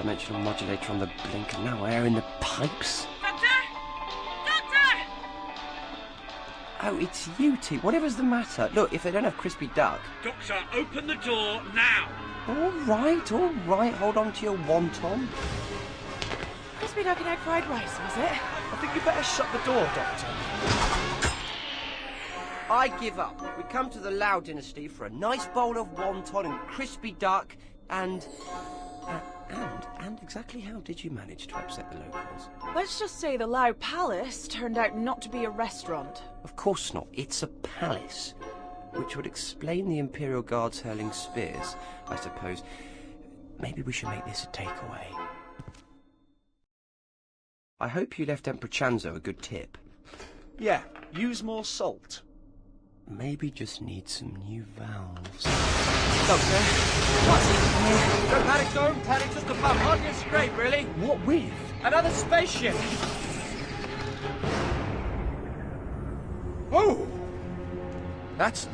dimensional modulator on the blinker. Now air in the pipes. Doctor! Doctor! Oh, it's you two. Whatever's the matter. Look, if they don't have crispy duck... Doctor, open the door now! All right. Hold on to your wonton. Crispy duck and egg fried rice, was it? I think you better shut the door, Doctor. I give up. We come to the Lau dynasty for a nice bowl of wonton and crispy duck and exactly how did you manage to upset the locals? Let's just say the Lao Palace turned out not to be a restaurant. Of course not. It's a palace. Which would explain the Imperial Guards hurling spears, I suppose. Maybe we should make this a takeaway. I hope you left Emperor Chanzo a good tip. Yeah, use more salt. Maybe just need some new valves. Doctor, what's in here? Don't panic, just a bump. Hardly a scrape, really. What with? Another spaceship! Oh! That's new.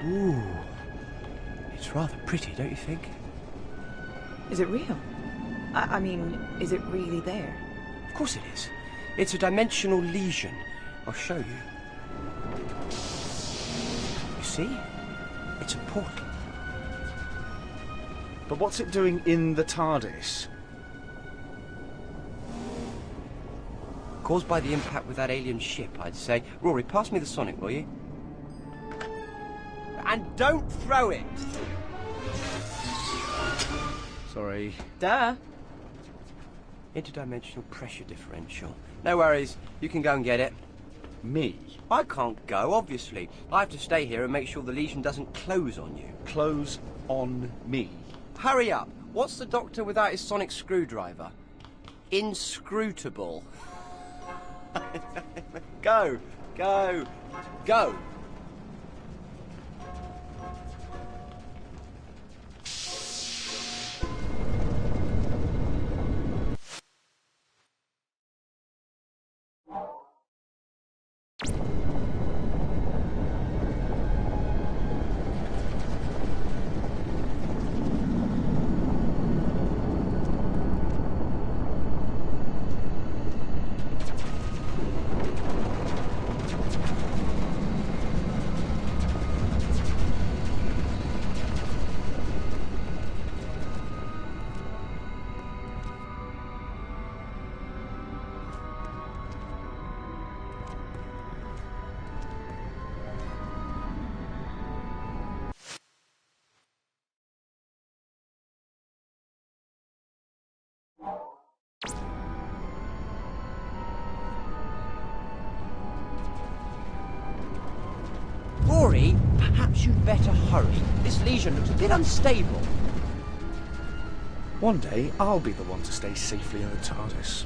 Ooh, it's rather pretty, don't you think? Is it real? I mean, is it really there? Of course it is. It's a dimensional lesion. I'll show you. You see? It's a portal. But what's it doing in the TARDIS? Caused by the impact with that alien ship, I'd say. Rory, pass me the sonic, will you? And don't throw it! Sorry. Duh. Interdimensional pressure differential. No worries, you can go and get it. Me? I can't go, obviously. I have to stay here and make sure the lesion doesn't close on you. Close on me. Hurry up! What's the Doctor without his sonic screwdriver? Inscrutable. Go! Go! Go! Rory, perhaps you'd better hurry. This lesion looks a bit unstable. One day, I'll be the one to stay safely in the TARDIS.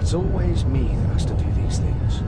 It's always me that has to do these things.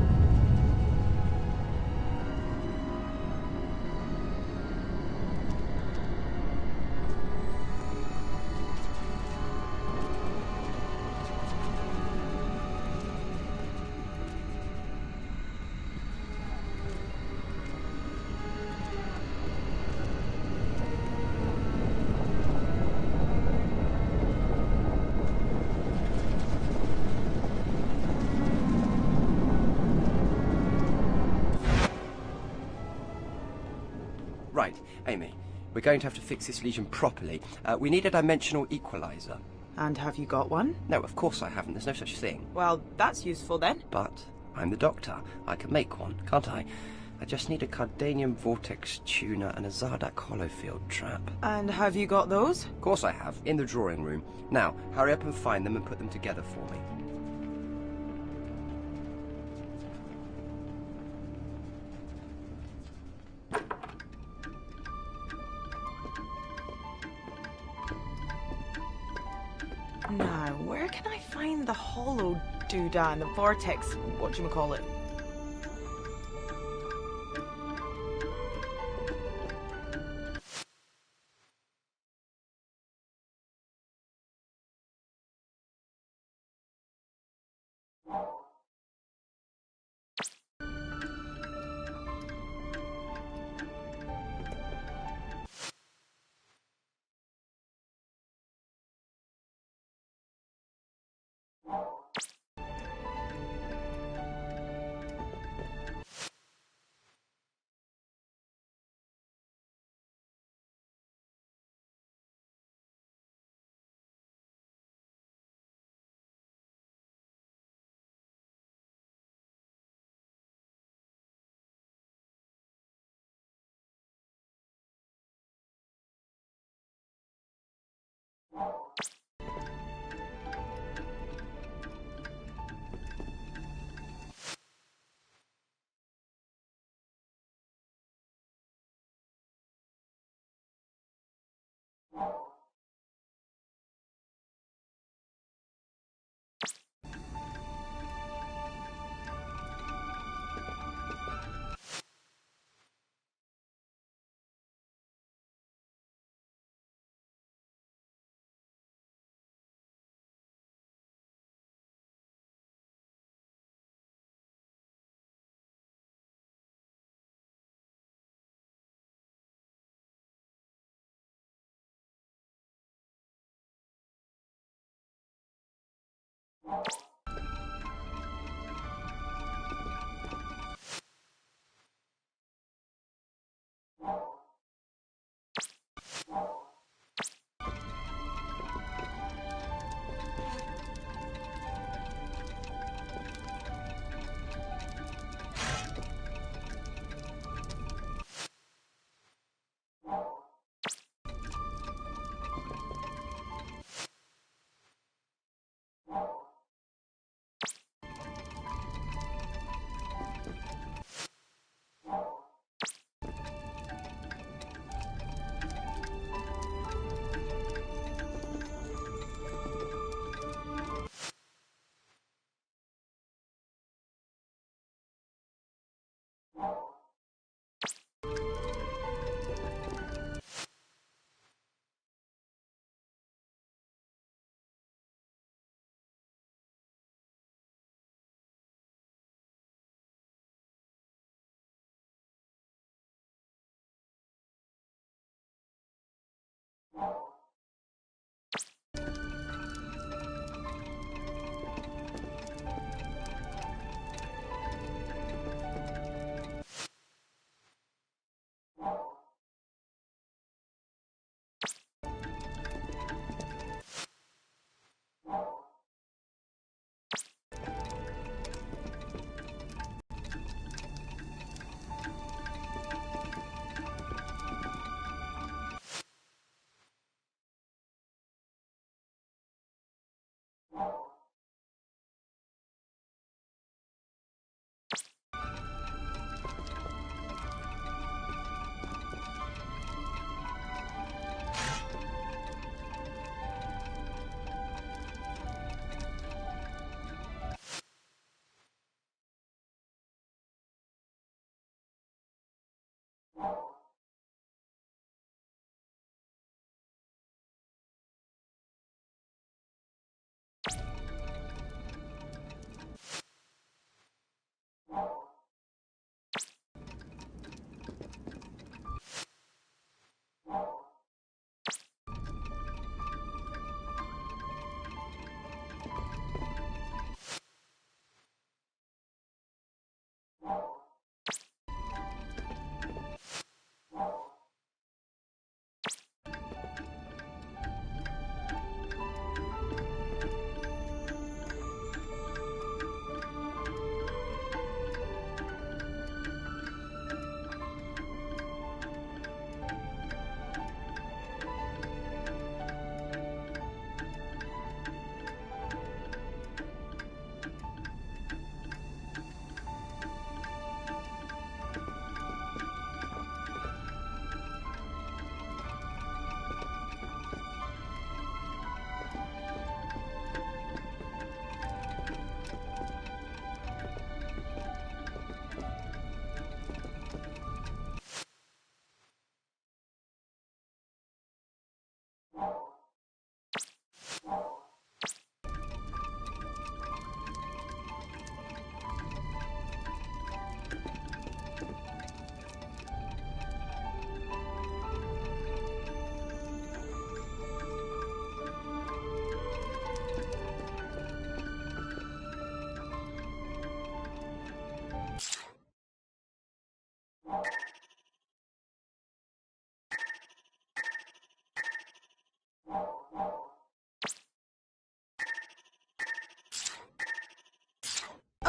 Right, Amy. We're going to have to fix this lesion properly. We need a dimensional equalizer. And have you got one? No, of course I haven't. There's no such thing. Well, that's useful then. But I'm the doctor. I can make one, can't I? I just need a Cardanium vortex tuner and a Zardak holofield trap. And have you got those? Of course I have, in the drawing room. Now, hurry up and find them and put them together for me. Now, where can I find the hollow doodah and the vortex, whatchamacallit?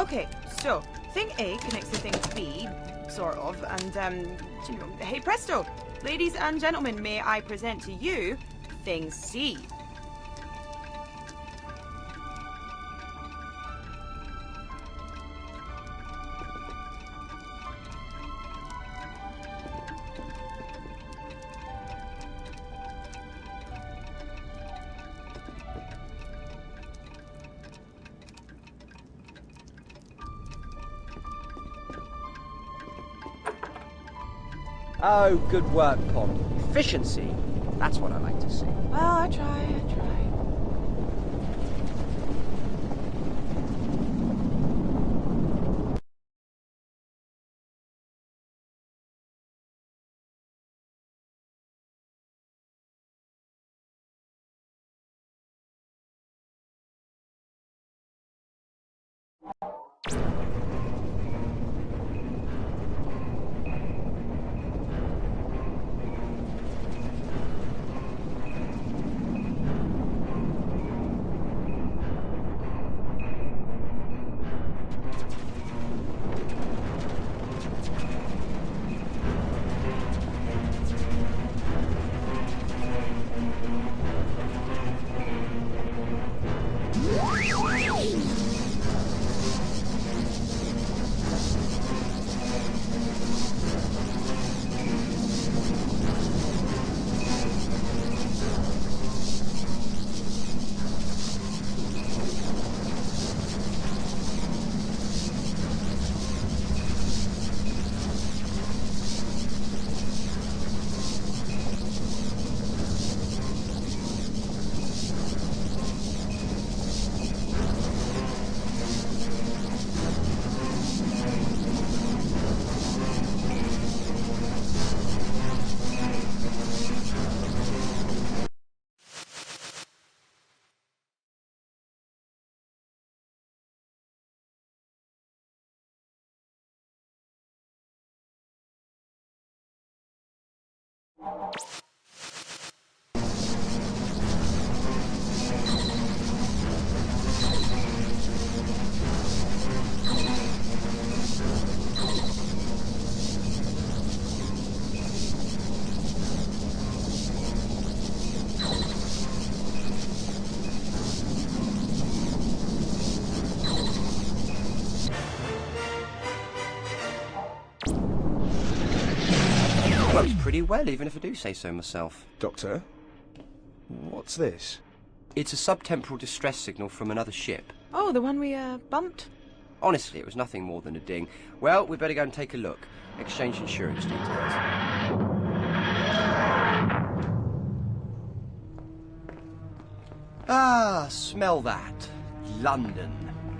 Okay, so thing A connects to thing B, sort of, and hey presto! Ladies and gentlemen, may I present to you thing C. Oh, good work, Pond. Efficiency. That's what I like to see. Well, I try. Works pretty well, even if I do say so myself. Doctor, what's this? It's a subtemporal distress signal from another ship. Oh, the one we, bumped? Honestly, it was nothing more than a ding. Well, we'd better go and take a look. Exchange insurance details. Ah, smell that. London.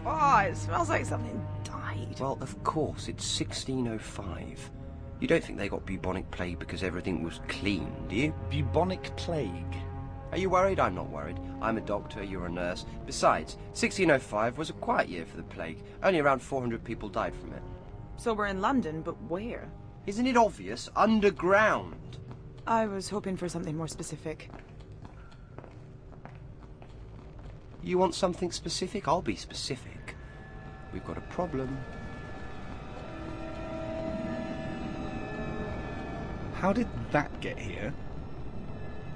Oh, it smells like something died. Well, of course, it's 1605. You don't think they got bubonic plague because everything was clean, do you? Bubonic plague. Are you worried? I'm not worried. I'm a doctor, you're a nurse. Besides, 1605 was a quiet year for the plague. Only around 400 people died from it. So we're in London, but where? Isn't it obvious? Underground. I was hoping for something more specific. You want something specific? I'll be specific. We've got a problem. How did that get here?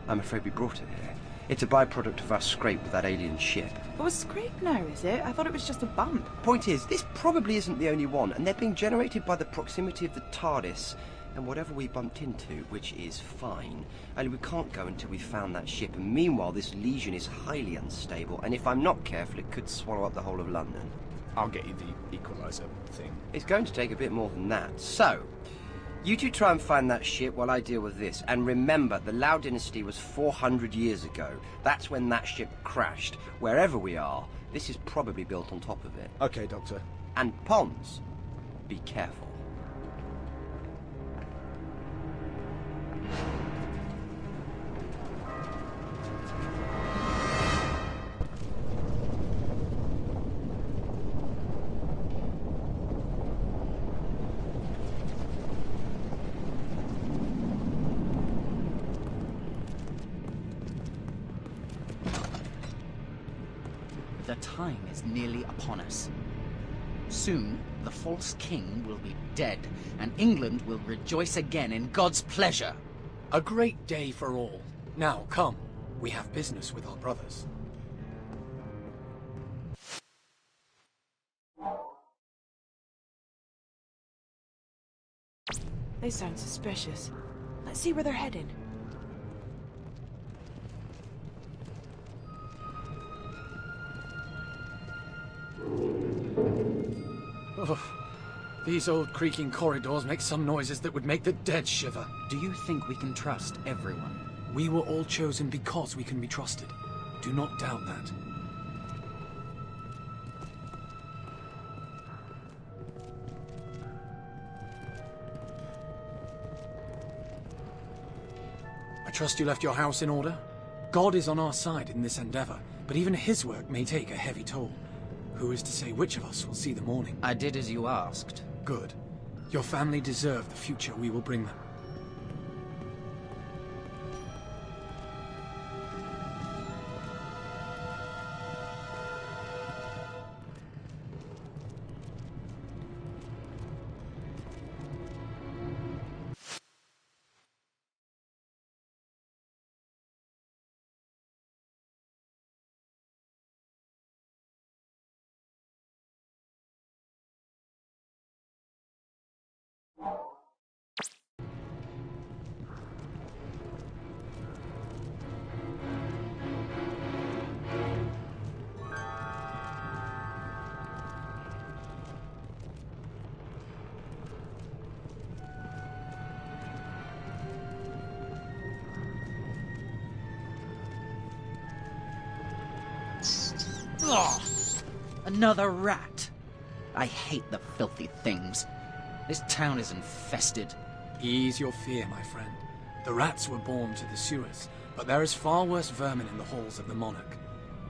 I'm afraid we brought it here. It's a byproduct of our scrape with that alien ship. It was scrape now, is it? I thought it was just a bump. Point is, this probably isn't the only one, and they're being generated by the proximity of the TARDIS and whatever we bumped into, which is fine. Only we can't go until we've found that ship, and meanwhile this legion is highly unstable, and if I'm not careful it could swallow up the whole of London. I'll get you the equalizer thing. It's going to take a bit more than that. So, you two try and find that ship while I deal with this. And remember, the Lao dynasty was 400 years ago. That's when that ship crashed. Wherever we are, this is probably built on top of it. Okay, Doctor. And Pons, be careful. The time is nearly upon us. Soon, the false king will be dead, and England will rejoice again in God's pleasure. A great day for all. Now, come. We have business with our brothers. They sound suspicious. Let's see where they're heading. Oh, these old creaking corridors make some noises that would make the dead shiver. Do you think we can trust everyone? We were all chosen because we can be trusted. Do not doubt that. I trust you left your house in order? God is on our side in this endeavor, but even his work may take a heavy toll. Who is to say which of us will see the morning? I did as you asked. Good. Your family deserve the future we will bring them. Ugh! Another rat! I hate the filthy things. This town is infested. Ease your fear, my friend. The rats were born to the sewers, but there is far worse vermin in the halls of the monarch.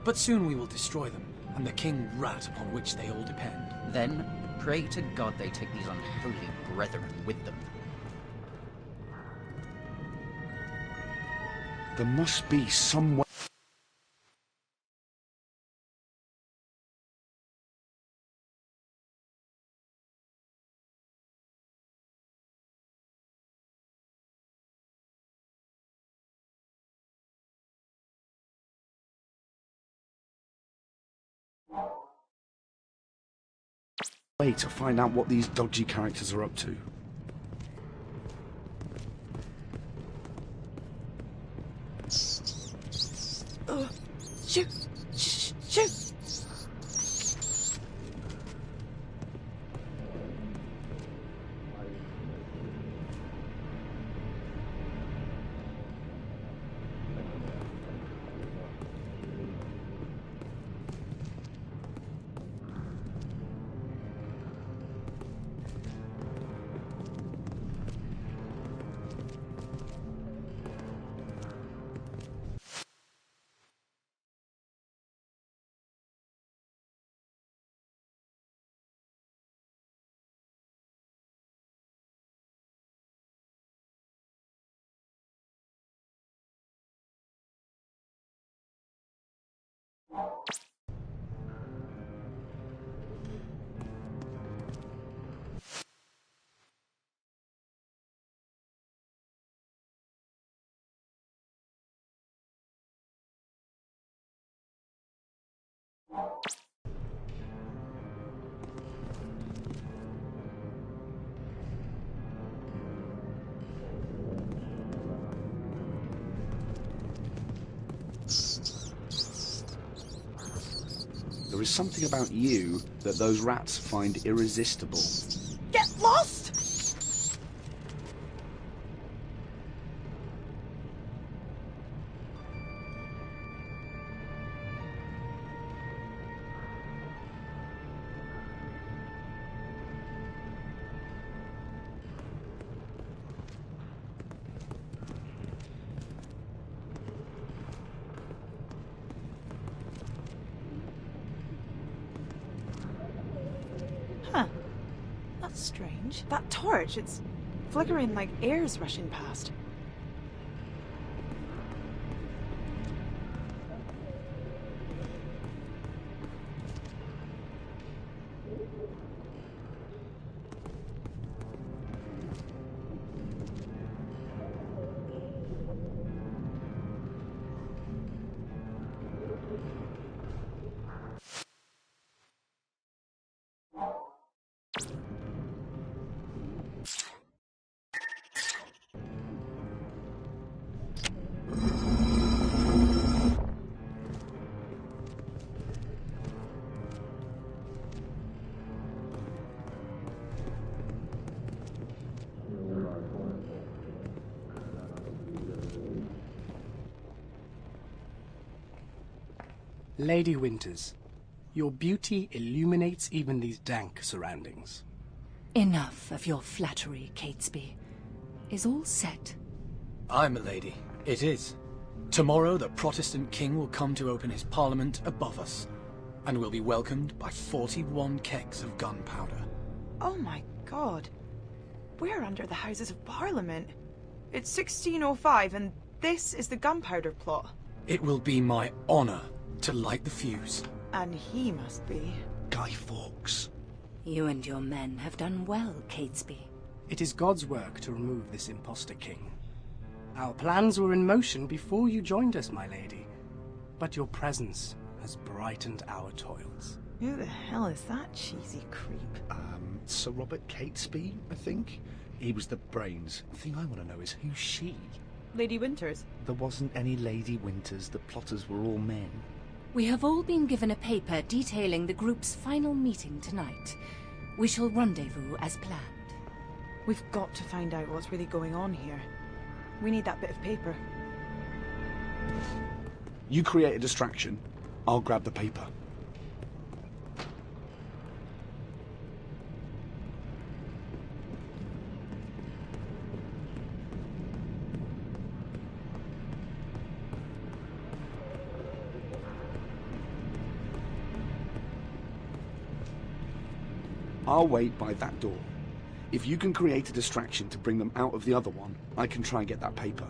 But soon we will destroy them, and the king rat upon which they all depend. Then, pray to God they take these unholy brethren with them. There must be some way. To find out what these dodgy characters are up to. Shoot! Shoot! There is something about you that those rats find irresistible. Get lost! Huh. That's strange. That torch, it's flickering like air's rushing past. Lady Winters, your beauty illuminates even these dank surroundings. Enough of your flattery, Catesby. Is all set? Aye, milady, it is. Tomorrow the Protestant king will come to open his parliament above us, and will be welcomed by 41 kegs of gunpowder. Oh my god. We're under the Houses of Parliament. It's 1605 and this is the gunpowder plot. It will be my honor to light the fuse. And he must be. Guy Fawkes. You and your men have done well, Catesby. It is God's work to remove this imposter king. Our plans were in motion before you joined us, my lady. But your presence has brightened our toils. Who the hell is that cheesy creep? Sir Robert Catesby, I think. He was the brains. The thing I want to know is who's she? Lady Winters. There wasn't any Lady Winters. The plotters were all men. We have all been given a paper detailing the group's final meeting tonight. We shall rendezvous as planned. We've got to find out what's really going on here. We need that bit of paper. You create a distraction. I'll grab the paper. I'll wait by that door. If you can create a distraction to bring them out of the other one, I can try and get that paper.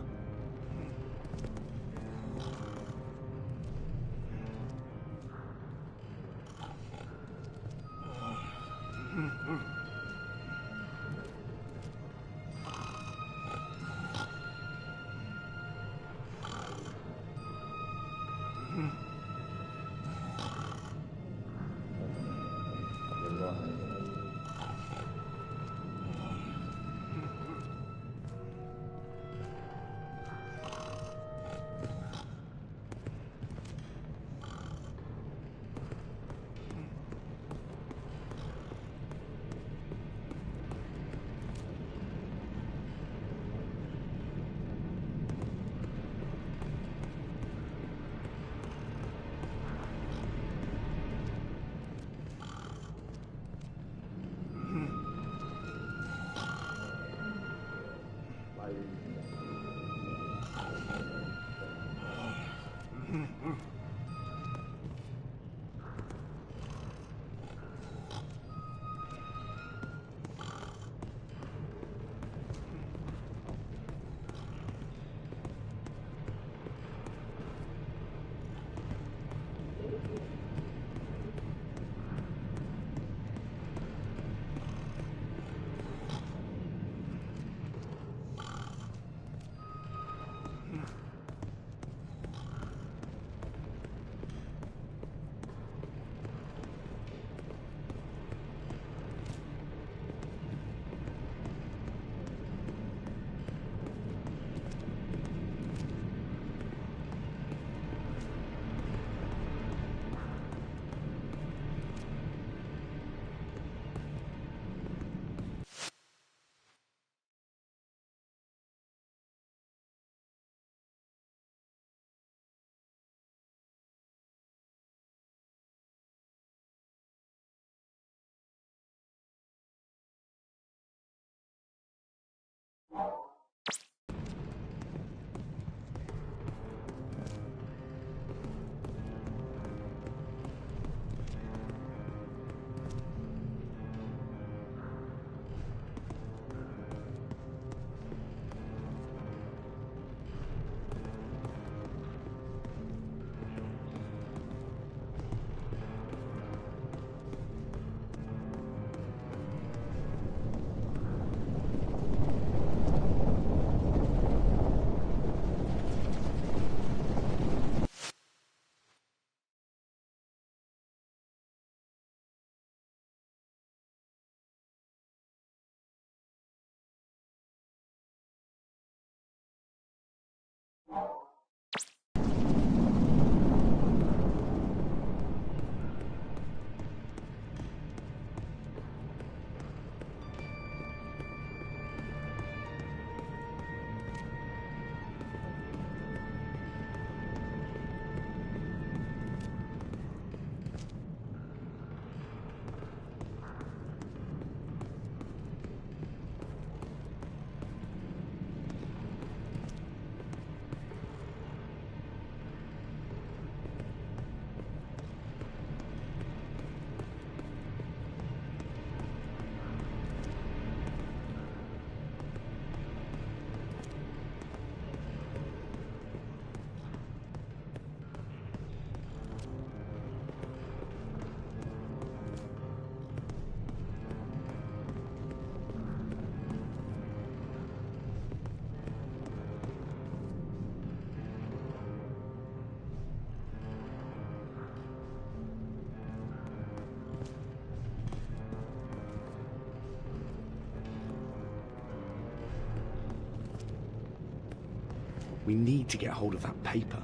We need to get hold of that paper.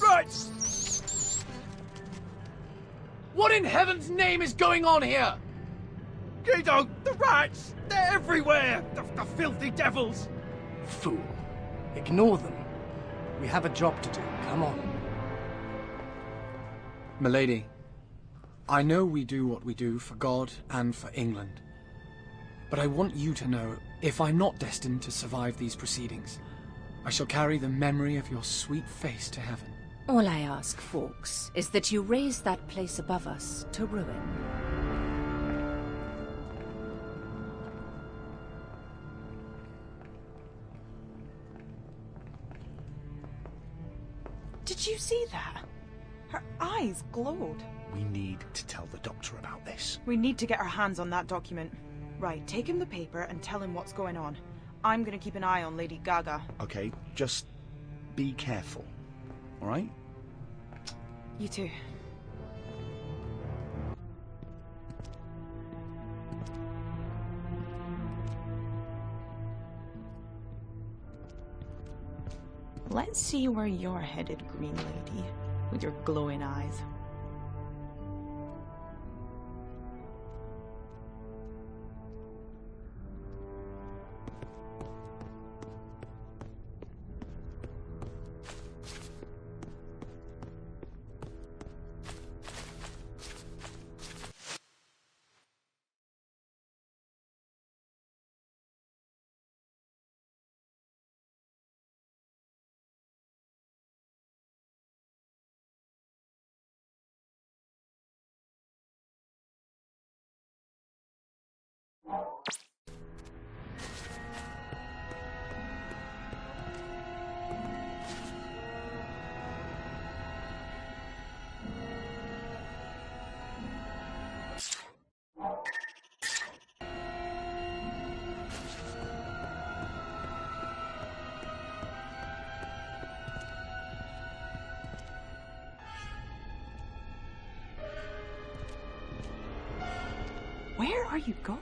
Right! What in heaven's name is going on here? Guido, the rats! They're everywhere! The filthy devils! Fool. Ignore them. We have a job to do. Come on. Milady, I know we do what we do for God and for England. But I want you to know, if I'm not destined to survive these proceedings, I shall carry the memory of your sweet face to heaven. All I ask, Fawkes, is that you raise that place above us to ruin. Did you see that? Her eyes glowed. We need to tell the doctor about this. We need to get our hands on that document. Right, take him the paper and tell him what's going on. I'm gonna keep an eye on Lady Gaga. Okay, just be careful. All right? You too. Let's see where you're headed, Green Lady, with your glowing eyes. Where are you going?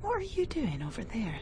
What are you doing over there?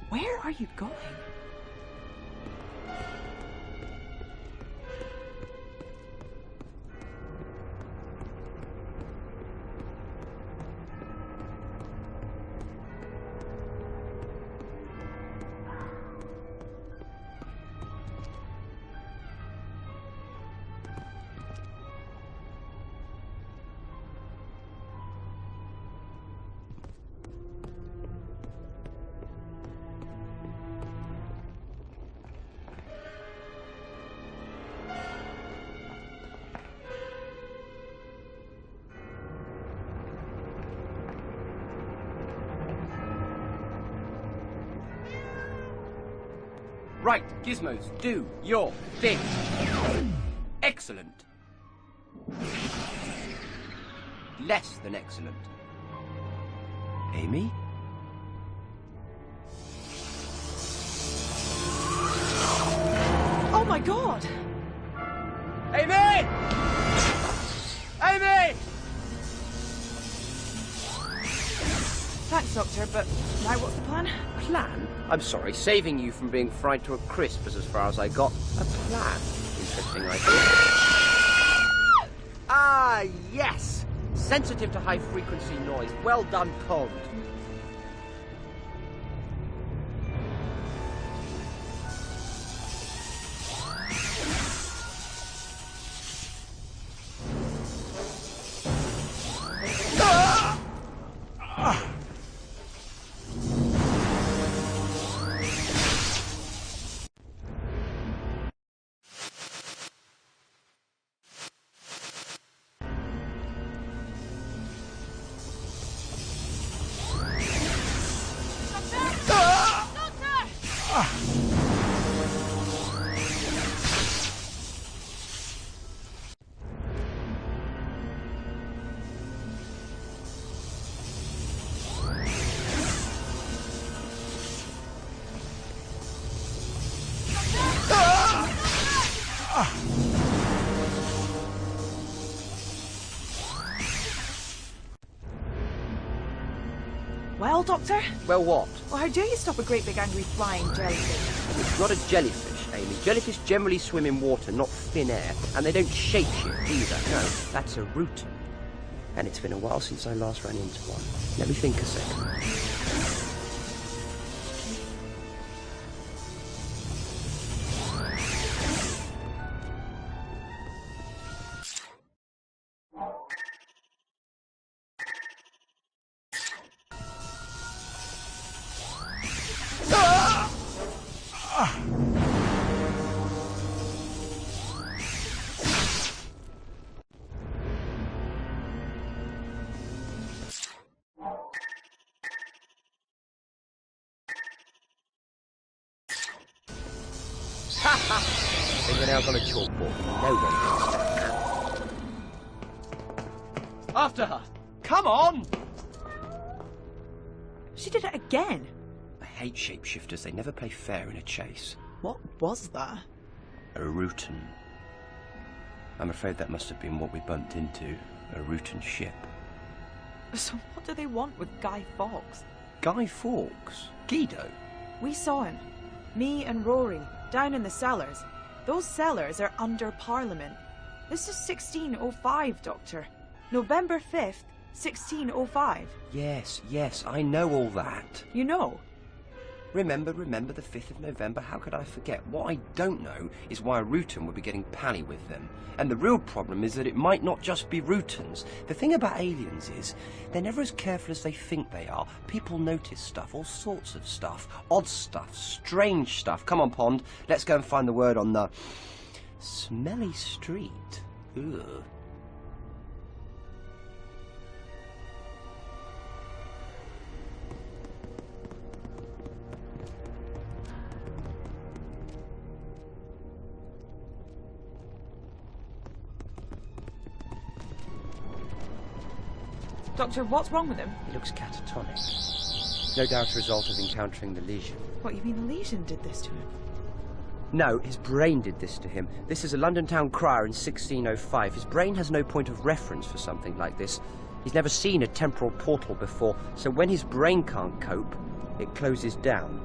Where are you going? Right, Gizmos, do your thing. Excellent. Less than excellent. Amy? Oh my god! Amy! Amy! Thanks, Doctor, but now what's the plan? Plan? I'm sorry, saving you from being fried to a crisp is as far as I got. A plan. Interesting idea. Ah, yes! Sensitive to high-frequency noise. Well done, Pond. Well, Doctor? Well, what? Well, how do you stop a great big angry flying jellyfish? It's not a jellyfish, Amy. Jellyfish generally swim in water, not thin air. And they don't shapeshift either. No, that's a rutan. And it's been a while since I last ran into one. Let me think a second. Fingernails on a chalkboard. No one can stand that. After her! Come on! She did it again. I hate shapeshifters. They never play fair in a chase. What was that? A rutan. I'm afraid that must have been what we bumped into. A rutan ship. So what do they want with Guy Fawkes? Guy Fawkes? Guido? We saw him. Me and Rory, down in the cellars. Those cellars are under Parliament. This is 1605, Doctor. November 5th, 1605. Yes, I know all that. You know? Remember the 5th of November? How could I forget? What I don't know is why a rutan would be getting pally with them. And the real problem is that it might not just be rutans. The thing about aliens is, they're never as careful as they think they are. People notice stuff, all sorts of stuff. Odd stuff, strange stuff. Come on, Pond, let's go and find the word on the smelly street. Ugh. Doctor, what's wrong with him? He looks catatonic. No doubt a result of encountering the lesion. What, you mean the lesion did this to him? No, his brain did this to him. This is a London town crier in 1605. His brain has no point of reference for something like this. He's never seen a temporal portal before, so when his brain can't cope, it closes down.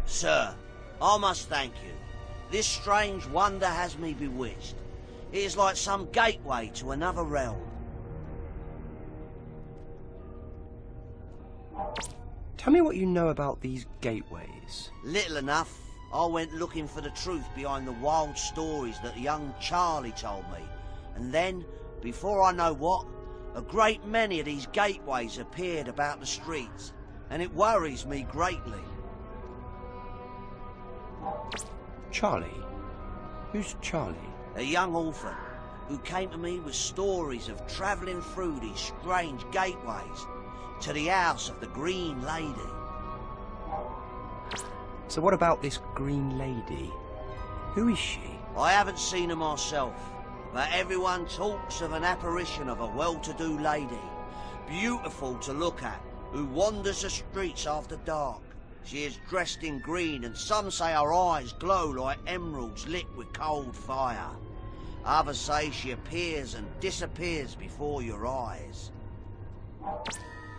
Sir, I must thank you. This strange wonder has me bewitched. It is like some gateway to another realm. Tell me what you know about these gateways. Little enough. I went looking for the truth behind the wild stories that young Charlie told me. And then, before I know what, a great many of these gateways appeared about the streets, and it worries me greatly. Charlie? Who's Charlie? A young orphan who came to me with stories of travelling through these strange gateways to the house of the Green Lady. So what about this Green Lady? Who is she? I haven't seen her myself, but everyone talks of an apparition of a well-to-do lady, beautiful to look at, who wanders the streets after dark. She is dressed in green, and some say her eyes glow like emeralds lit with cold fire. Others say she appears and disappears before your eyes.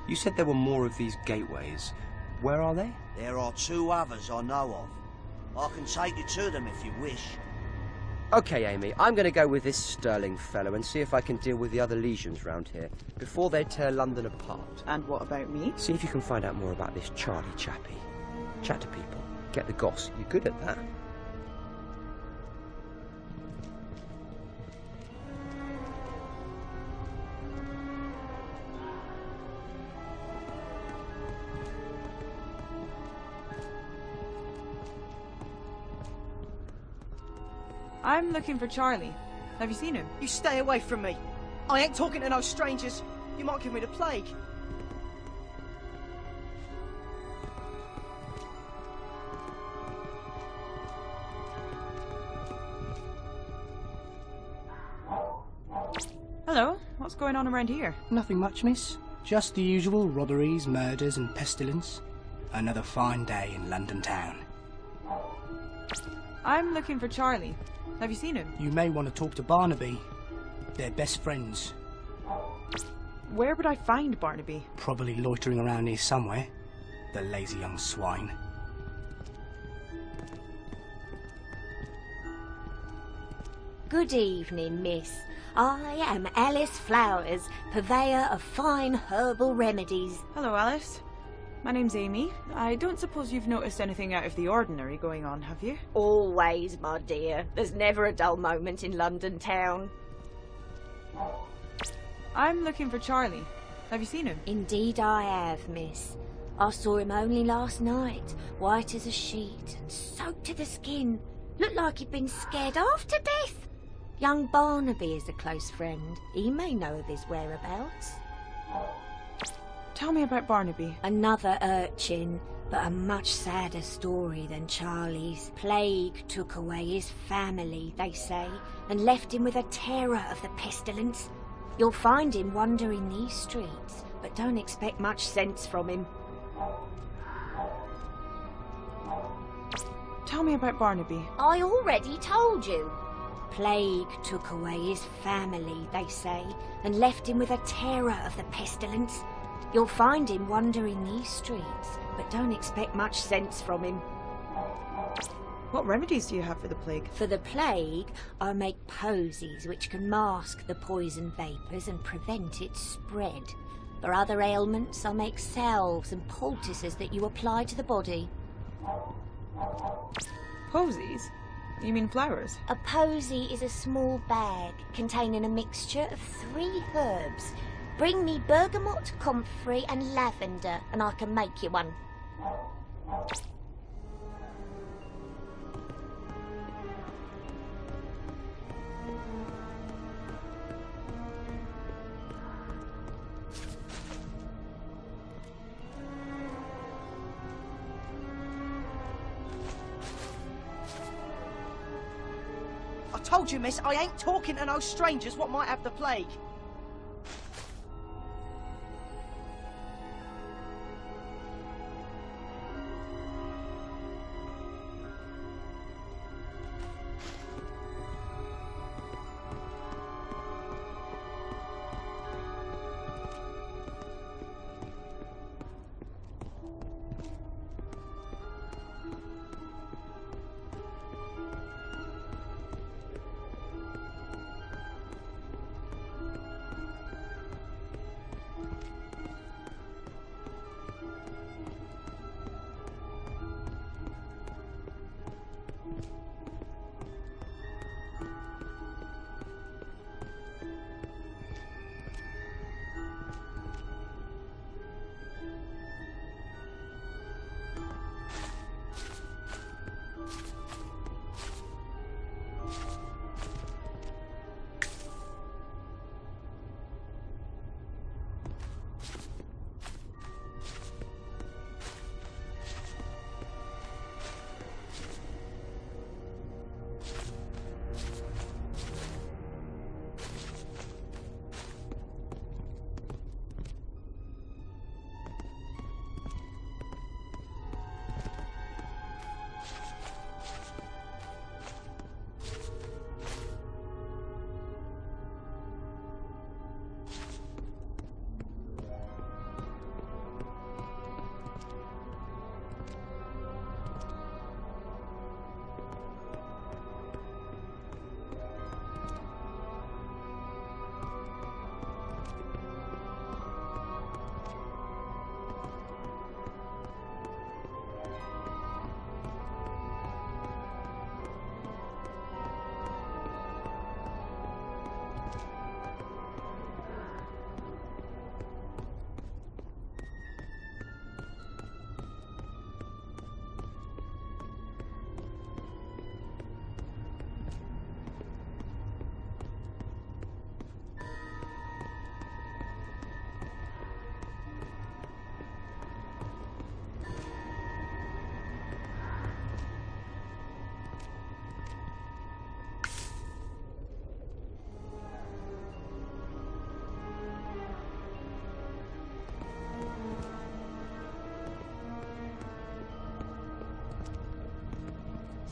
You said there were more of these gateways. Where are they? There are 2 others I know of. I can take you to them if you wish. Okay, Amy, I'm going to go with this Sterling fellow and see if I can deal with the other legions round here before they tear London apart. And what about me? See if you can find out more about this Charlie chappie. Chat to people. Get the goss. You're good at that. I'm looking for Charlie. Have you seen him? You stay away from me. I ain't talking to no strangers. You might give me the plague. Hello, what's going on around here? Nothing much, miss. Just the usual robberies, murders and pestilence. Another fine day in London town. I'm looking for Charlie. Have you seen him? You may want to talk to Barnaby. They're best friends. Where would I find Barnaby? Probably loitering around here somewhere. The lazy young swine. Good evening, miss. I am Alice Flowers, purveyor of fine herbal remedies. Hello, Alice. My name's Amy. I don't suppose you've noticed anything out of the ordinary going on, have you? Always, my dear. There's never a dull moment in London town. I'm looking for Charlie. Have you seen him? Indeed I have, miss. I saw him only last night, white as a sheet and soaked to the skin. Looked like he'd been scared half to death. Young Barnaby is a close friend. He may know of his whereabouts. Tell me about Barnaby. Another urchin, but a much sadder story than Charlie's. Plague took away his family, they say, and left him with a terror of the pestilence. You'll find him wandering these streets, but don't expect much sense from him. Tell me about Barnaby. I already told you. Plague took away his family, they say, and left him with a terror of the pestilence. You'll find him wandering these streets, but don't expect much sense from him. What remedies do you have for the plague? For the plague, I make posies which can mask the poison vapours and prevent its spread. For other ailments, I make salves and poultices that you apply to the body. Posies? You mean flowers? A posy is a small bag containing a mixture of 3 herbs. Bring me bergamot, comfrey and lavender, and I can make you one. I told you, miss, I ain't talking to no strangers what might have the plague.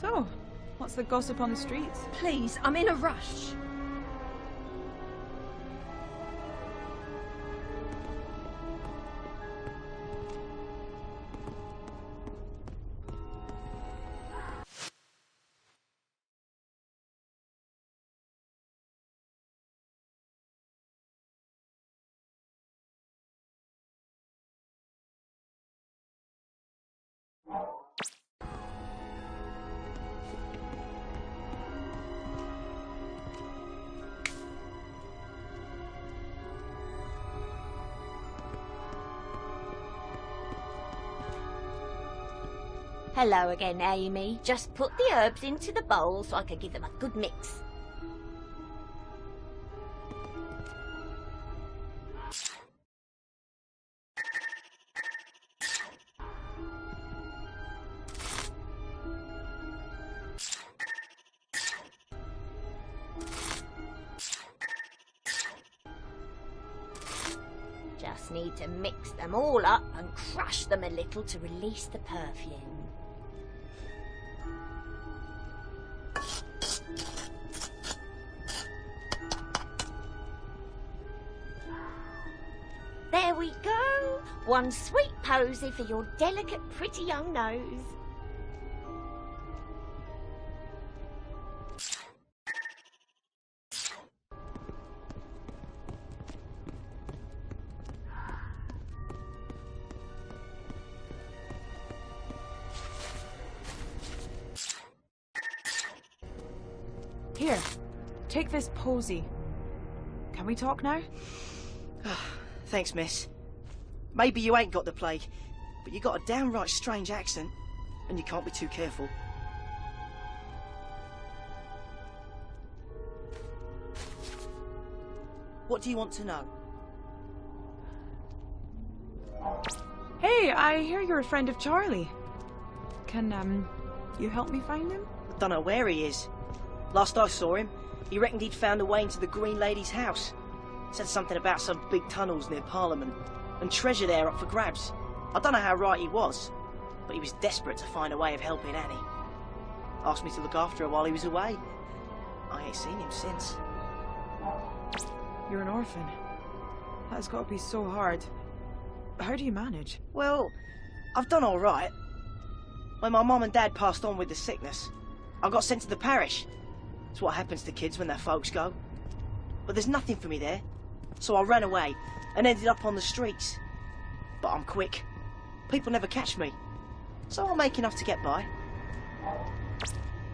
So, what's the gossip on the streets? Please, I'm in a rush. Hello again, Amy. Just put the herbs into the bowl so I can give them a good mix. Just need to mix them all up and crush them a little to release the perfume. There we go. One sweet posy for your delicate, pretty young nose. Here, take this posy. Can we talk now? Thanks, miss. Maybe you ain't got the plague, but you got a downright strange accent, and you can't be too careful. What do you want to know? Hey, I hear you're a friend of Charlie. Can, you help me find him? I don't know where he is. Last I saw him, he reckoned he'd found a way into the Green Lady's house. Said something about some big tunnels near Parliament, and treasure there up for grabs. I don't know how right he was, but he was desperate to find a way of helping Annie. Asked me to look after her while he was away. I ain't seen him since. You're an orphan. That's got to be so hard. How do you manage? Well, I've done all right. When my mum and dad passed on with the sickness, I got sent to the parish. It's what happens to kids when their folks go. But there's nothing for me there, so I ran away and ended up on the streets. But I'm quick. People never catch me, so I'll make enough to get by.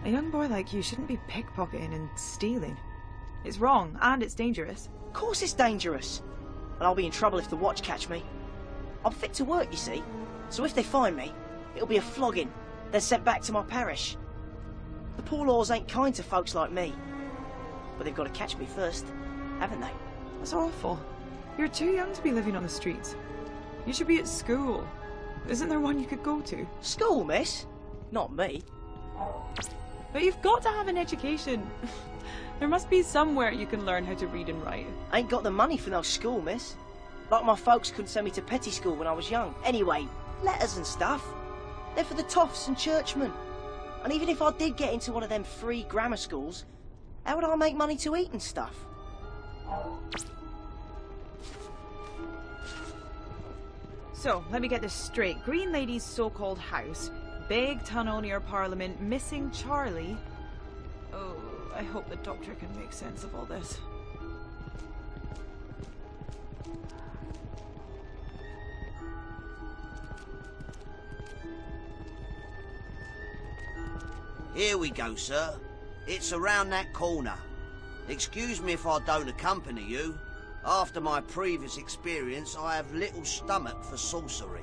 A young boy like you shouldn't be pickpocketing and stealing. It's wrong, and it's dangerous. Of course it's dangerous. And I'll be in trouble if the watch catch me. I'm fit to work, you see, so if they find me, it'll be a flogging, then sent back to my parish. The poor laws ain't kind to folks like me. But they've got to catch me first, haven't they? That's awful. You're too young to be living on the streets. You should be at school. Isn't there one you could go to? School, miss? Not me. But you've got to have an education. There must be somewhere you can learn how to read and write. Ain't got the money for no school, miss. Like my folks couldn't send me to petty school when I was young. Anyway, letters and stuff. They're for the toffs and churchmen. And even if I did get into one of them free grammar schools, how would I make money to eat and stuff? So, let me get this straight. Green Lady's so-called house, big tunnel near Parliament, missing Charlie. Oh, I hope the doctor can make sense of all this. Here we go, sir. It's around that corner. Excuse me if I don't accompany you. After my previous experience, I have little stomach for sorcery.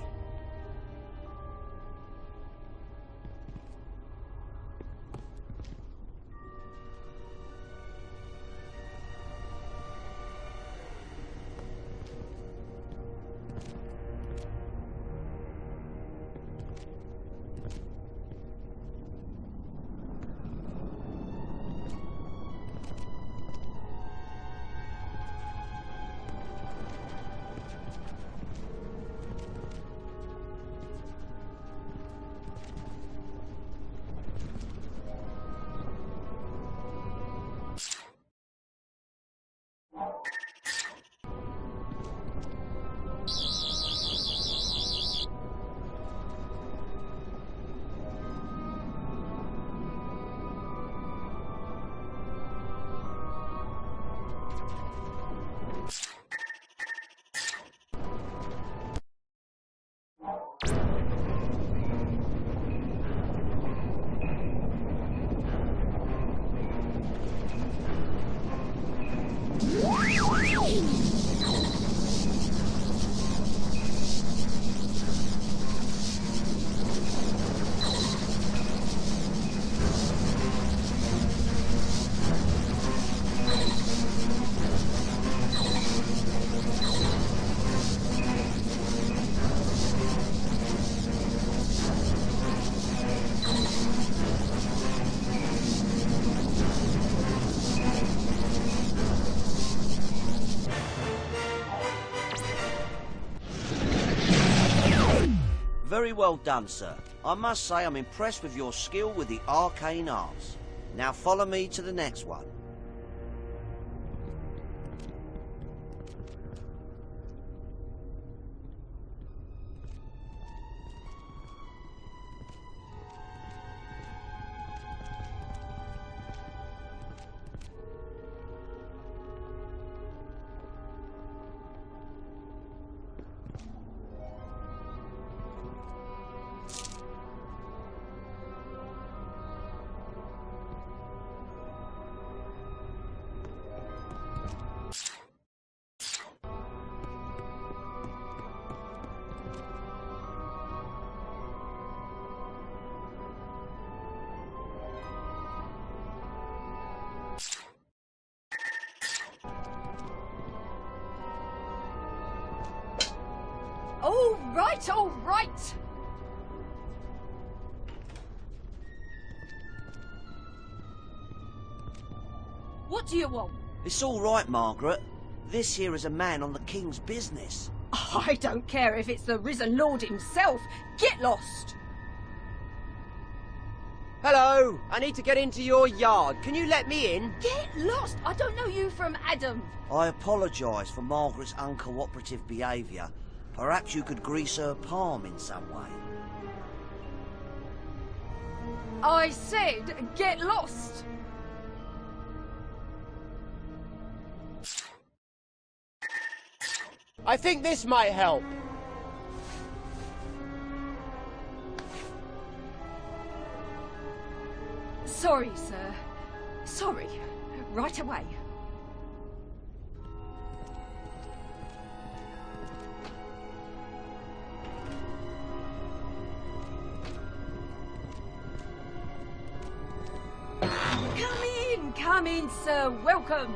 Very well done, sir. I must say I'm impressed with your skill with the arcane arts. Now follow me to the next one. All right! What do you want? It's all right, Margaret. This here is a man on the King's business. I don't care if it's the risen Lord himself. Get lost! Hello! I need to get into your yard. Can you let me in? Get lost! I don't know you from Adam. I apologise for Margaret's uncooperative behaviour. Perhaps you could grease her palm in some way. I said, get lost! I think this might help. Sorry, sir. Sorry. Right away. Come in, sir. Welcome.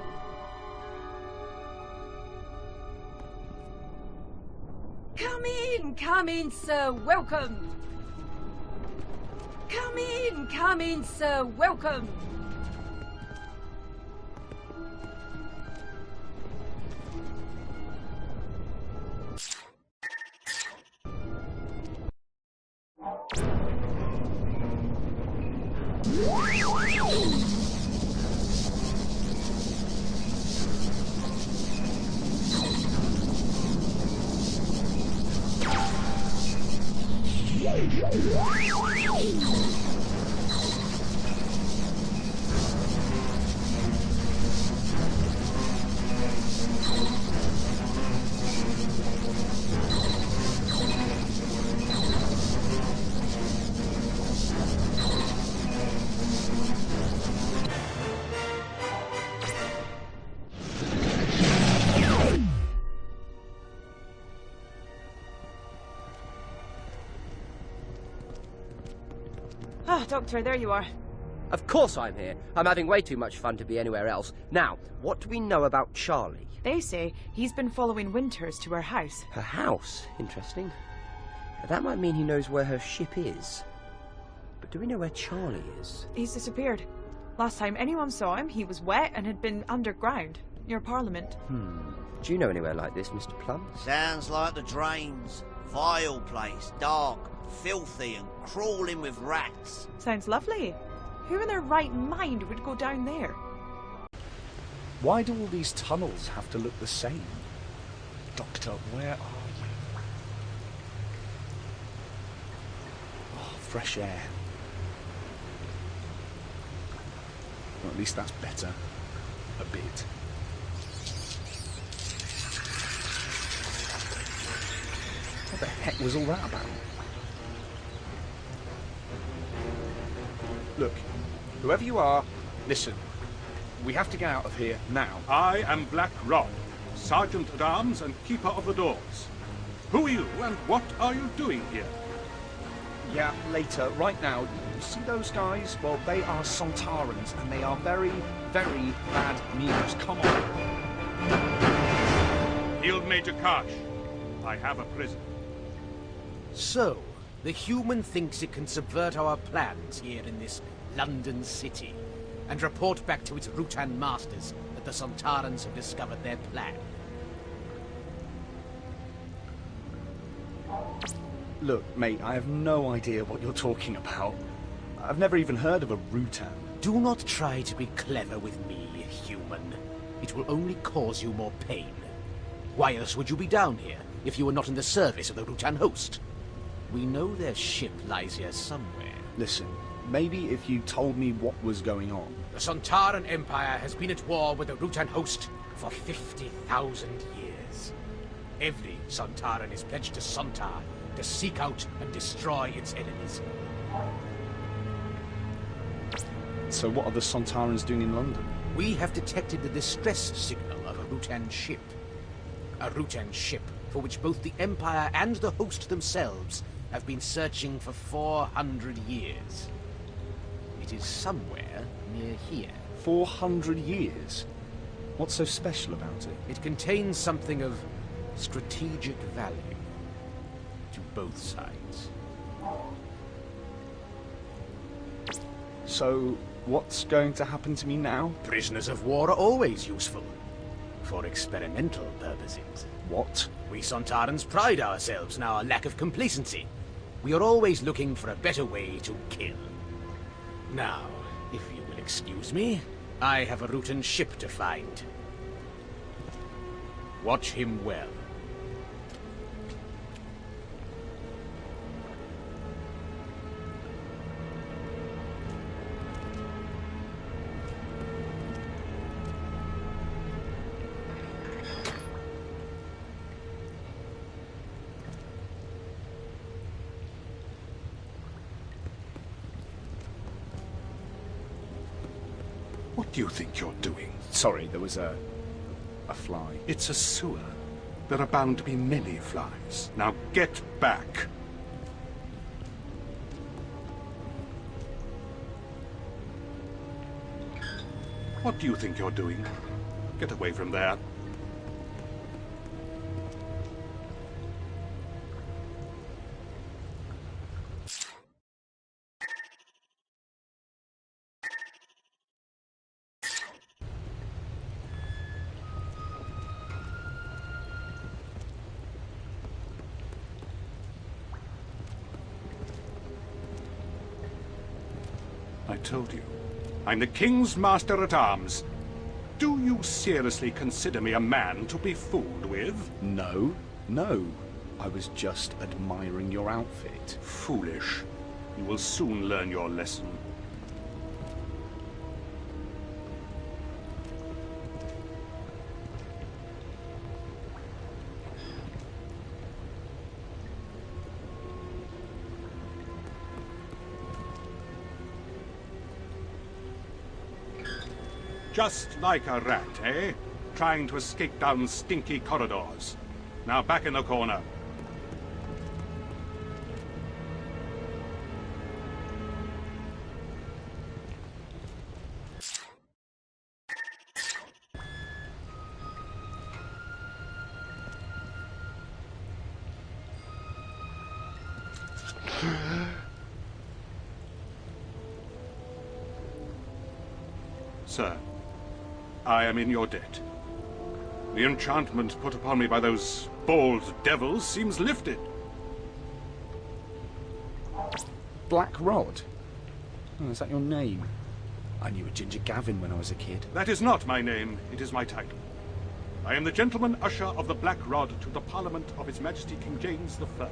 Come in, sir. Welcome. Come in, sir. Welcome. Ah, Doctor, there you are. Of course I'm here. I'm having way too much fun to be anywhere else. Now, what do we know about Charlie? They say he's been following Winters to her house. Her house? Interesting. That might mean he knows where her ship is. But do we know where Charlie is? He's disappeared. Last time anyone saw him, he was wet and had been underground, near Parliament. Do you know anywhere like this, Mr. Plum? Sounds like the drains. Vile place, dark, filthy and crawling with rats. Sounds lovely. Who in their right mind would go down there? Why do all these tunnels have to look the same? Doctor, where are you? Oh, fresh air. Well, at least that's better. A bit. What the heck was all that about? Look, whoever you are, listen. We have to get out of here now. I am Black Rod, Sergeant at Arms and Keeper of the Doors. Who are you and what are you doing here? Yeah, later. Right now, you see those guys? Well, they are Sontarans, and they are very, very bad news. Come on. Field Major Karsh, I have a prisoner. So, the human thinks it can subvert our plans here in this London city, and report back to its Rutan masters that the Sontarans have discovered their plan. Look, mate, I have no idea what you're talking about. I've never even heard of a Rutan. Do not try to be clever with me, human. It will only cause you more pain. Why else would you be down here, if you were not in the service of the Rutan host? We know their ship lies here somewhere. Listen, maybe if you told me what was going on. The Sontaran Empire has been at war with the Rutan host for 50,000 years. Every Sontaran is pledged to Sontar to seek out and destroy its enemies. So what are the Sontarans doing in London? We have detected the distress signal of a Rutan ship. A Rutan ship for which both the Empire and the host themselves have been searching for 400 years. It is somewhere near here. 400 years? What's so special about it? It contains something of strategic value to both sides. So, what's going to happen to me now? Prisoners of war are always useful. For experimental purposes. What? We Sontarans pride ourselves in our lack of complacency. We are always looking for a better way to kill. Now, if you will excuse me, I have a Rutan ship to find. Watch him well. What do you think you're doing? Sorry, there was a fly. It's a sewer. There are bound to be many flies. Now get back. What do you think you're doing? Get away from there. I told you. I'm the King's Master-at-Arms. Do you seriously consider me a man to be fooled with? No, no. I was just admiring your outfit. Foolish. You will soon learn your lesson. Just like a rat, eh? Trying to escape down stinky corridors. Now back in the corner. Sir, I am in your debt. The enchantment put upon me by those bald devils seems lifted. Black Rod? Oh, is that your name? I knew a Ginger Gavin when I was a kid. That is not my name, it is my title. I am the Gentleman Usher of the Black Rod to the Parliament of His Majesty King James I.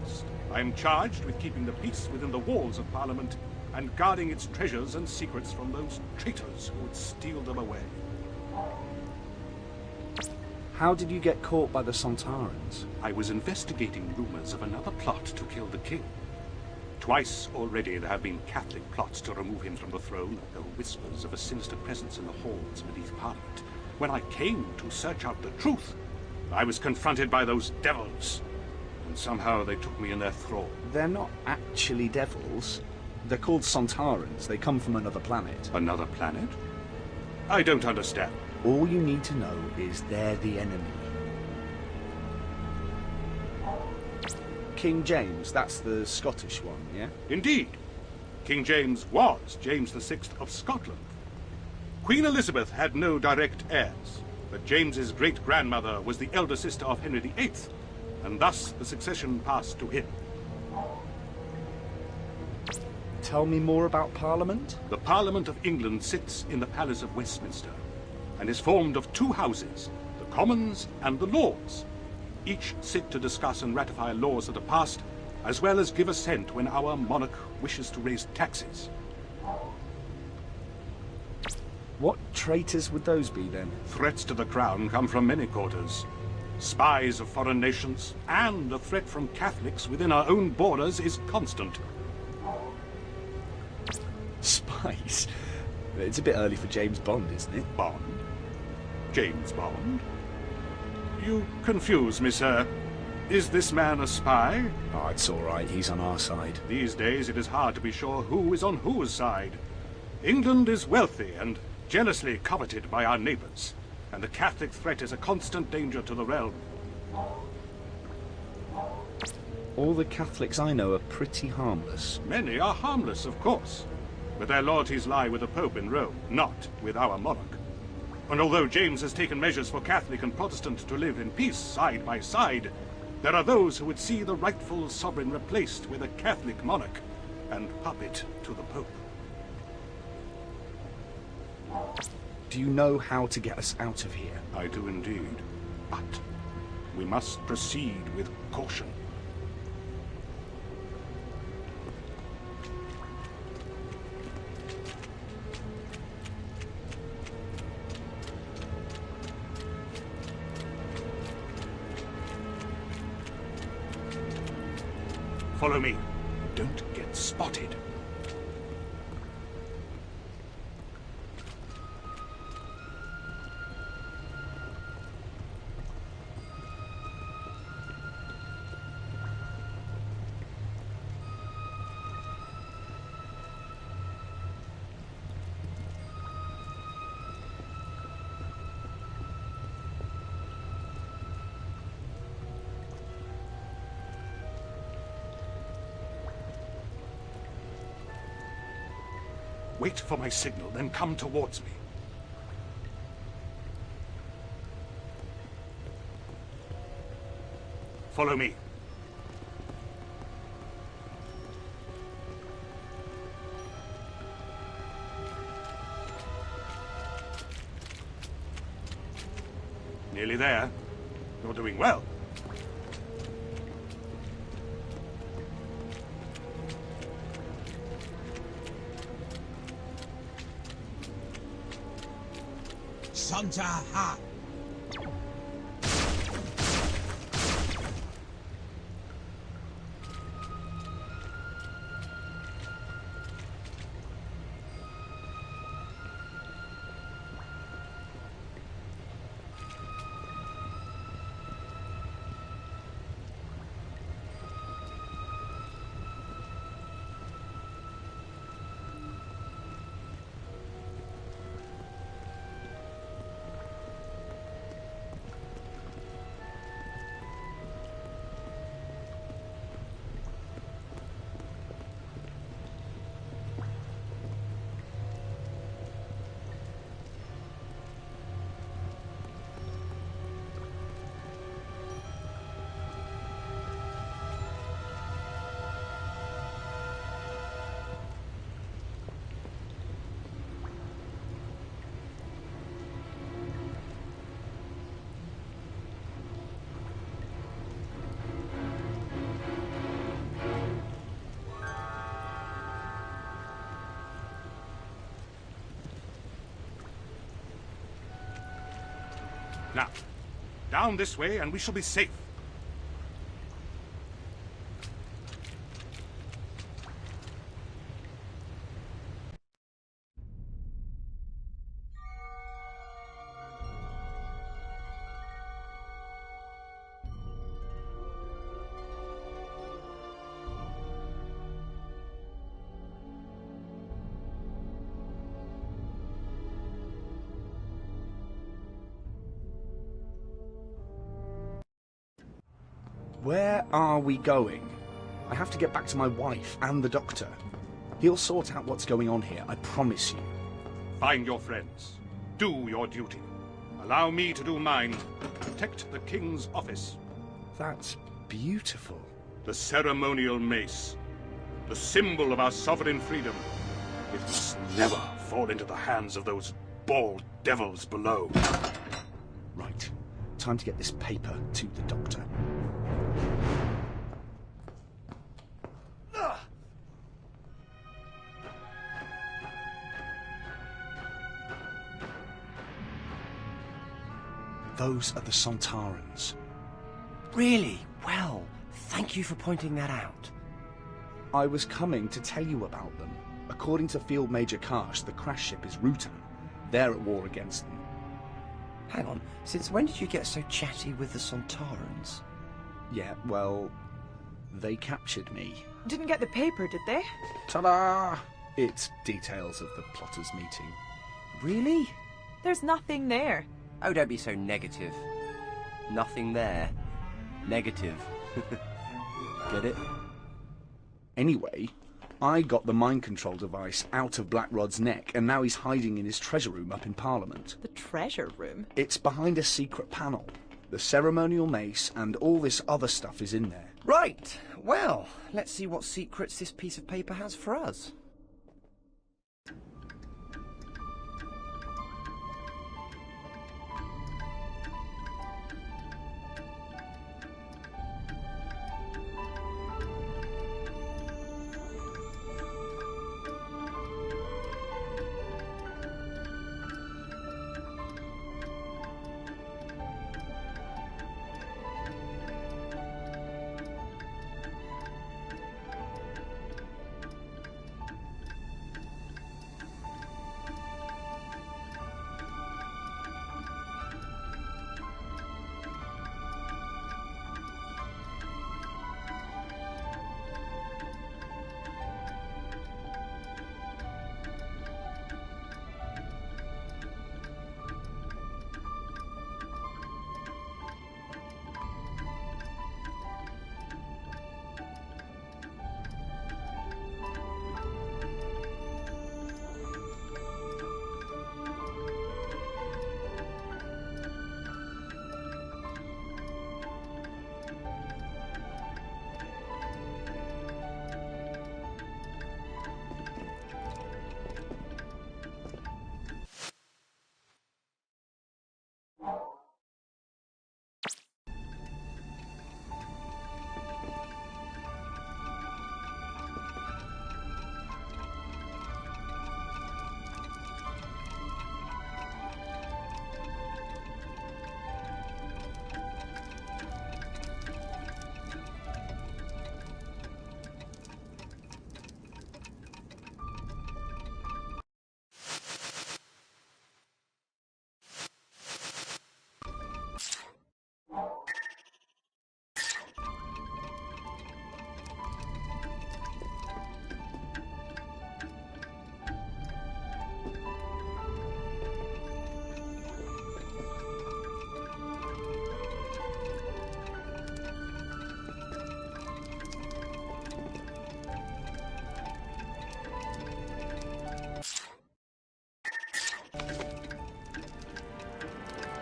I am charged with keeping the peace within the walls of Parliament and guarding its treasures and secrets from those traitors who would steal them away. How did you get caught by the Sontarans? I was investigating rumors of another plot to kill the king. Twice already there have been Catholic plots to remove him from the throne. There were whispers of a sinister presence in the halls beneath Parliament. When I came to search out the truth, I was confronted by those devils. And somehow they took me in their thrall. They're not actually devils. They're called Sontarans. They come from another planet. Another planet? I don't understand. All you need to know is they're the enemy. King James, that's the Scottish one, yeah? Indeed. King James was James VI of Scotland. Queen Elizabeth had no direct heirs, but James's great-grandmother was the elder sister of Henry VIII, and thus the succession passed to him. Tell me more about Parliament? The Parliament of England sits in the Palace of Westminster, and is formed of two houses, the Commons and the Lords. Each sit to discuss and ratify laws that are passed, as well as give assent when our monarch wishes to raise taxes. What traitors would those be, then? Threats to the crown come from many quarters. Spies of foreign nations, and the threat from Catholics within our own borders is constant. Spies? It's a bit early for James Bond, isn't it? Bond? James Bond? You confuse me, sir. Is this man a spy? Oh, it's all right. He's on our side. These days it is hard to be sure who is on whose side. England is wealthy and jealously coveted by our neighbors, and the Catholic threat is a constant danger to the realm. All the Catholics I know are pretty harmless. Many are harmless, of course, but their loyalties lie with the Pope in Rome, not with our monarch. And although James has taken measures for Catholic and Protestant to live in peace side by side, there are those who would see the rightful sovereign replaced with a Catholic monarch and puppet to the Pope. Do you know how to get us out of here? I do indeed, but we must proceed with caution. Follow me. Don't get spotted. Wait for my signal, then come towards me. Follow me. Nearly there. You're doing well. Santa Ha! Now, down this way and we shall be safe. Where are we going? I have to get back to my wife and the doctor. He'll sort out what's going on here, I promise you. Find your friends. Do your duty. Allow me to do mine. Protect the king's office. That's beautiful. The ceremonial mace. The symbol of our sovereign freedom. It must never fall into the hands of those bald devils below. Right. Time to get this paper to the doctor. Those are the Sontarans. Really? Well, thank you for pointing that out. I was coming to tell you about them. According to Field Major Karsh, the crash ship is Rutan. They're at war against them. Hang on, since when did you get so chatty with the Sontarans? Yeah, well, they captured me. Didn't get the paper, did they? Ta-da! It's details of the plotters' meeting. Really? There's nothing there. Oh, don't be so negative. Nothing there. Negative. Get it? Anyway, I got the mind control device out of Blackrod's neck, and now he's hiding in his treasure room up in Parliament. The treasure room? It's behind a secret panel. The ceremonial mace and all this other stuff is in there. Right. Well, let's see what secrets this piece of paper has for us.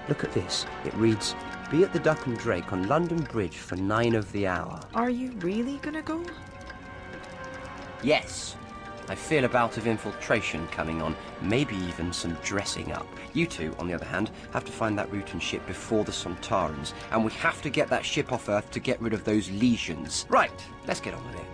Look at this. It reads, "Be at the Duck and Drake on London Bridge for 9 of the hour." Are you really gonna go? Yes. I feel a bout of infiltration coming on, maybe even some dressing up. You two, on the other hand, have to find that Rutan ship before the Sontarans, and we have to get that ship off Earth to get rid of those legions. Right, let's get on with it.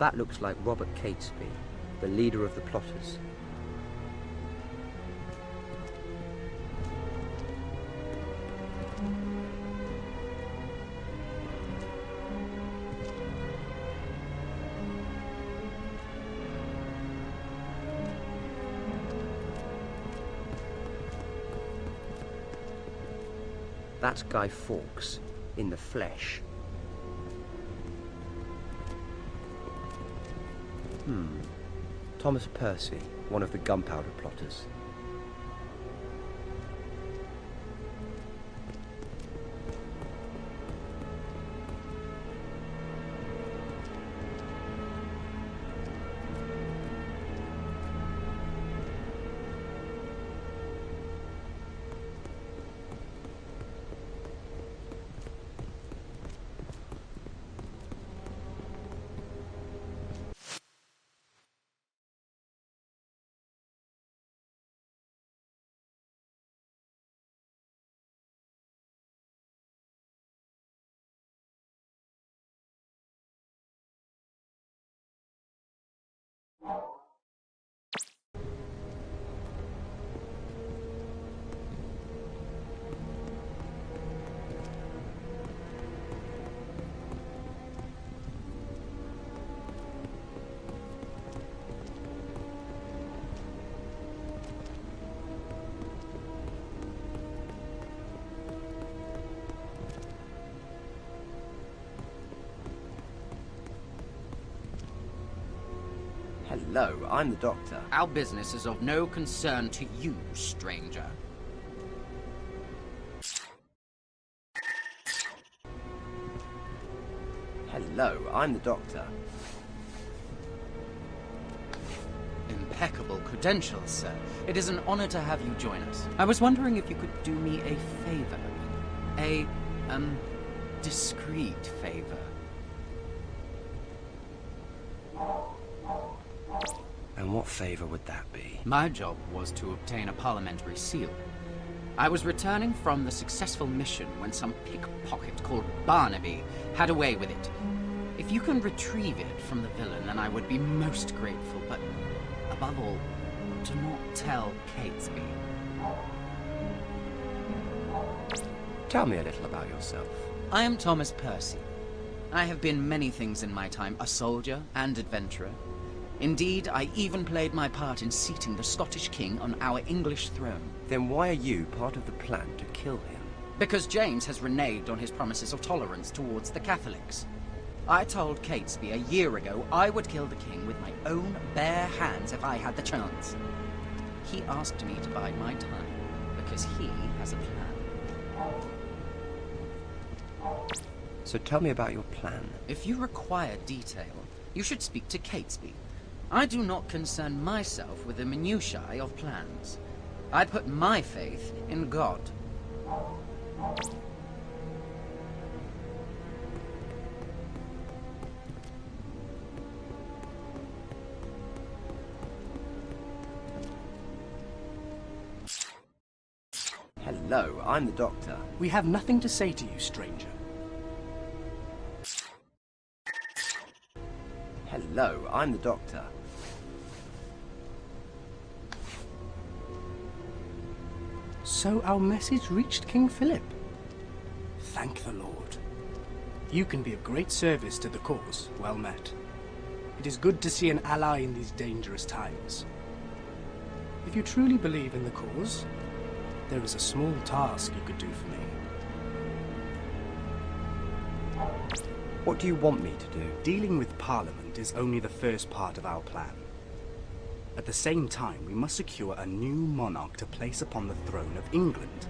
That looks like Robert Catesby, the leader of the plotters. That's Guy Fawkes, in the flesh. Thomas Percy, one of the Gunpowder plotters. Hello, I'm the doctor. Our business is of no concern to you, stranger. Hello, I'm the doctor. Impeccable credentials, sir. It is an honor to have you join us. I was wondering if you could do me a favor. A, discreet favor. And what favour would that be? My job was to obtain a parliamentary seal. I was returning from the successful mission when some pickpocket called Barnaby had a way with it. If you can retrieve it from the villain, then I would be most grateful, but above all, do not tell Catesby. Tell me a little about yourself. I am Thomas Percy. I have been many things in my time, a soldier and adventurer. Indeed, I even played my part in seating the Scottish king on our English throne. Then why are you part of the plan to kill him? Because James has reneged on his promises of tolerance towards the Catholics. I told Catesby a year ago I would kill the king with my own bare hands if I had the chance. He asked me to bide my time, because he has a plan. So tell me about your plan. If you require detail, you should speak to Catesby. I do not concern myself with the minutiae of plans. I put my faith in God. Hello, I'm the doctor. We have nothing to say to you, stranger. Hello, I'm the doctor. So our message reached King Philip. Thank the Lord. You can be of great service to the cause. Well met. It is good to see an ally in these dangerous times. If you truly believe in the cause, there is a small task you could do for me. What do you want me to do? Dealing with Parliament is only the first part of our plan. At the same time, we must secure a new monarch to place upon the throne of England.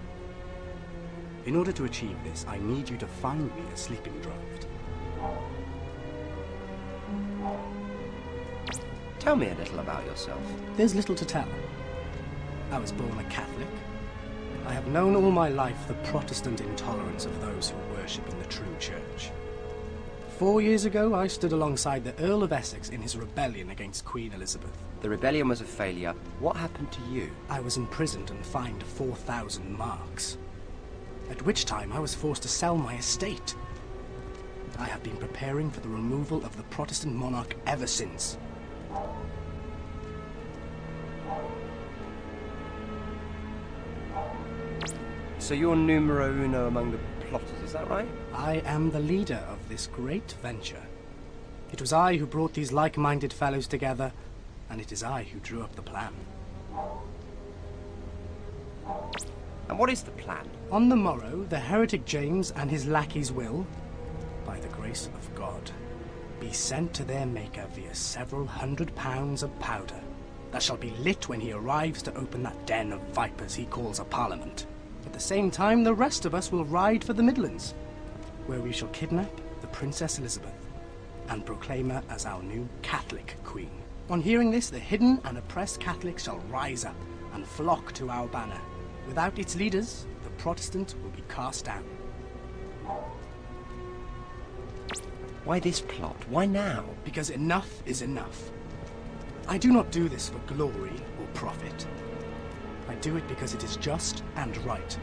In order to achieve this, I need you to find me a sleeping draught. Tell me a little about yourself. There's little to tell. I was born a Catholic. I have known all my life the Protestant intolerance of those who worship in the true church. 4 years ago, I stood alongside the Earl of Essex in his rebellion against Queen Elizabeth. The rebellion was a failure. What happened to you? I was imprisoned and fined 4,000 marks. At which time I was forced to sell my estate. I have been preparing for the removal of the Protestant monarch ever since. So you're numero uno among the plotters, is that right? I am the leader of this great venture. It was I who brought these like-minded fellows together, and it is I who drew up the plan. And what is the plan? On the morrow, the heretic James and his lackeys will, by the grace of God, be sent to their maker via several £100 of powder that shall be lit when he arrives to open that den of vipers he calls a parliament. At the same time, the rest of us will ride for the Midlands, where we shall kidnap the Princess Elizabeth and proclaim her as our new Catholic queen. On hearing this, the hidden and oppressed Catholics shall rise up and flock to our banner. Without its leaders, the Protestant will be cast down. Why this plot? Why now? Because enough is enough. I do not do this for glory or profit. I do it because it is just and right.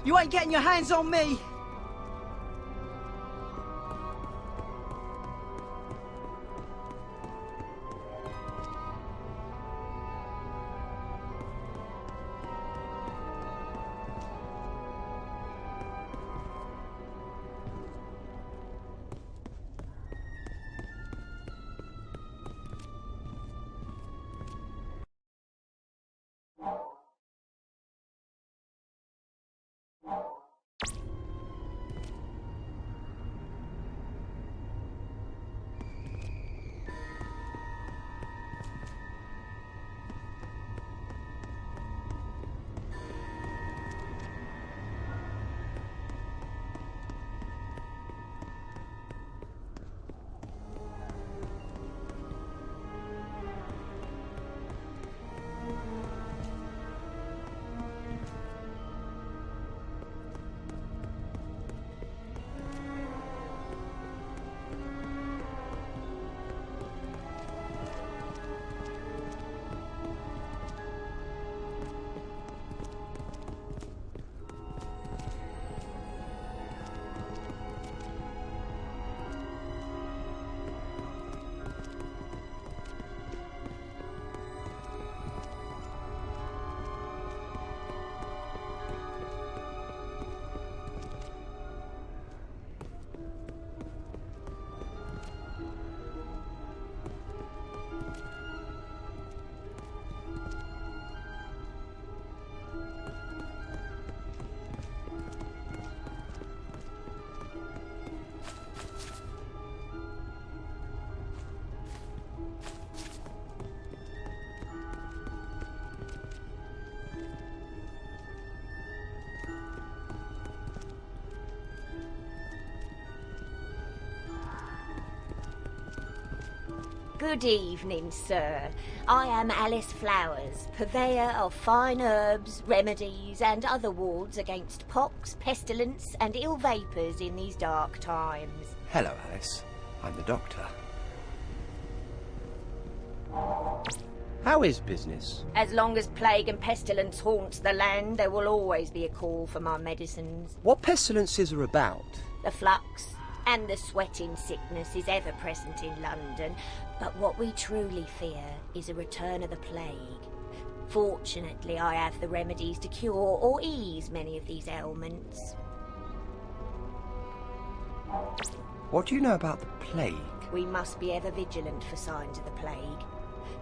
You ain't getting your hands on me! Good evening, sir. I am Alice Flowers, purveyor of fine herbs, remedies, and other wards against pox, pestilence, and ill vapours in these dark times. Hello, Alice. I'm the doctor. How is business? As long as plague and pestilence haunts the land, there will always be a call for my medicines. What pestilences are about? The flux and the sweating sickness is ever present in London, but what we truly fear is a return of the plague. Fortunately, I have the remedies to cure or ease many of these ailments. What do you know about the plague? We must be ever vigilant for signs of the plague.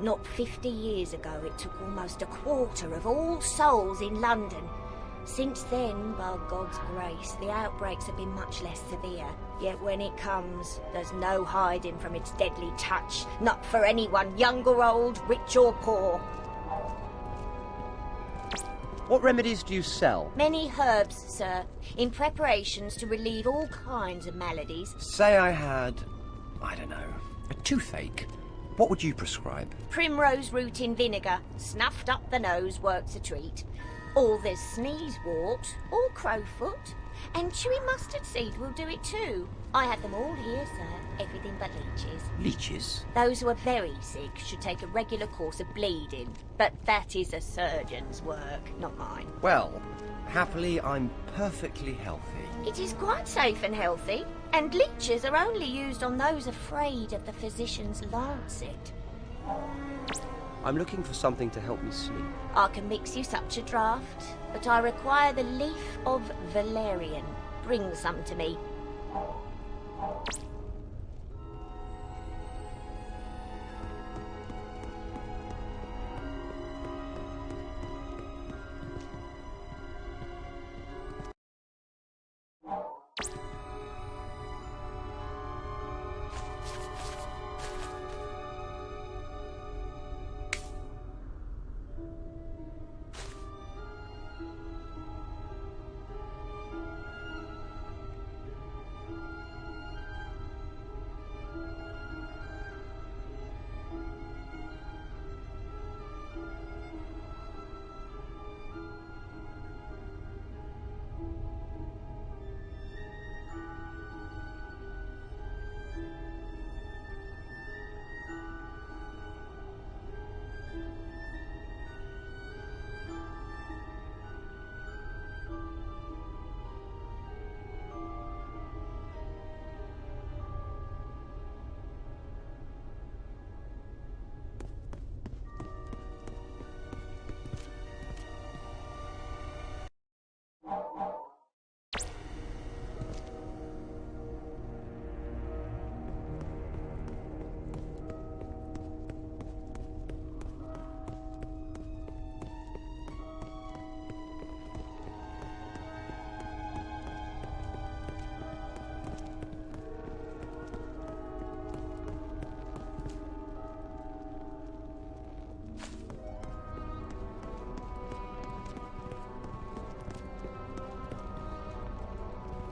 Not 50 years ago, it took almost a quarter of all souls in London. Since then, by God's grace, the outbreaks have been much less severe. Yet when it comes, there's no hiding from its deadly touch, not for anyone, young or old, rich or poor. What remedies do you sell? Many herbs, sir, in preparations to relieve all kinds of maladies. Say I had, I don't know, a toothache. What would you prescribe? Primrose root in vinegar, snuffed up the nose, works a treat. Or there's sneezewort, or crowfoot, and chewy mustard seed will do it too. I have them all here, sir, everything but leeches. Leeches? Those who are very sick should take a regular course of bleeding, but that is a surgeon's work, not mine. Well, happily, I'm perfectly healthy. It is quite safe and healthy, and leeches are only used on those afraid of the physician's lancet. I'm looking for something to help me sleep. I can mix you such a draught, but I require the leaf of valerian. Bring some to me.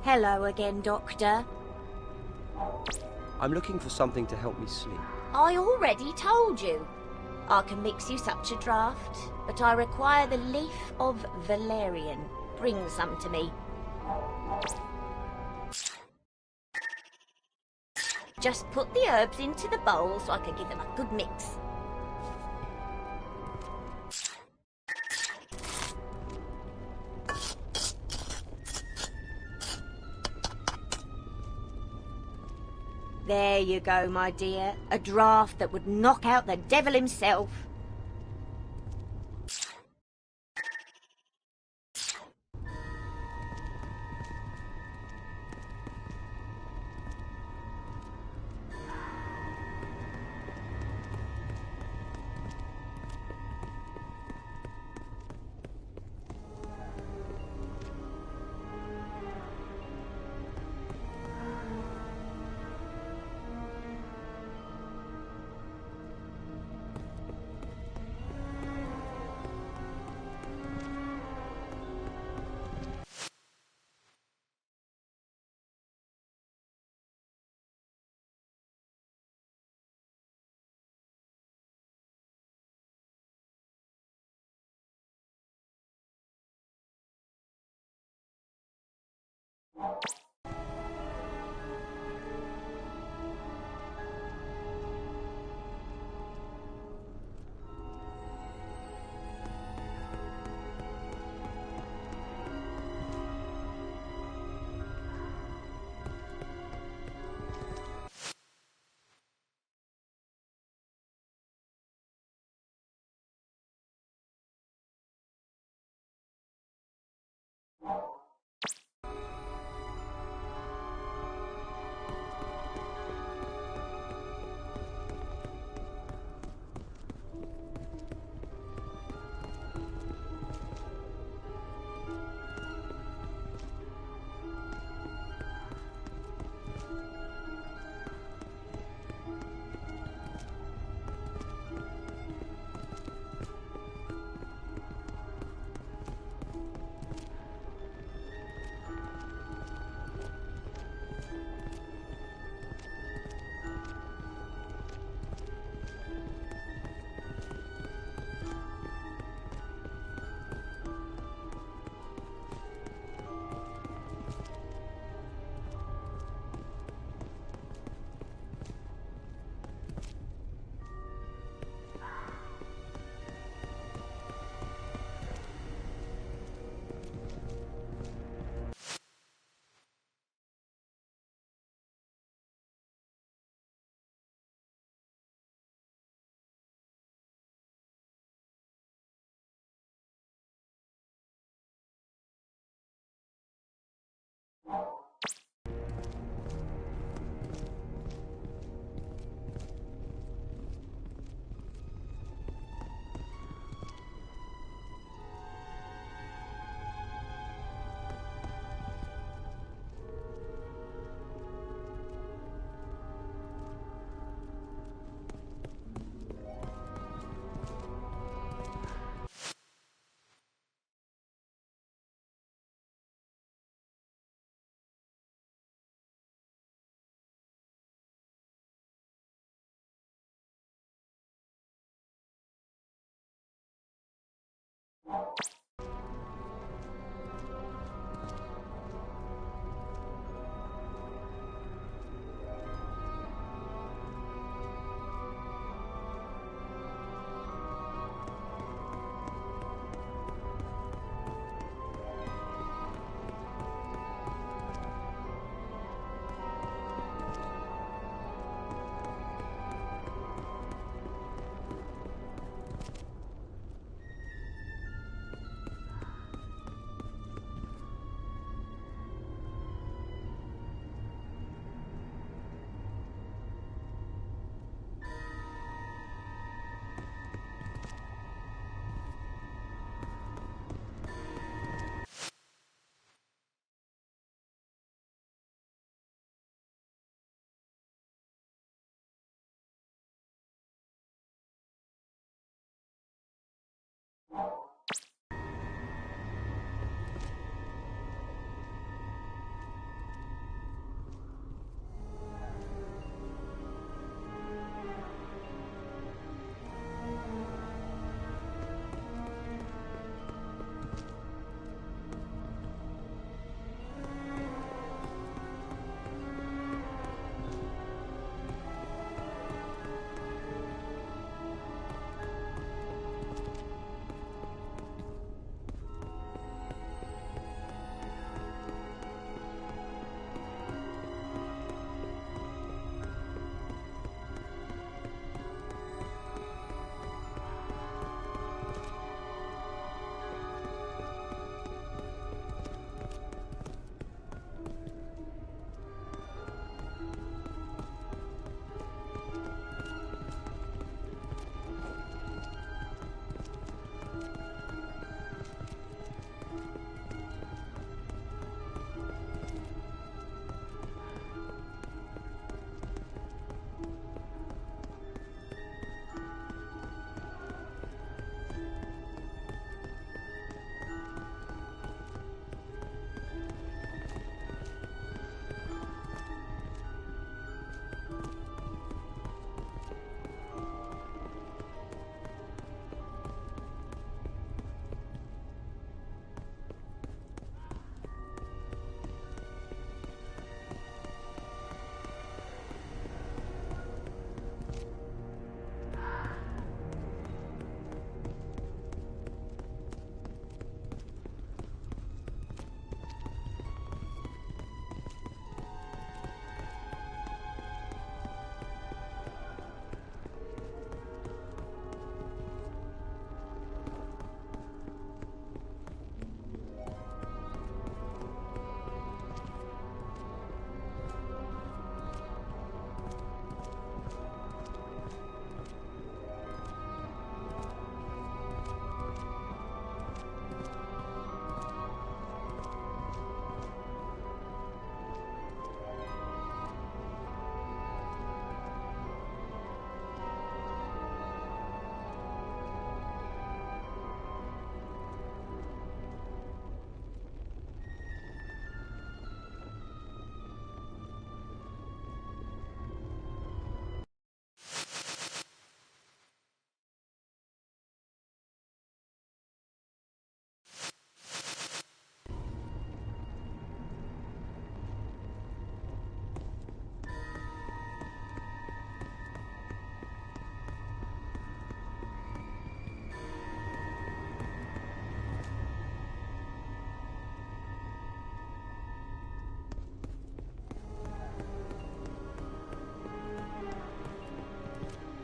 Hello again, Doctor. I'm looking for something to help me sleep. I already told you. I can mix you such a draught, but I require the leaf of valerian. Bring some to me. Just put the herbs into the bowl so I can give them a good mix. There you go, my dear. A draught that would knock out the devil himself.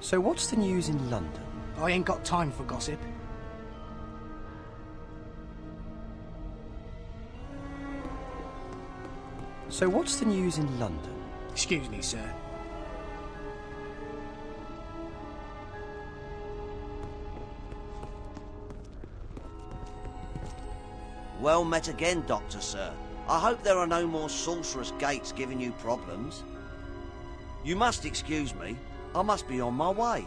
So what's the news in London? I ain't got time for gossip. So what's the news in London? Excuse me, sir. Well met again, Doctor, sir. I hope there are no more sorcerous gates giving you problems. You must excuse me. I must be on my way.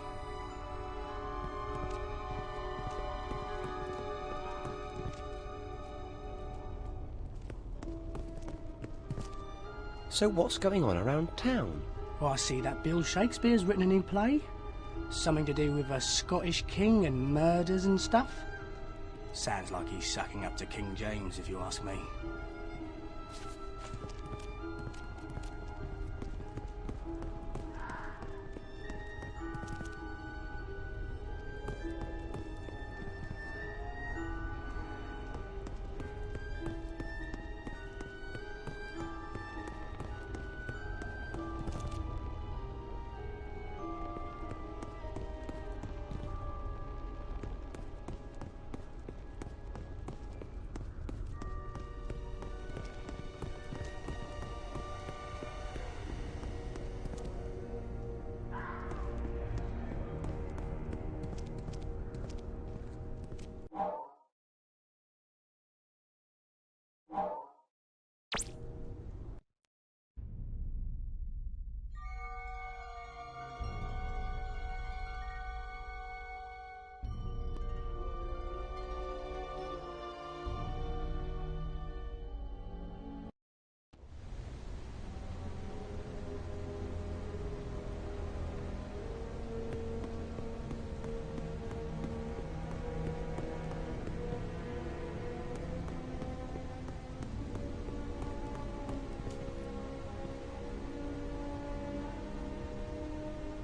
So what's going on around town? Oh, I see that Bill Shakespeare's written a new play. Something to do with a Scottish king and murders and stuff. Sounds like he's sucking up to King James, if you ask me.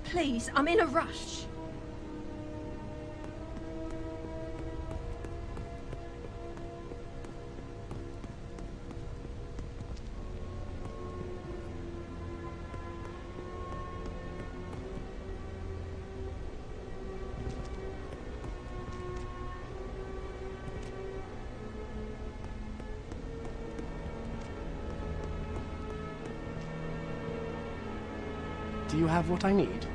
Please, I'm in a rush. Do you have what I need?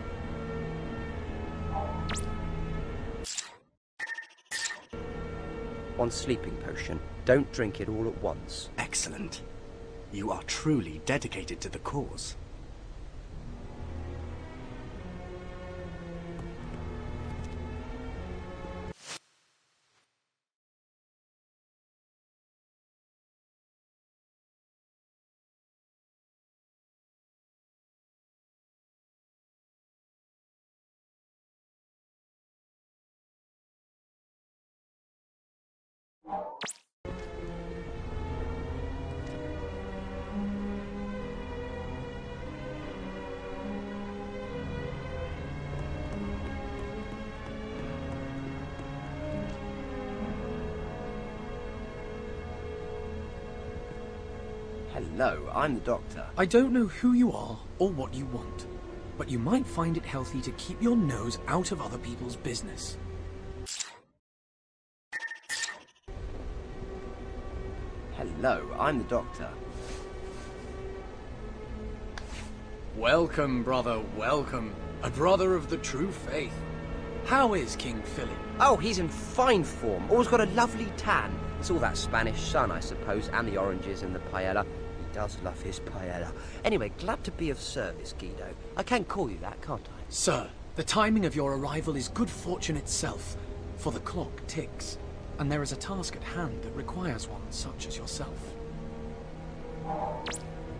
One sleeping potion. Don't drink it all at once. Excellent. You are truly dedicated to the cause. Hello, I'm the doctor. I don't know who you are or what you want, but you might find it healthy to keep your nose out of other people's business. Hello, I'm the doctor. Welcome, brother, welcome. A brother of the true faith. How is King Philip? Oh, he's in fine form. Always got a lovely tan. It's all that Spanish sun, I suppose, and the oranges and the paella. He does love his paella. Anyway, glad to be of service, Guido. I can call you that, can't I? Sir, the timing of your arrival is good fortune itself, for the clock ticks, and there is a task at hand that requires one such as yourself.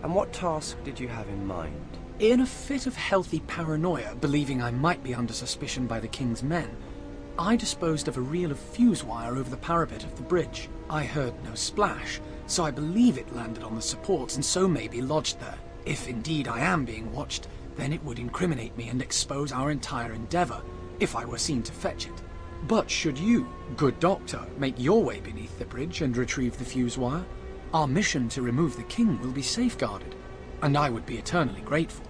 And what task did you have in mind? In a fit of healthy paranoia, believing I might be under suspicion by the King's men, I disposed of a reel of fuse wire over the parapet of the bridge. I heard no splash, so I believe it landed on the supports and so may be lodged there. If indeed I am being watched, then it would incriminate me and expose our entire endeavour, if I were seen to fetch it. But should you, good doctor, make your way beneath the bridge and retrieve the fuse wire, our mission to remove the King will be safeguarded, and I would be eternally grateful.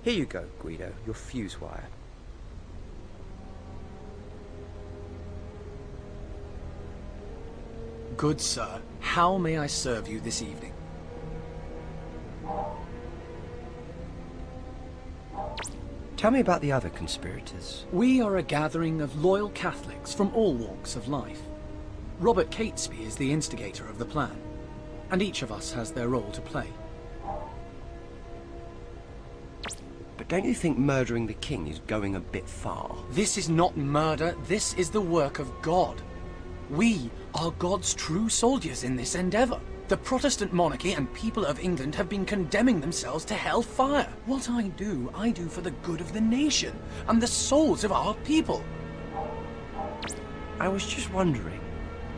Here you go, Guido, your fuse wire. Good sir, how may I serve you this evening? Tell me about the other conspirators. We are a gathering of loyal Catholics from all walks of life. Robert Catesby is the instigator of the plan, and each of us has their role to play. But don't you think murdering the king is going a bit far? This is not murder, this is the work of God. We are God's true soldiers in this endeavour. The Protestant monarchy and people of England have been condemning themselves to hellfire. What I do for the good of the nation and the souls of our people. I was just wondering,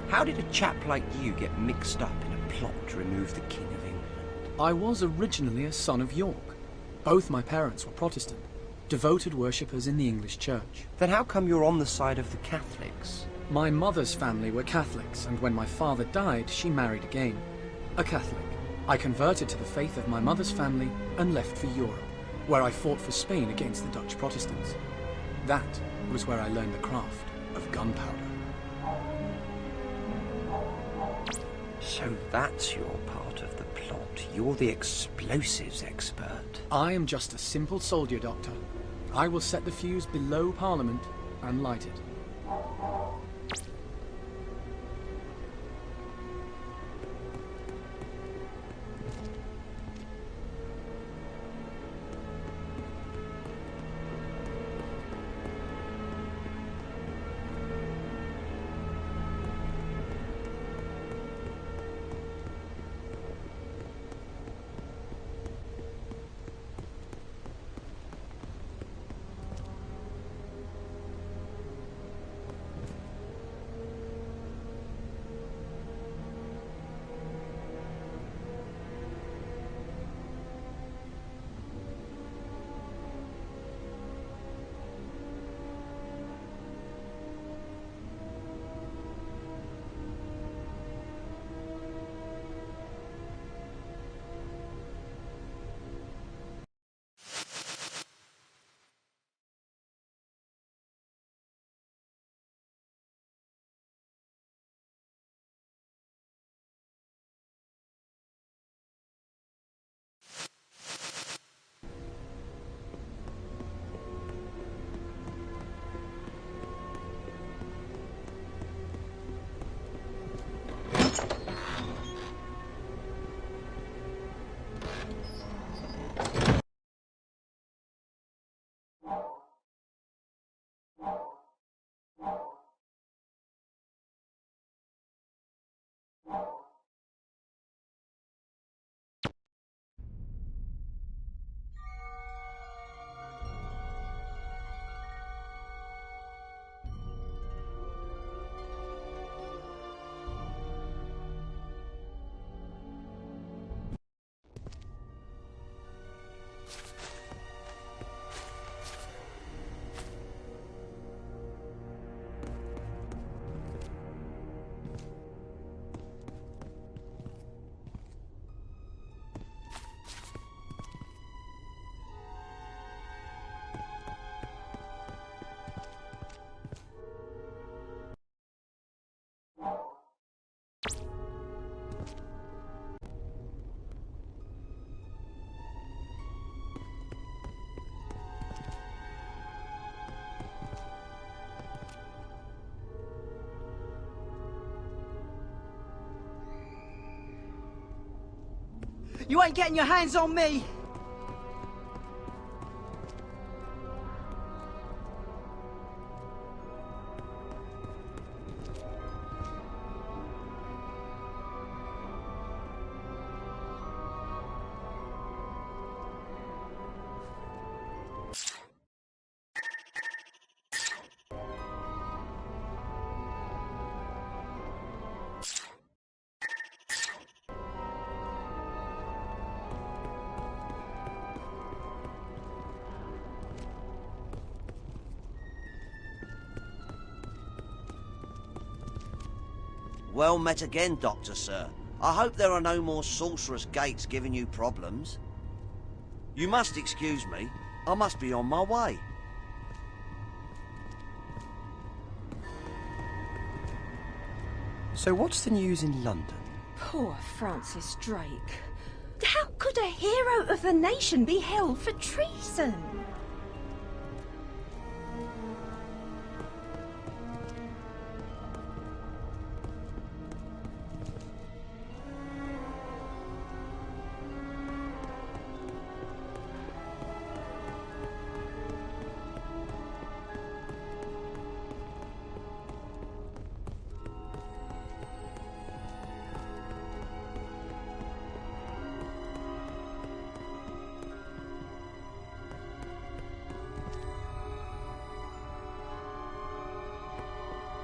how did a chap like you get mixed up in a plot to remove the King of England? I was originally a son of York. Both my parents were Protestant, devoted worshippers in the English church. Then how come you're on the side of the Catholics? My mother's family were Catholics, and when my father died, she married again. A Catholic. I converted to the faith of my mother's family and left for Europe, where I fought for Spain against the Dutch Protestants. That was where I learned the craft of gunpowder. So that's your part of the plot. You're the explosives expert. I am just a simple soldier, Doctor. I will set the fuse below Parliament and light it. You ain't getting your hands on me! Well met again, Doctor, sir. I hope there are no more sorcerous gates giving you problems. You must excuse me. I must be on my way. So what's the news in London? Poor Francis Drake. How could a hero of the nation be held for treason?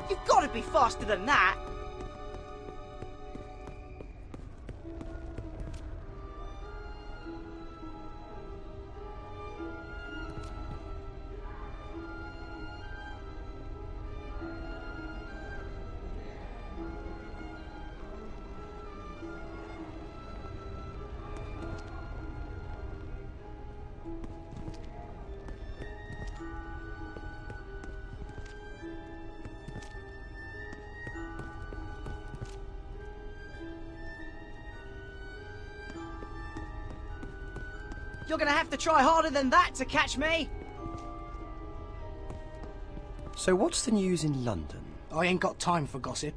You've got to be faster than that. You're gonna have to try harder than that to catch me. So what's the news in London? I ain't got time for gossip.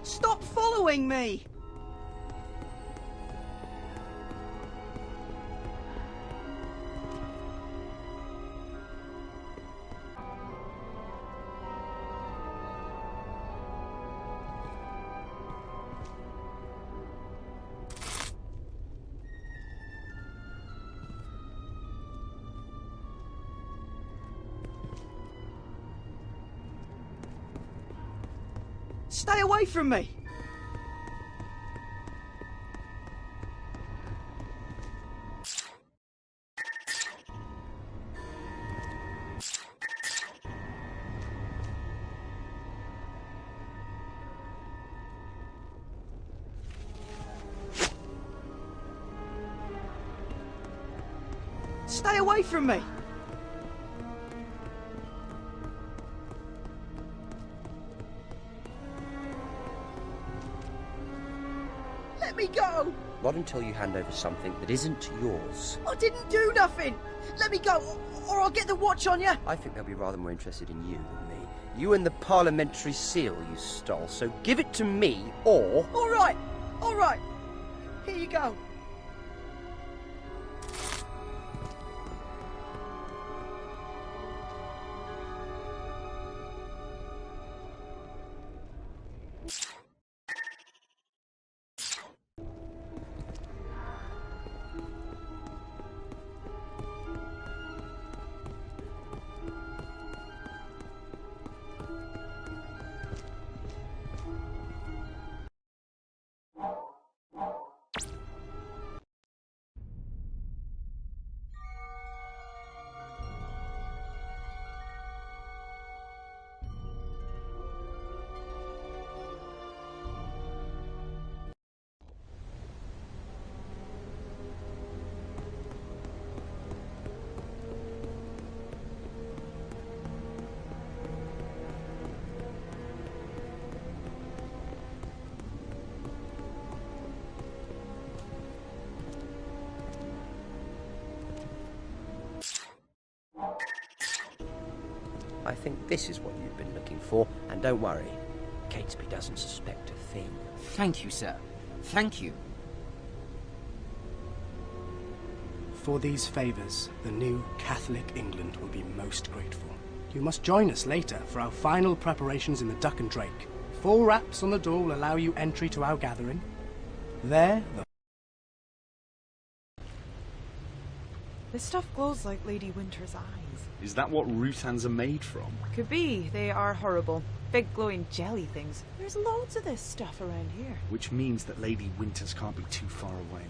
Stop following me! Stay away from me! Stay away from me! Let me go! Not until you hand over something that isn't yours. I didn't do nothing! Let me go, or I'll get the watch on you! I think they'll be rather more interested in you than me. You and the parliamentary seal you stole, so give it to me, or... Alright! Alright! Here you go. I think this is what you've been looking for, and don't worry, Catesby doesn't suspect a thing. Thank you, sir. Thank you. For these favours, the new Catholic England will be most grateful. You must join us later for our final preparations in the Duck and Drake. 4 raps on the door will allow you entry to our gathering. There, This stuff glows like Lady Winter's eyes. Is that what Rutans are made from? Could be. They are horrible. Big glowing jelly things. There's loads of this stuff around here. Which means that Lady Winters can't be too far away.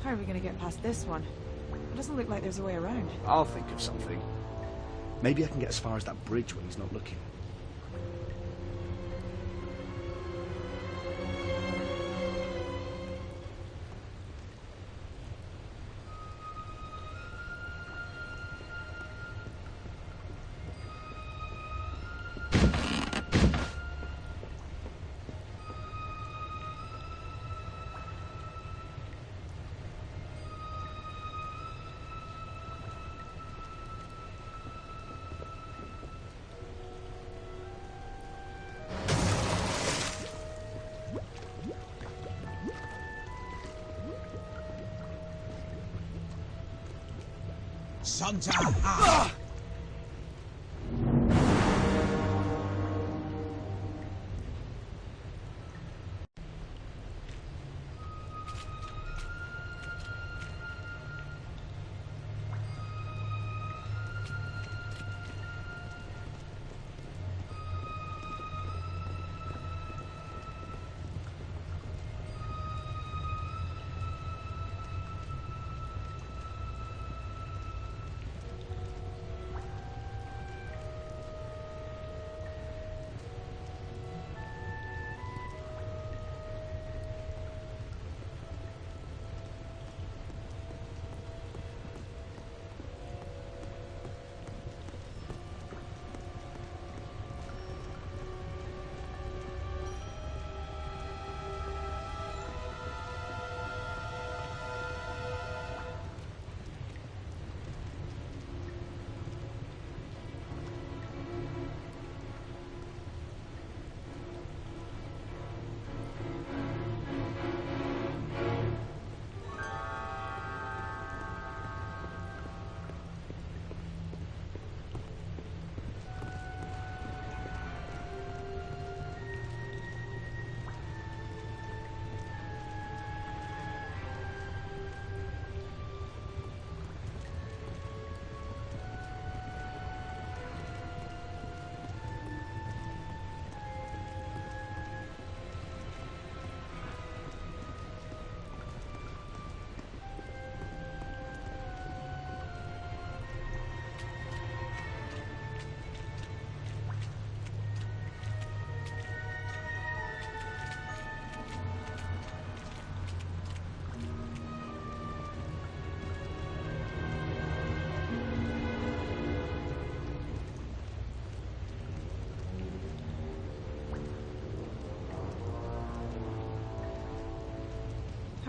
How are we going to get past this one? It doesn't look like there's a way around. I'll think of something. Maybe I can get as far as that bridge when he's not looking. Santa!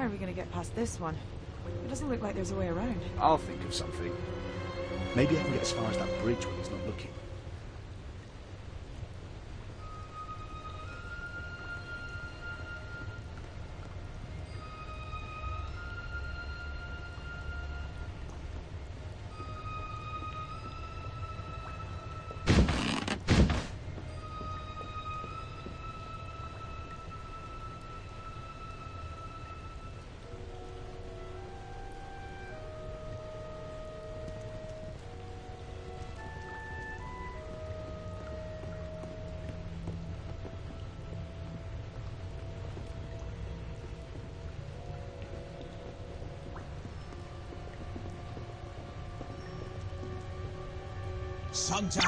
are we going to get past this one? It doesn't look like there's a way around. I'll think of something. Maybe I can get as far as that bridge when he's not looking. Santa!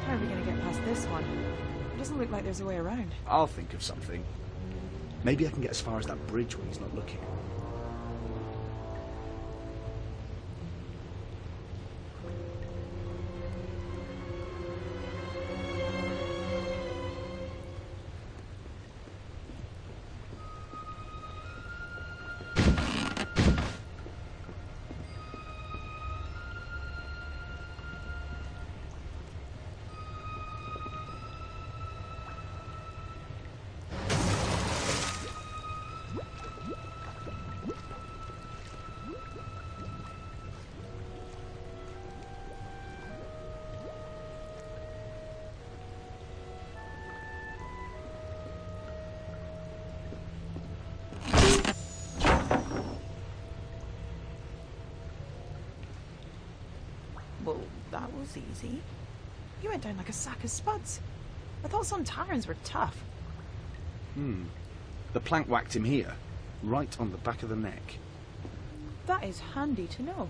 How are we going to get past this one? It doesn't look like there's a way around. I'll think of something. Maybe I can get as far as that bridge when he's not looking. Well, that was easy. You went down like a sack of spuds. I thought Sontarans were tough. The plank whacked him here, right on the back of the neck. That is handy to know.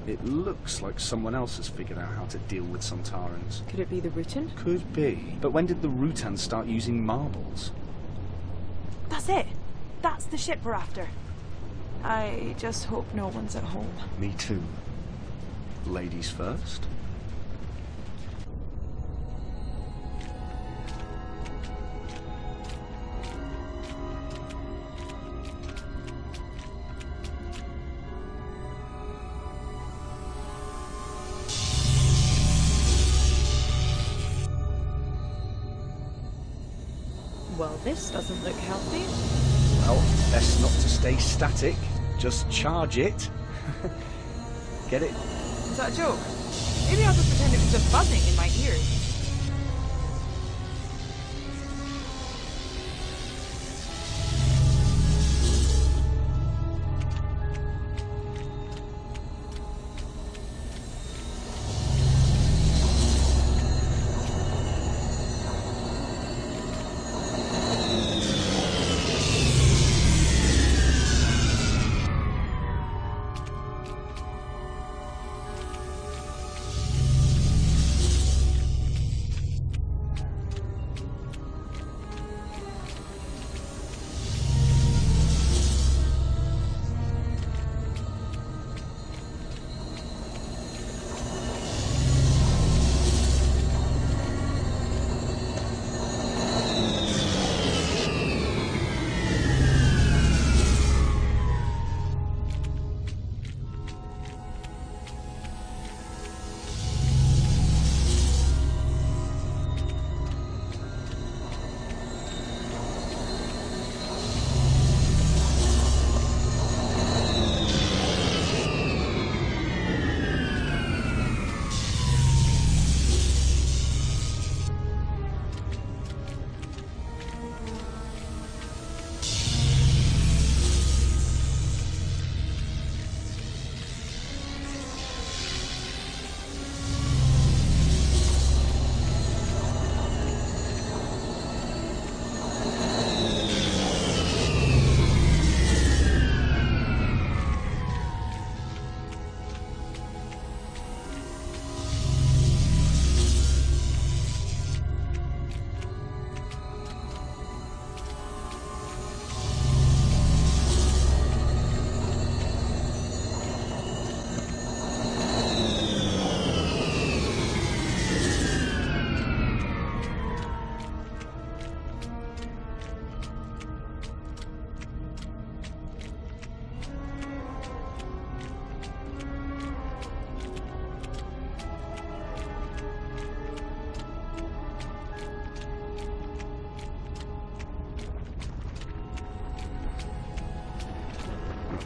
It looks like someone else has figured out how to deal with Sontarans. Could it be the Rutan? Could be. But when did the Rutans start using marbles? That's it! That's the ship we're after. I just hope no one's at home. Me too. Ladies first. Well, this doesn't look healthy. Well, best not to stay static. Just charge it. Get it? Is that a joke? Maybe I'll just pretend it was a buzzing in my ears.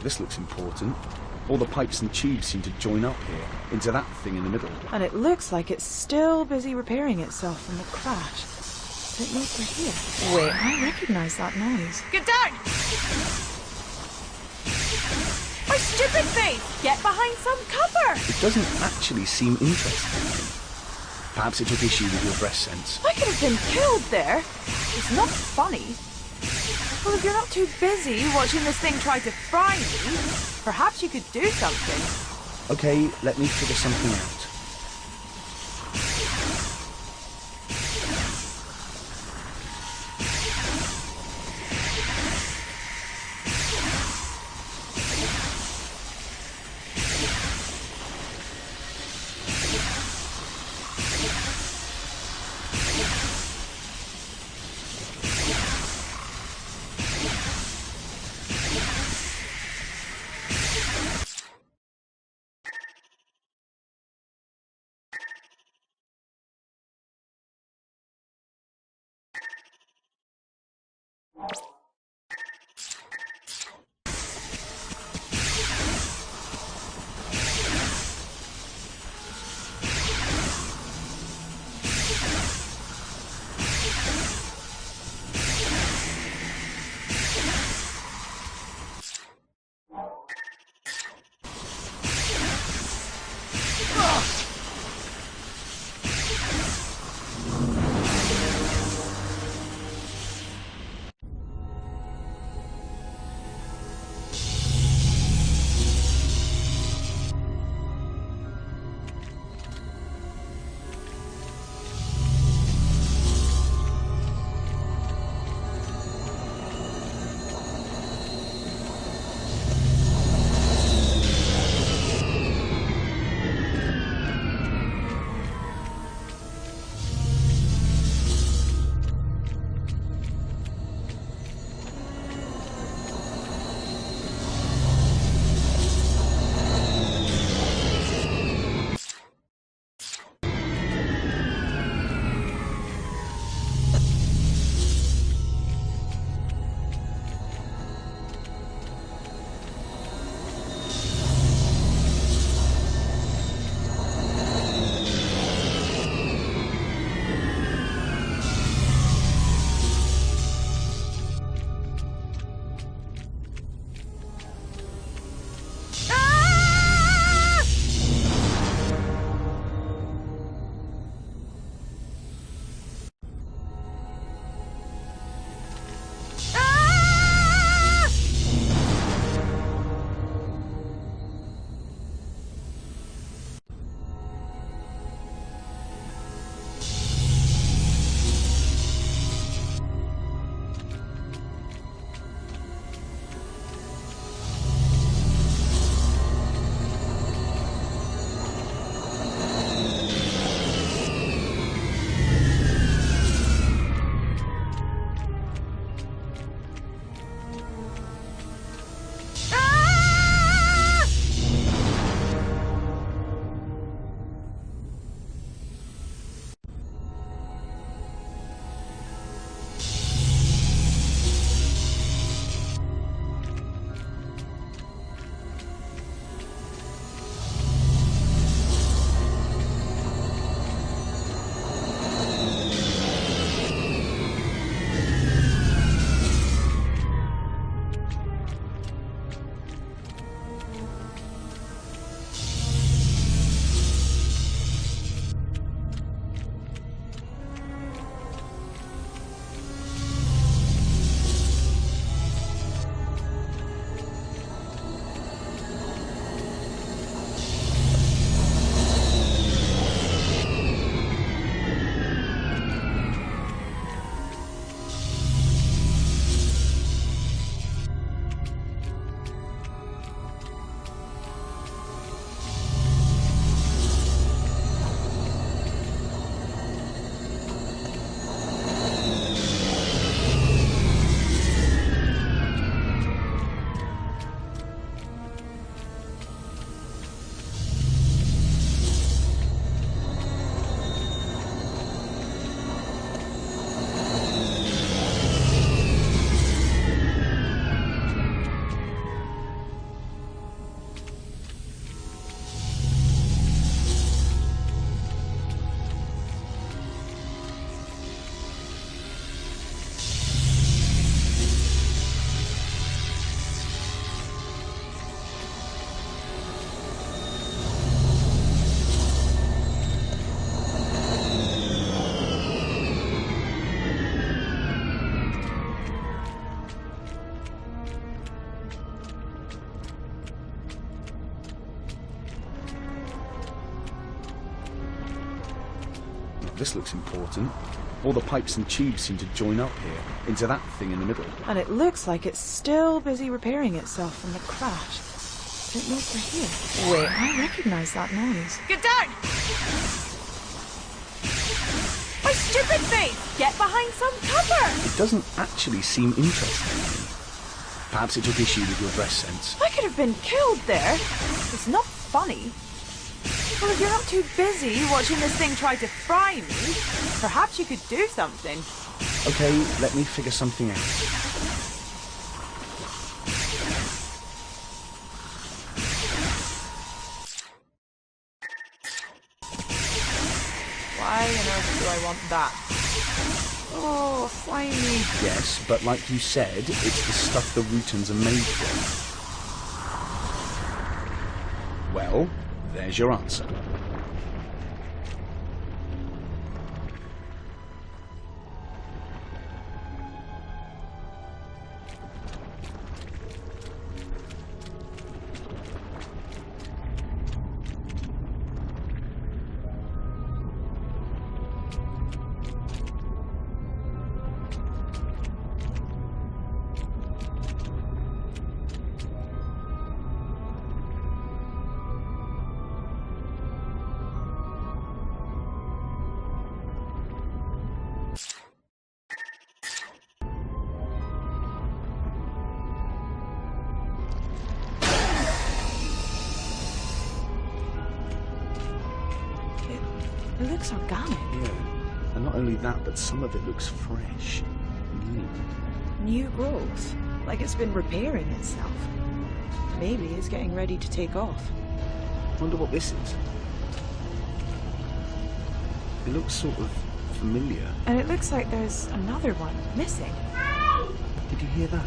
This looks important. All the pipes and tubes seem to join up here, into that thing in the middle. And it looks like it's still busy repairing itself from the crash. So it knows we're here. Wait, I recognise that noise. Get down! My stupid face! Get behind some cover! It doesn't actually seem interesting. Perhaps it took issue with your breast sense. I could have been killed there. It's not funny. Well, if you're not too busy watching this thing try to fry me, perhaps you could do something. Okay, let me figure something out. this looks important. All the pipes and tubes seem to join up here, into that thing in the middle. And it looks like it's still busy repairing itself from the crash. It moves for here. Wait, I recognise that noise. Get down! My stupid face! Get behind some cover! It doesn't actually seem interesting. Perhaps it took issue with your dress sense. I could have been killed there. It's not funny. Well, if you're not too busy watching this thing try to fry me, perhaps you could do something. Okay, let me figure something out. Why on earth do I want that? Oh, slimy. Yes, but like you said, it's the stuff the Routons are made from. Well, there's your answer. It looks organic. Yeah, and not only that, but some of it looks fresh. New growth, like it's been repairing itself. Maybe it's getting ready to take off. Wonder what this is. It looks sort of familiar. And it looks like there's another one missing. Did you hear that?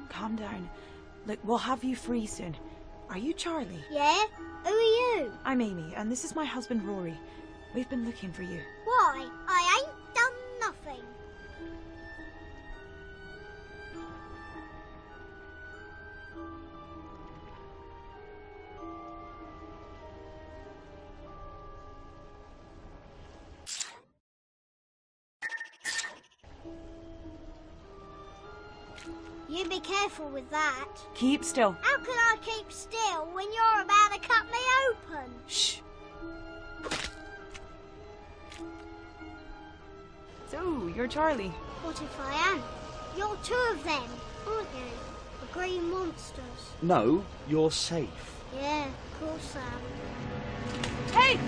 Calm down. Look, we'll have you free soon. Are you Charlie? Yeah? Who are you? I'm Amy, and this is my husband Rory. We've been looking for you. Why? I ain't done nothing. You be careful with that. Keep still. How can I keep still when you're about to cut me open? Shh. So, you're Charlie. What if I am? You're two of them, aren't you? The green monsters. No, you're safe. Yeah, of course I am. Hey!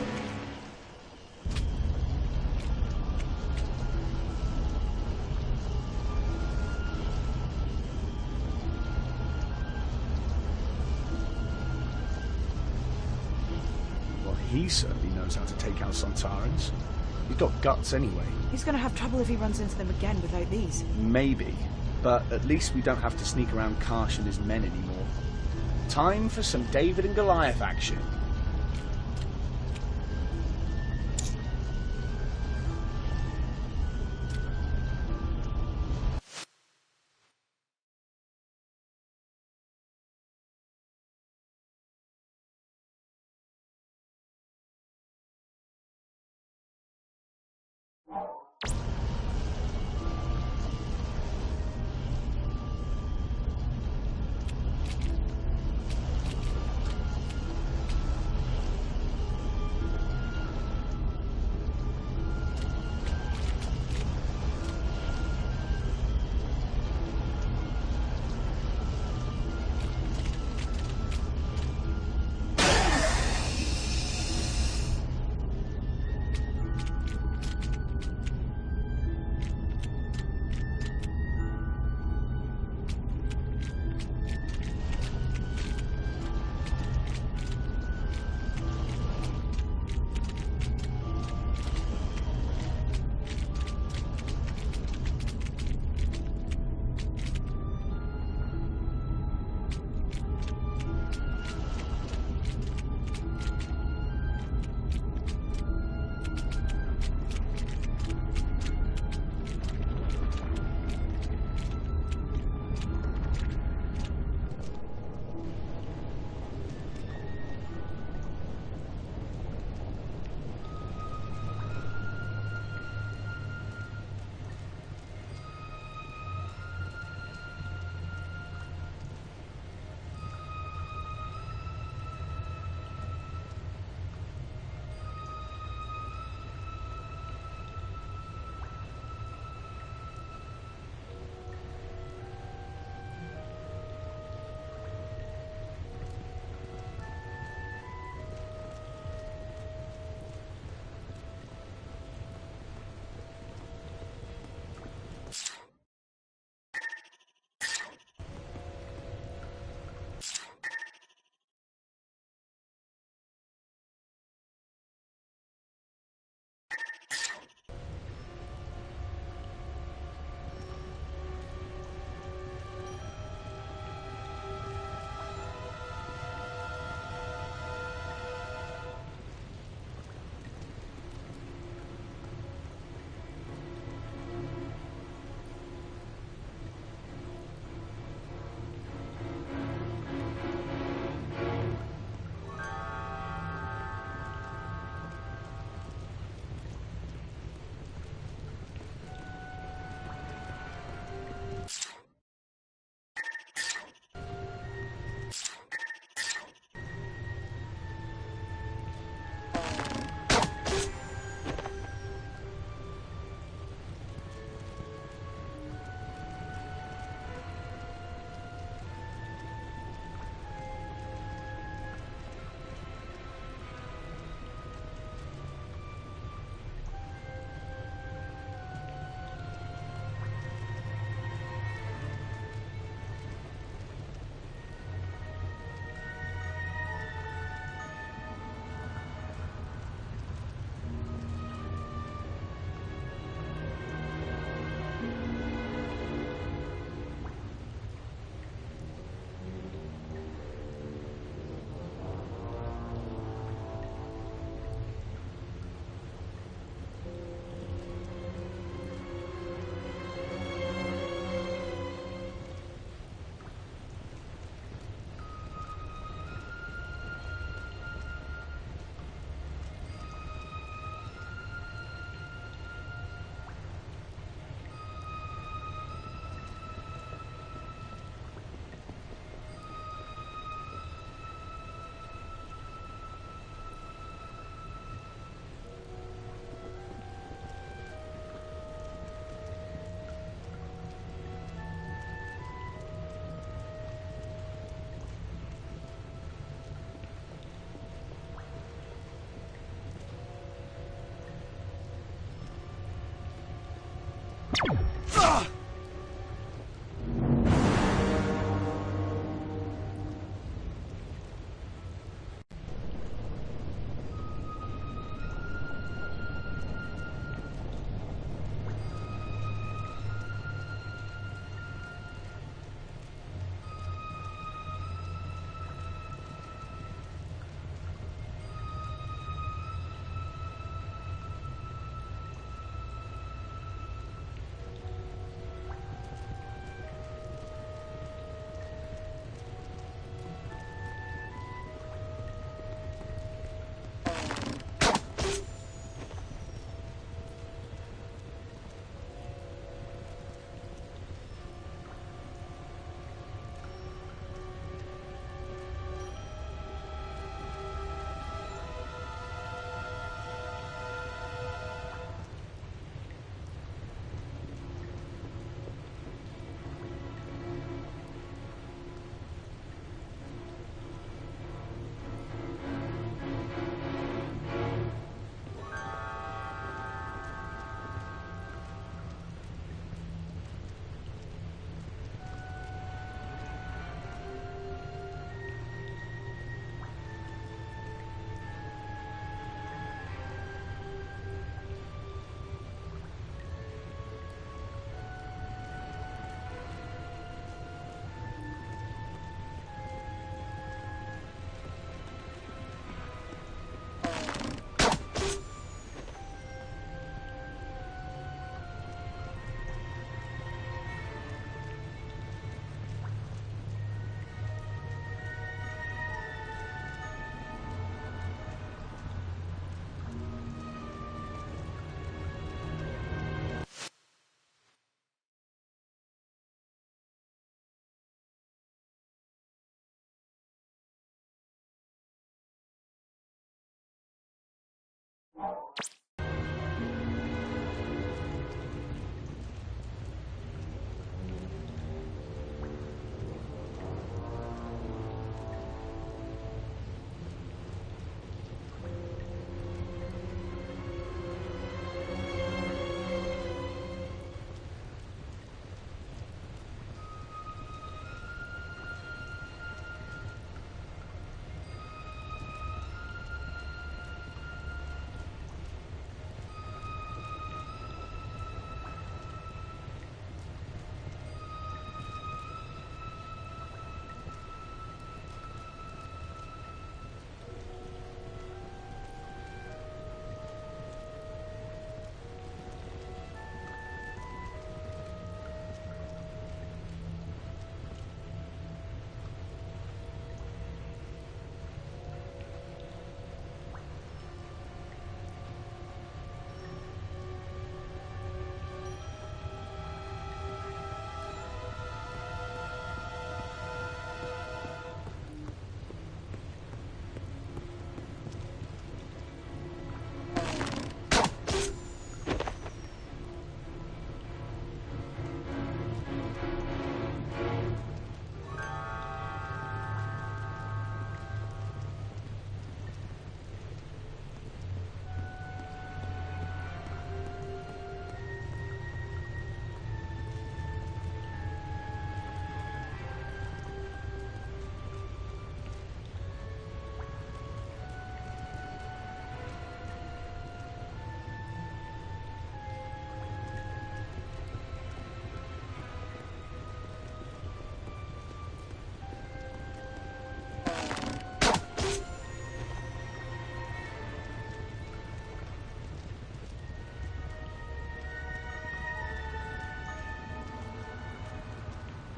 He certainly knows how to take out Sontarans. He's got guts anyway. He's gonna have trouble if he runs into them again without these. Maybe, but at least we don't have to sneak around Karsh and his men anymore. Time for some David and Goliath action.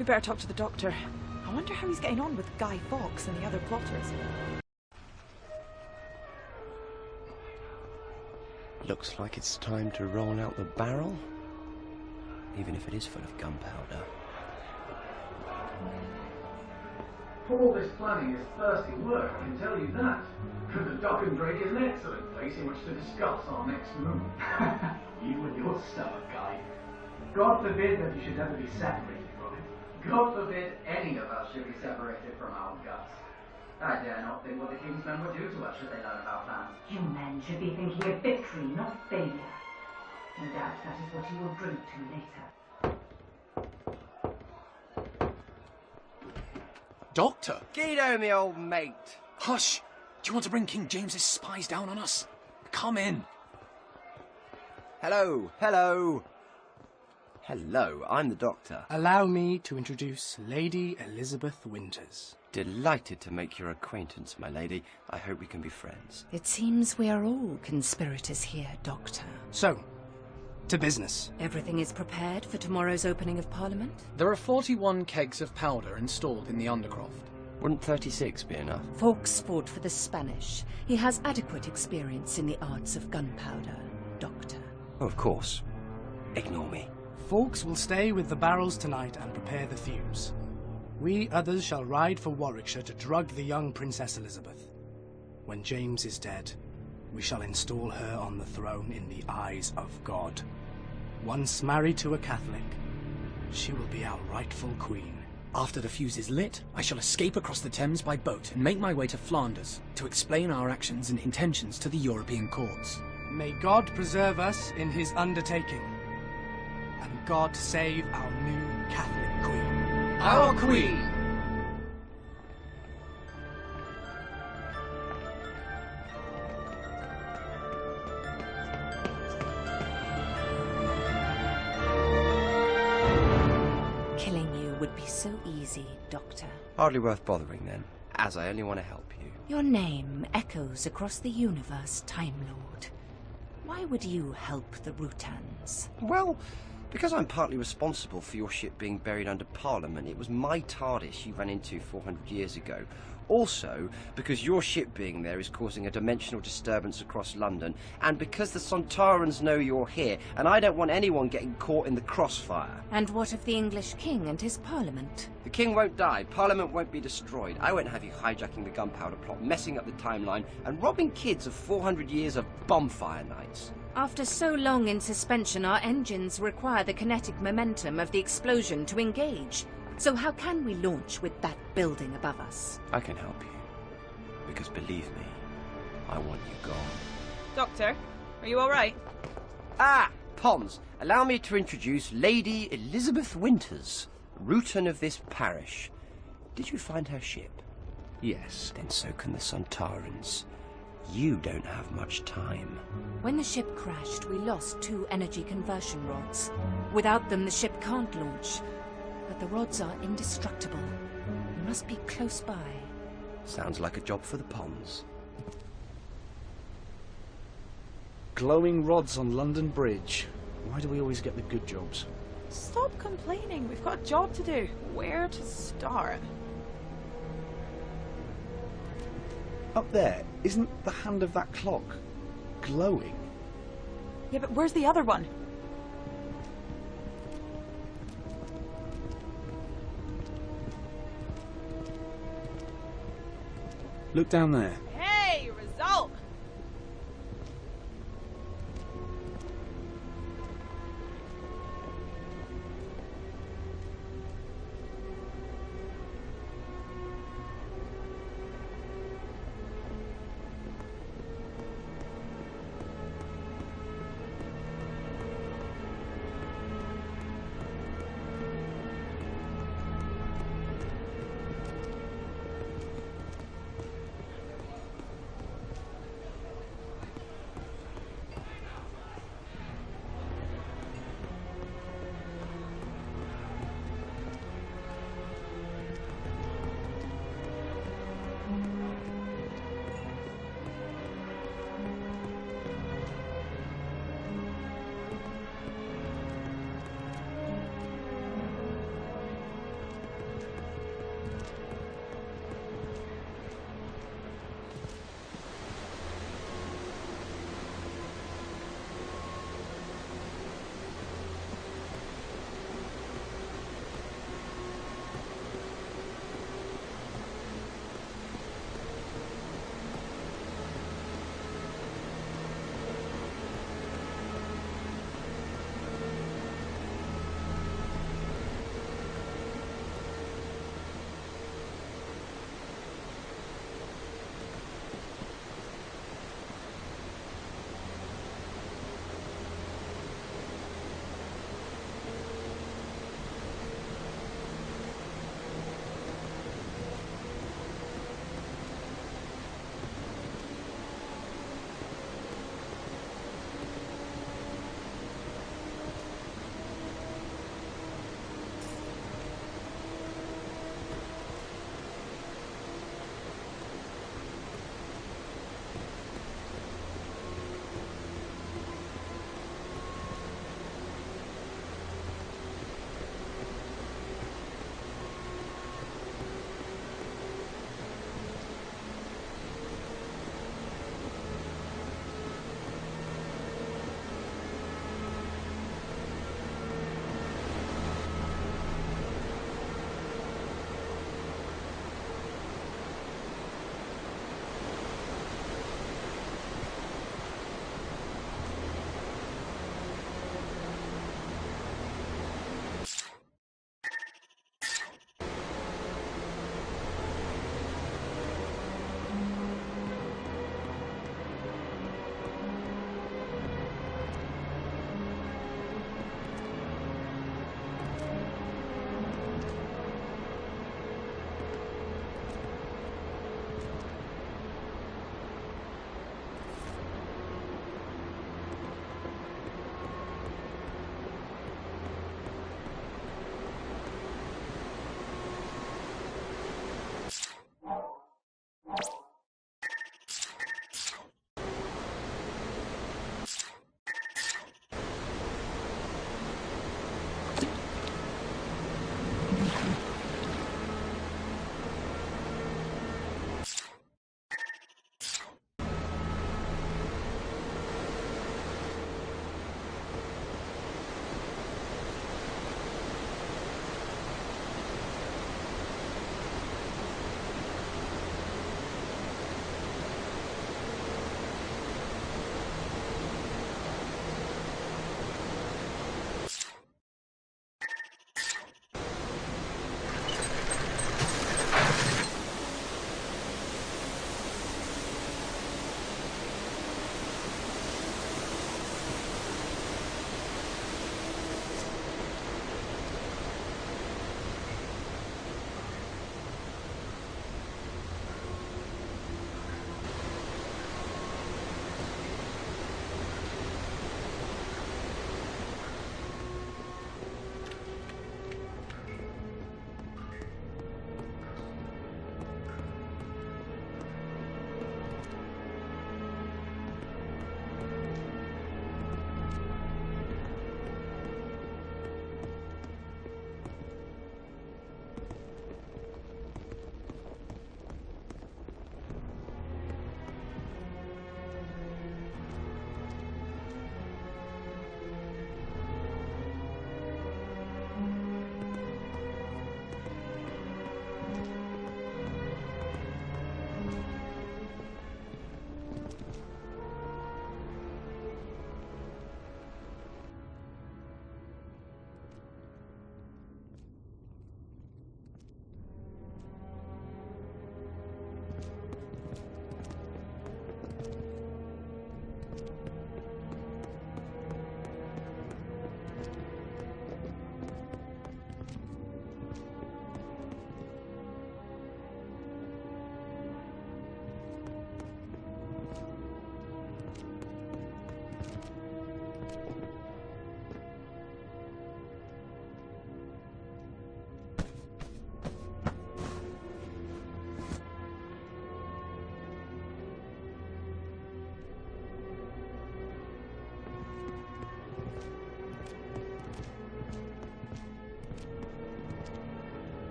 We better talk to the doctor. I wonder how he's getting on with Guy Fawkes and the other plotters. Looks like it's time to roll out the barrel, even if it is full of gunpowder. All this planning is thirsty work, I can tell you that. The Dock and Drake is an excellent place in which to discuss our next move. You and your stomach, Guy. God forbid that you should ever be separated from it. God forbid any of us should be separated from our guts. I dare not think what the King's men would do to us should they learn of our plans. You men should be thinking of victory, not failure. No doubt that is what he will drink to later. Doctor! Guido, me old mate. Hush! Do you want to bring King James's spies down on us? Come in. Hello, hello. Hello, I'm the Doctor. Allow me to introduce Lady Elizabeth Winters. Delighted to make your acquaintance, my lady. I hope we can be friends. It seems we are all conspirators here, Doctor. So, to business. Everything is prepared for tomorrow's opening of Parliament? There are 41 kegs of powder installed in the Undercroft. Wouldn't 36 be enough? Fawkes fought for the Spanish. He has adequate experience in the arts of gunpowder, Doctor. Oh, of course. Ignore me. Fawkes will stay with the barrels tonight and prepare the fumes. We others shall ride for Warwickshire to drug the young Princess Elizabeth. When James is dead, we shall install her on the throne in the eyes of God. Once married to a Catholic, she will be our rightful queen. After the fuse is lit, I shall escape across the Thames by boat and make my way to Flanders to explain our actions and intentions to the European courts. May God preserve us in his undertaking. And God save our new Catholic queen. Our queen! Killing you would be so easy, Doctor. Hardly worth bothering then, as I only want to help you. Your name echoes across the universe, Time Lord. Why would you help the Rutans? Well, because I'm partly responsible for your ship being buried under Parliament. It was my TARDIS you ran into 400 years ago. Also, because your ship being there is causing a dimensional disturbance across London, and because the Sontarans know you're here, and I don't want anyone getting caught in the crossfire. And what of the English king and his Parliament? The king won't die, Parliament won't be destroyed. I won't have you hijacking the Gunpowder plot, messing up the timeline, and robbing kids of 400 years of bonfire nights. After so long in suspension, our engines require the kinetic momentum of the explosion to engage. So how can we launch with that building above us? I can help you. Because believe me, I want you gone. Doctor, are you alright? Ah! Pons, allow me to introduce Lady Elizabeth Winters, Rutan of this parish. Did you find her ship? Yes. Then so can the Sontarans. You don't have much time. When the ship crashed, we lost 2 energy conversion rods. Without them, the ship can't launch. But the rods are indestructible. We must be close by. Sounds like a job for the Pons. Glowing rods on London Bridge. Why do we always get the good jobs? Stop complaining. We've got a job to do. Where to start? Up there, isn't the hand of that clock glowing? Yeah, but where's the other one? Look down there. Hey, result!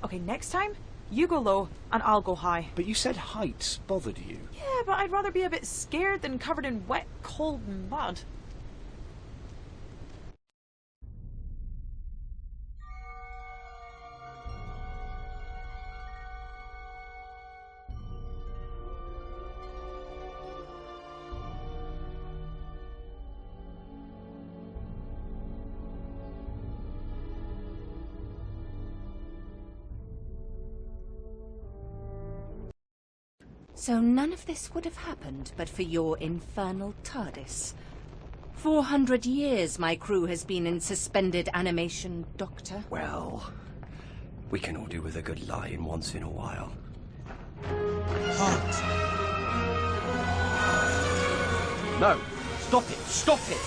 Okay, next time, you go low and I'll go high. But you said heights bothered you. Yeah, but I'd rather be a bit scared than covered in wet, cold mud. So none of this would have happened but for your infernal TARDIS. 400 years my crew has been in suspended animation, Doctor. Well, we can all do with a good lie-in once in a while. No! Stop it! Stop it!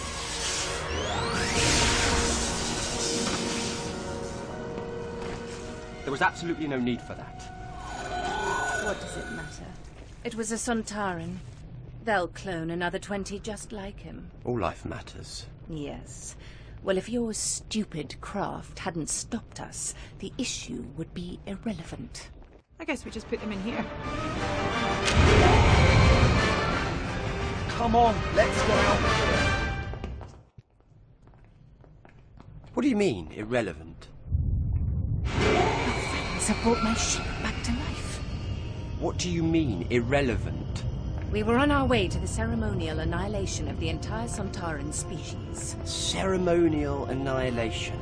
There was absolutely no need for that. What does it matter? It was a Sontaran. They'll clone another 20 just like him. All life matters. Yes. Well, if your stupid craft hadn't stopped us, the issue would be irrelevant. I guess we just put them in here. Come on, let's get out. What do you mean, irrelevant? Have brought my ship back to life. What do you mean, irrelevant? We were on our way to the ceremonial annihilation of the entire Sontaran species. Ceremonial annihilation.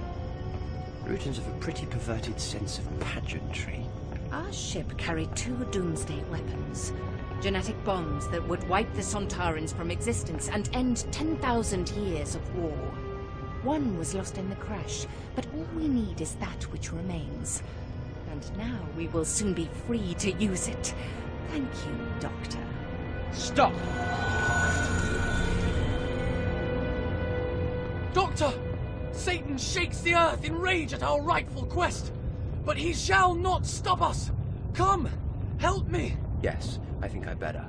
Rutans have a pretty perverted sense of pageantry. Our ship carried 2 doomsday weapons. Genetic bombs that would wipe the Sontarans from existence and end 10,000 years of war. One was lost in the crash, but all we need is that which remains. And now we will soon be free to use it. Thank you, Doctor. Stop! Doctor! Satan shakes the earth in rage at our rightful quest, but he shall not stop us! Come! Help me! Yes, I think I better.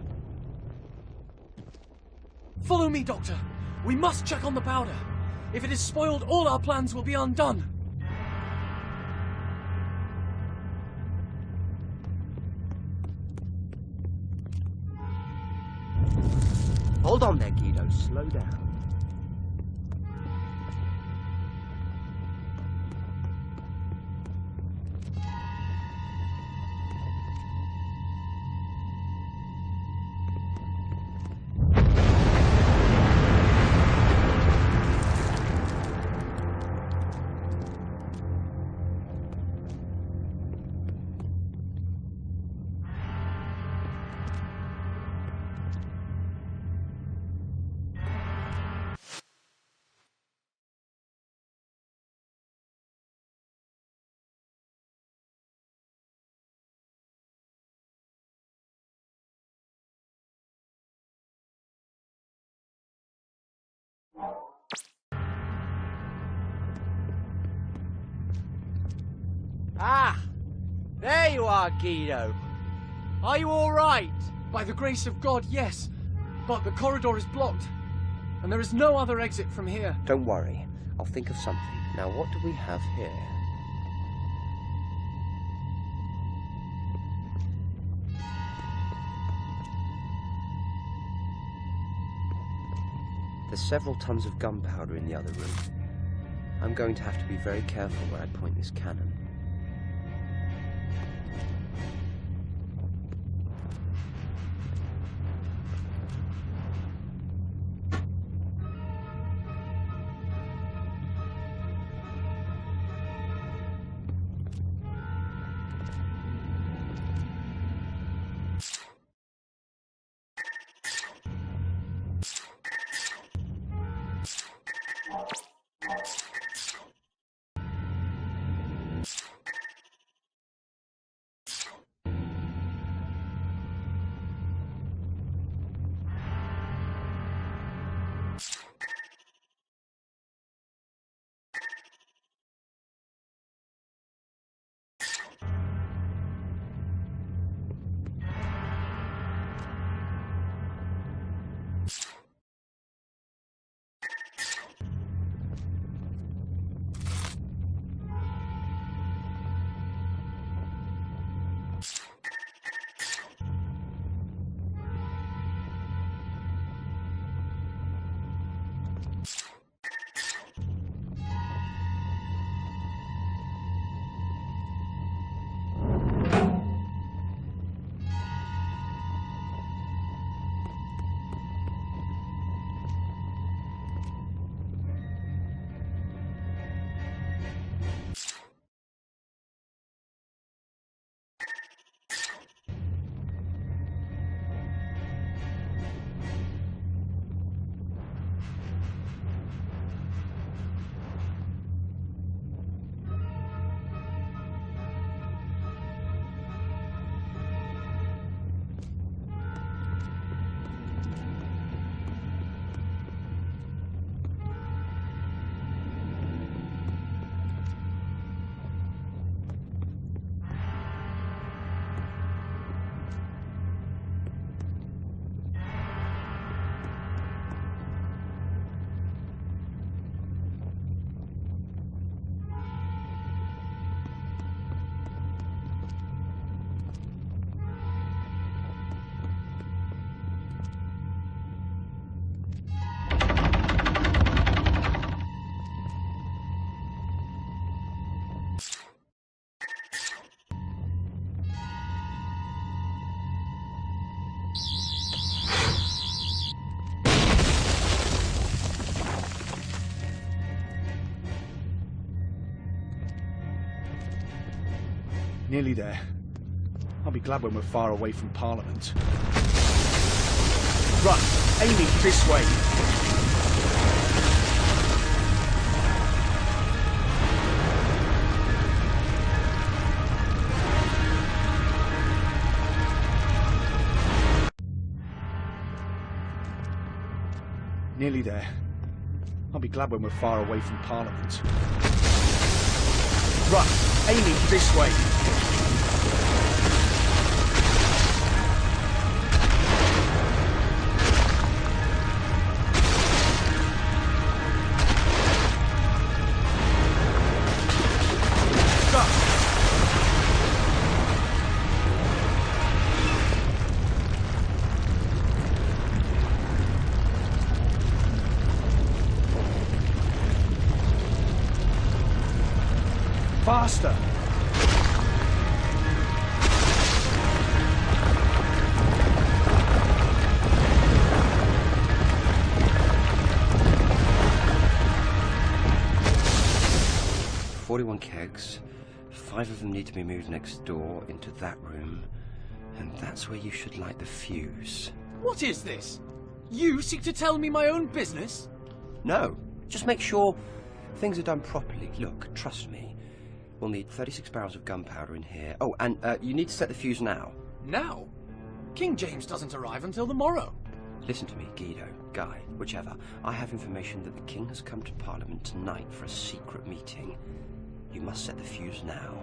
Follow me, Doctor. We must check on the powder. If it is spoiled, all our plans will be undone. Hold on there, Guido. Slow down. Ah! There you are, Guido. Are you all right? By the grace of God, yes. But the corridor is blocked, and there is no other exit from here. Don't worry. I'll think of something. Now, what do we have here? There's several tons of gunpowder in the other room. I'm going to have to be very careful where I point this cannon. Nearly there. I'll be glad when we're far away from Parliament. Run! Amy, this way! Nearly there. I'll be glad when we're far away from Parliament. Run! Amy, this way! Faster! Kegs. 5 of them need to be moved next door into that room, and that's where you should light the fuse. What is this? You seek to tell me my own business? No, just make sure things are done properly. Look, trust me. We'll need 36 barrels of gunpowder in here. Oh, and you need to set the fuse now. Now? King James doesn't arrive until the morrow. Listen to me, Guido, Guy, whichever. I have information that the king has come to Parliament tonight for a secret meeting. You must set the fuse now.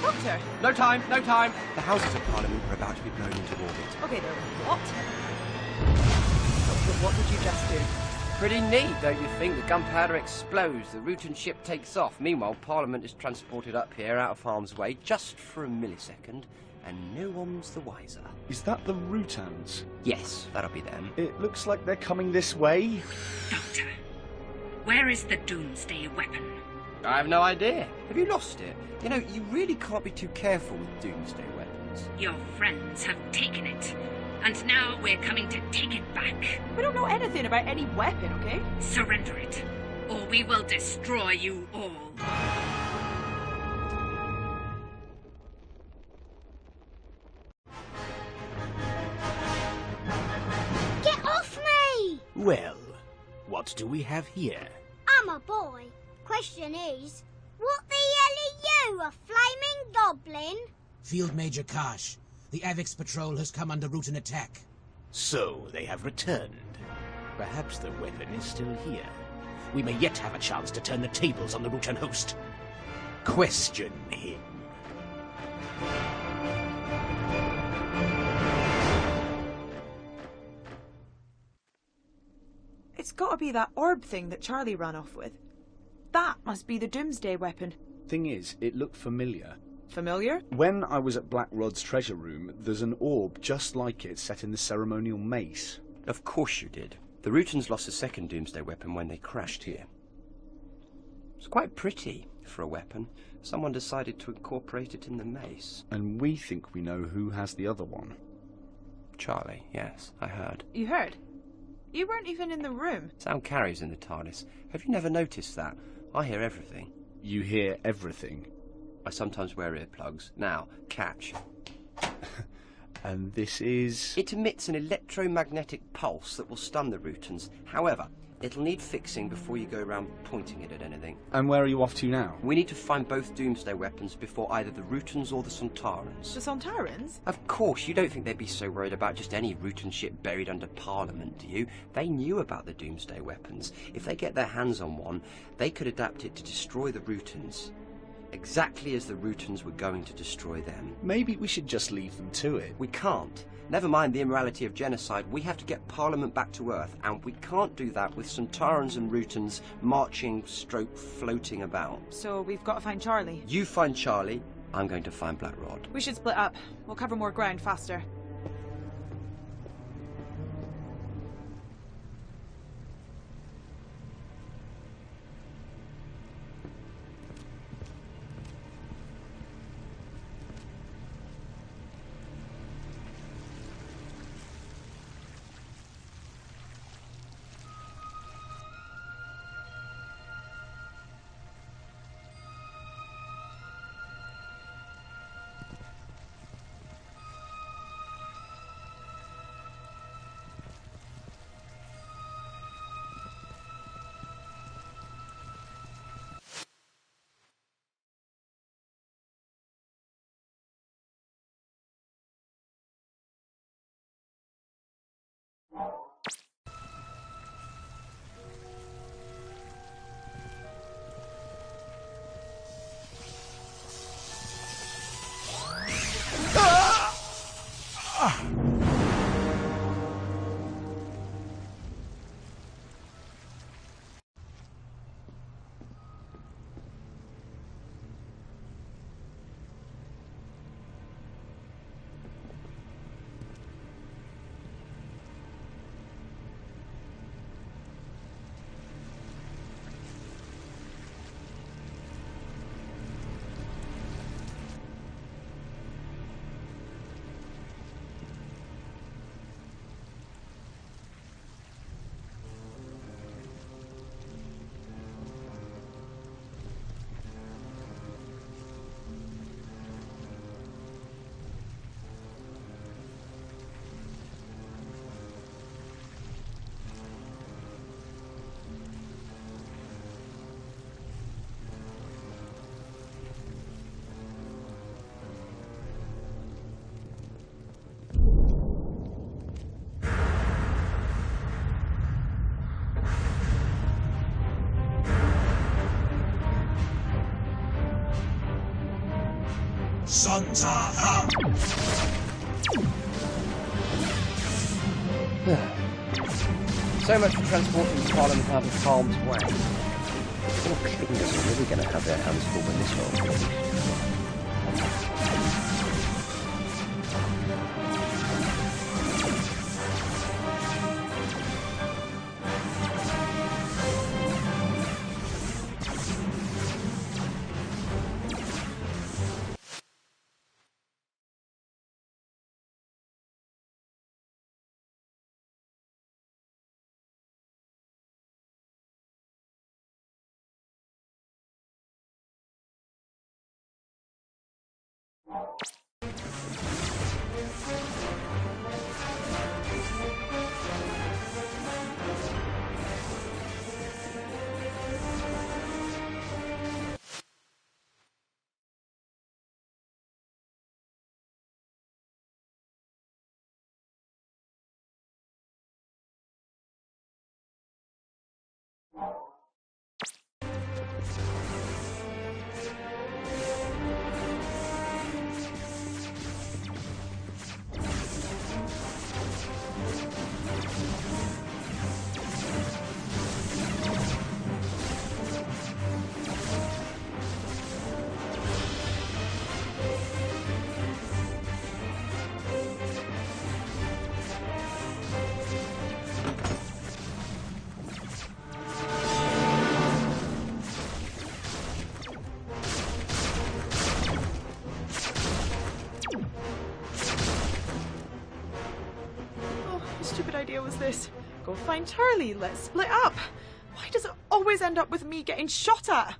Doctor! No time, no time! The Houses of Parliament are about to be blown into orbit. Okay, they're what? Doctor, what did you just do? Pretty neat, don't you think? The gunpowder explodes, the Rutan ship takes off. Meanwhile, Parliament is transported up here out of harm's way just for a millisecond, and no one's the wiser. Is that the Rutans? Yes, that'll be them. It looks like they're coming this way. Doctor, where is the Doomsday weapon? I have no idea. Have you lost it? You know, you really can't be too careful with Doomsday weapons. Your friends have taken it, and now we're coming to take it back. We don't know anything about any weapon, okay? Surrender it, or we will destroy you all. Get off me! Well, what do we have here? I'm a boy. Question is, what the hell are you, a flaming goblin? Field Major Karsh, the Avix patrol has come under Rutan attack. So they have returned. Perhaps the weapon is still here. We may yet have a chance to turn the tables on the Rutan host. Question him. It's gotta be that orb thing that Charlie ran off with. That must be the Doomsday weapon. Thing is, it looked familiar. Familiar? When I was at Blackrod's treasure room, there's an orb just like it set in the ceremonial mace. Of course you did. The Rutans lost a second Doomsday weapon when they crashed here. It's quite pretty for a weapon. Someone decided to incorporate it in the mace. And we think we know who has the other one. Charlie, yes, I heard. You heard? You weren't even in the room. Sound carries in the TARDIS. Have you never noticed that? I hear everything. You hear everything? I sometimes wear earplugs. Now, catch. And this is... It emits an electromagnetic pulse that will stun the Rutans. However, it'll need fixing before you go around pointing it at anything. And where are you off to now? We need to find both Doomsday weapons before either the Rutans or the Sontarans. The Sontarans? Of course, you don't think they'd be so worried about just any Rutan ship buried under Parliament, do you? They knew about the Doomsday weapons. If they get their hands on one, they could adapt it to destroy the Rutans. Exactly as the Rutans were going to destroy them. Maybe we should just leave them to it. We can't. Never mind the immorality of genocide, we have to get Parliament back to Earth, and we can't do that with Sontarans and Rutans marching / floating about. So we've got to find Charlie. You find Charlie, I'm going to find Blackrod. We should split up. We'll cover more ground faster. Sontar! So much for transporting Parliament out of harm's way. Your clingers are really going to have their hands full when this one. Idea was this? Go find Charlie, let's split up. Why does it always end up with me getting shot at?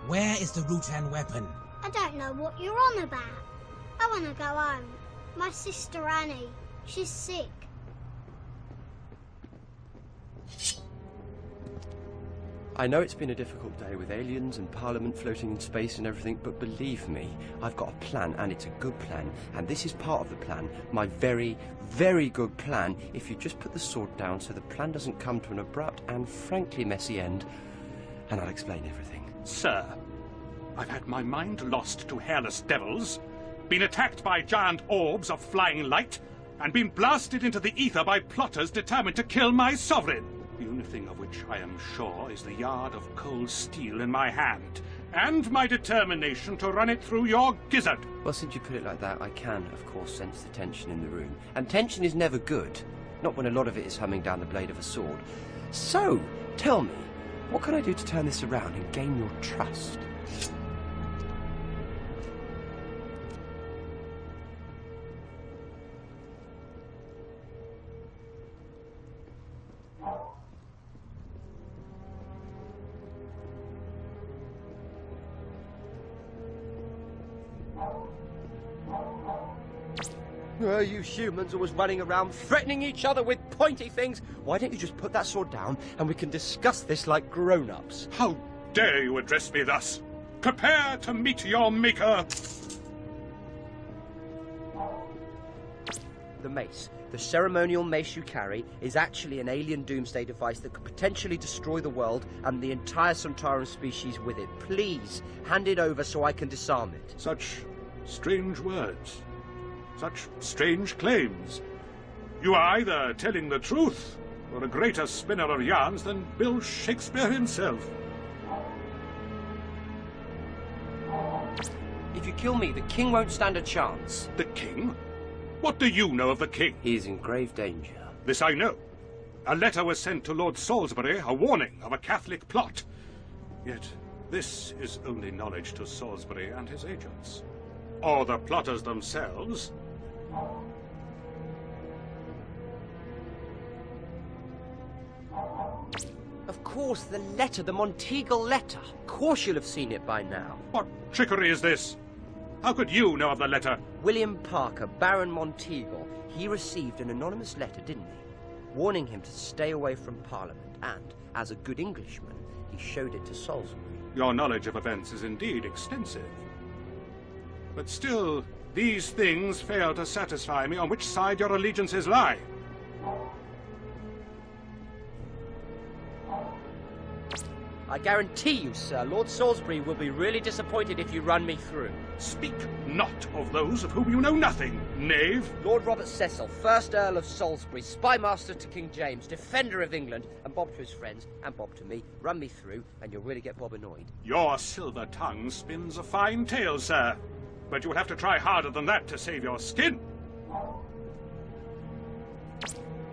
Where is the Rutan weapon? I don't know what you're on about. I want to go home. My sister Annie, she's sick. I know it's been a difficult day with aliens and Parliament floating in space and everything, but believe me, I've got a plan, and it's a good plan, and this is part of the plan. My very, very good plan, if you just put the sword down so the plan doesn't come to an abrupt and frankly messy end, and I'll explain everything. Sir, I've had my mind lost to hairless devils, been attacked by giant orbs of flying light, and been blasted into the ether by plotters determined to kill my sovereign. The only thing of which I am sure is the yard of cold steel in my hand, and my determination to run it through your gizzard. Well, since you put it like that, I can, of course, sense the tension in the room. And tension is never good, not when a lot of it is humming down the blade of a sword. So, tell me, what can I do to turn this around and gain your trust? You humans always running around threatening each other with pointy things. Why don't you just put that sword down and we can discuss this like grown-ups? How dare you address me thus? Prepare to meet your maker! The mace, the ceremonial mace you carry, is actually an alien doomsday device that could potentially destroy the world and the entire Sontaran species with it. Please, hand it over so I can disarm it. Such strange words. Such strange claims. You are either telling the truth, or a greater spinner of yarns than Bill Shakespeare himself. If you kill me, the king won't stand a chance. The king? What do you know of the king? He is in grave danger. This I know. A letter was sent to Lord Salisbury, a warning of a Catholic plot. Yet this is only knowledge to Salisbury and his agents. Or the plotters themselves. Of course, the letter, the Monteagle letter. Of course you'll have seen it by now. What trickery is this? How could you know of the letter? William Parker, Baron Monteagle, he received an anonymous letter, didn't he? Warning him to stay away from Parliament, and, as a good Englishman, he showed it to Salisbury. Your knowledge of events is indeed extensive. But still, these things fail to satisfy me on which side your allegiances lie. I guarantee you, sir, Lord Salisbury will be really disappointed if you run me through. Speak not of those of whom you know nothing, knave. Lord Robert Cecil, 1st Earl of Salisbury, spymaster to King James, defender of England, and Bob to his friends, and Bob to me. Run me through, and you'll really get Bob annoyed. Your silver tongue spins a fine tale, sir. But you will have to try harder than that to save your skin.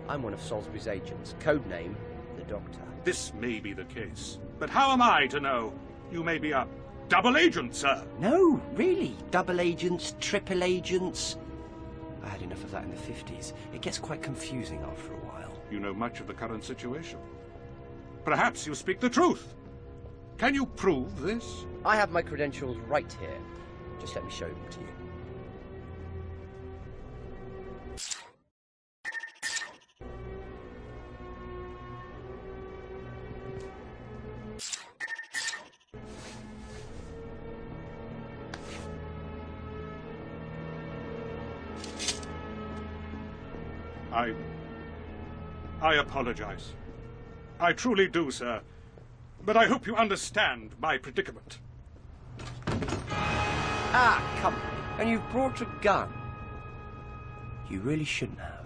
I'm one of Salisbury's agents, codename the Doctor. This may be the case, but how am I to know? You may be a double agent, sir. No, really. Double agents, triple agents. I had enough of that in the 50s. It gets quite confusing after a while. You know much of the current situation. Perhaps you speak the truth. Can you prove this? I have my credentials right here. Just let me show them to you. I apologize. I truly do, sir. But I hope you understand my predicament. Ah, come on. And you've brought a gun. You really shouldn't have.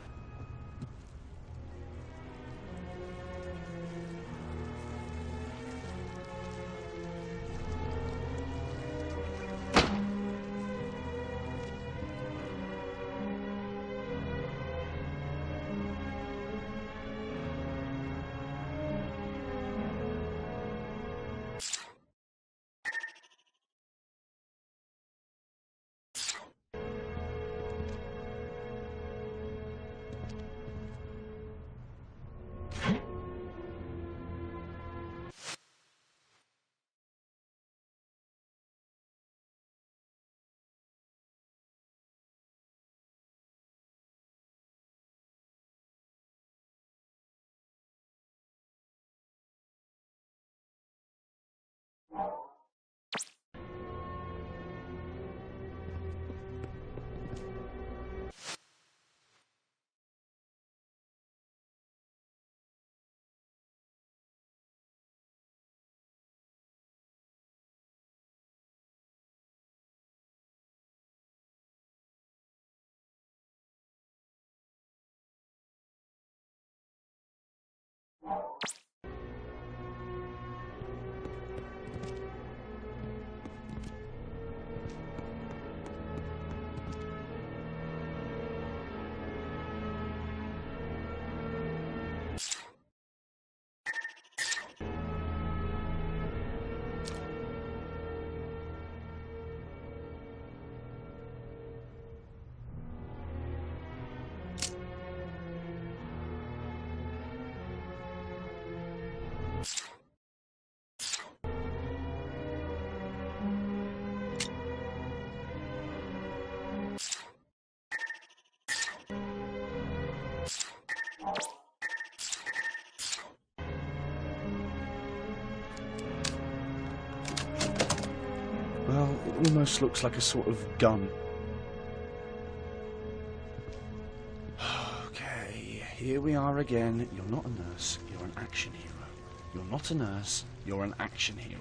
Well, it almost looks like a sort of gun. Okay, here we are again. You're not a nurse, you're an action hero. You're not a nurse, you're an action hero.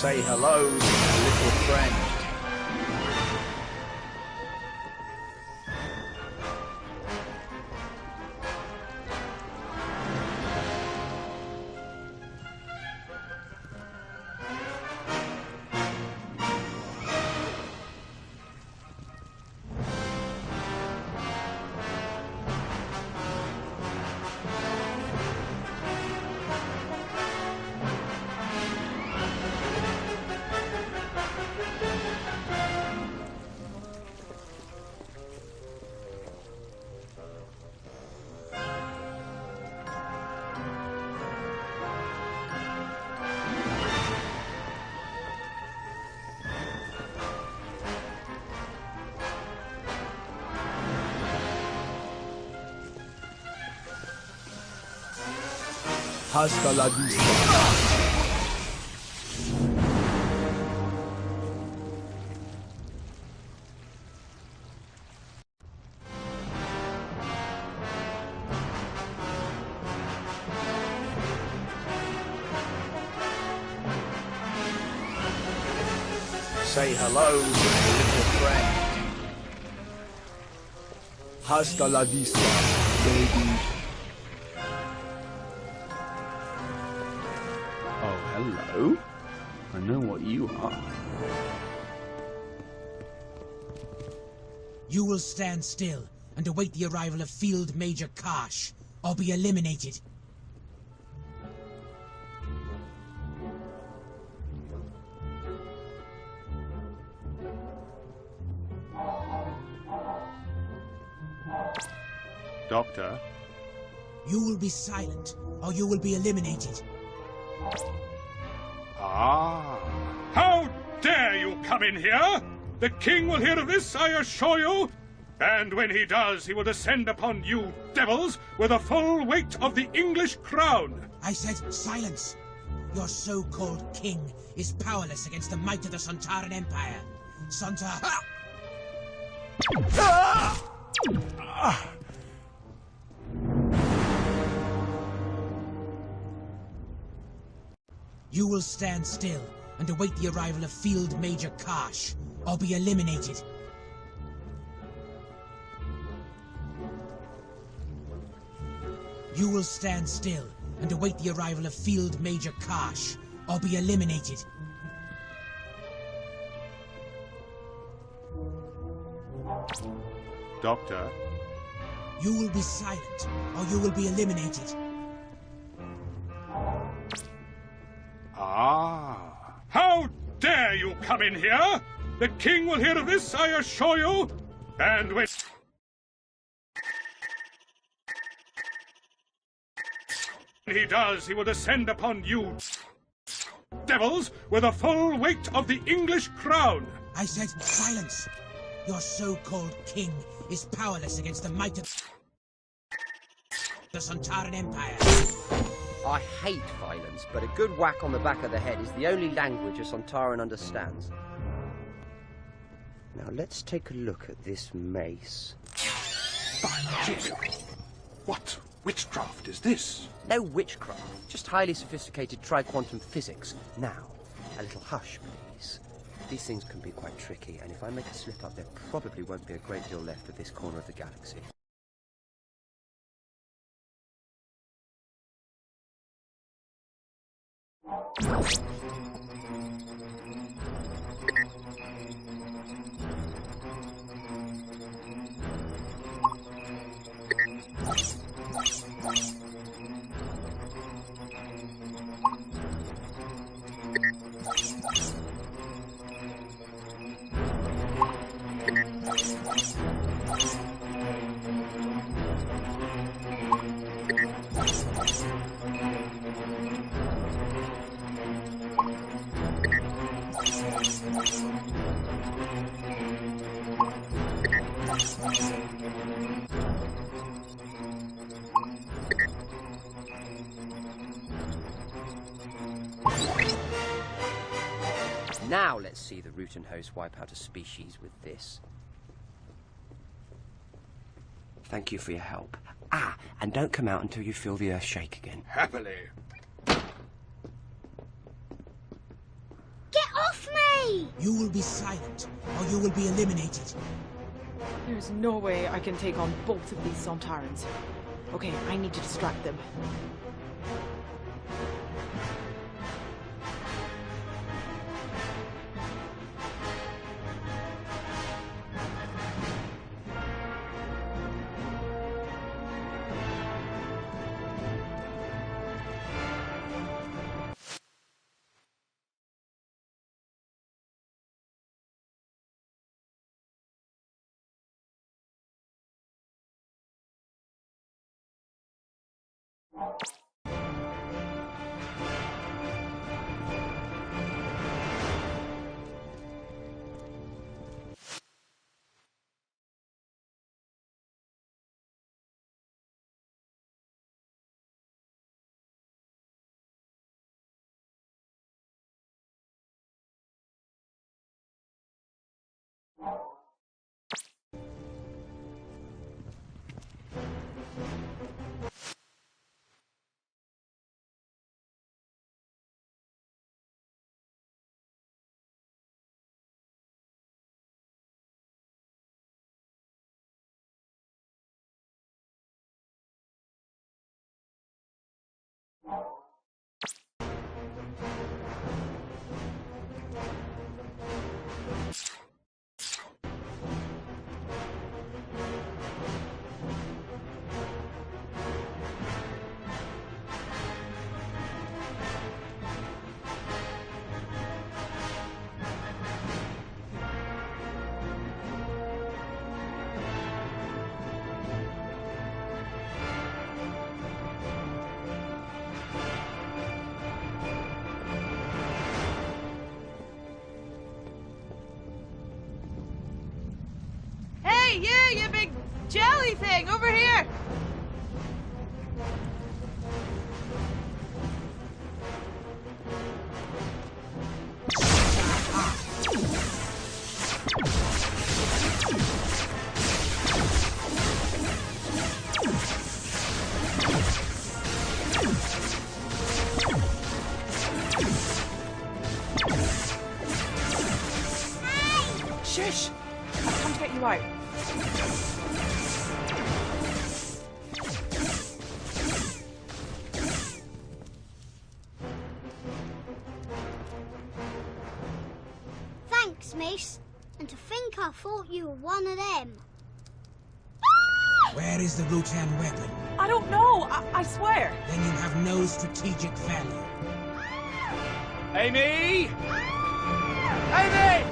Say hello, little friend. Hasta la vista. Say hello, little friend. Hasta la vista, baby. Oh, hello. I know what you are. You will stand still and await the arrival of Field Major Karsh, or be eliminated. Doctor? You will be silent, or you will be eliminated. Ah! How dare you come in here? The king will hear of this, I assure you. And when he does, he will descend upon you devils with the full weight of the English crown. I said silence. Your so-called king is powerless against the might of the Sontaran Empire. You will stand still and await the arrival of Field Major Karsh, or be eliminated. You will stand still and await the arrival of Field Major Karsh, or be eliminated. Doctor? You will be silent, or you will be eliminated. Ah! How dare you come in here? The king will hear of this, I assure you. And when he does, he will descend upon you devils with the full weight of the English crown. I said silence. Your so-called king is powerless against the might of the Sontaran Empire. I hate violence, but a good whack on the back of the head is the only language a Sontaran understands. Now let's take a look at this mace. By Jesus! What witchcraft is this? No witchcraft, just highly sophisticated tri-quantum physics. Now, a little hush, please. These things can be quite tricky, and if I make a slip up, there probably won't be a great deal left of this corner of the galaxy. Now let's see the root and host wipe out a species with this. Thank you for your help. Ah, and don't come out until you feel the earth shake again. Happily. Get You will be silent, or you will be eliminated. There's no way I can take on both of these Sontarans. Okay, I need to distract them. Hey, you big jelly thing, over here! Shush! I've come to get you out. Thanks, miss. And to think I thought you were one of them. Where is the Rutan weapon? I don't know, I swear. Then you have no strategic value. Amy! Amy!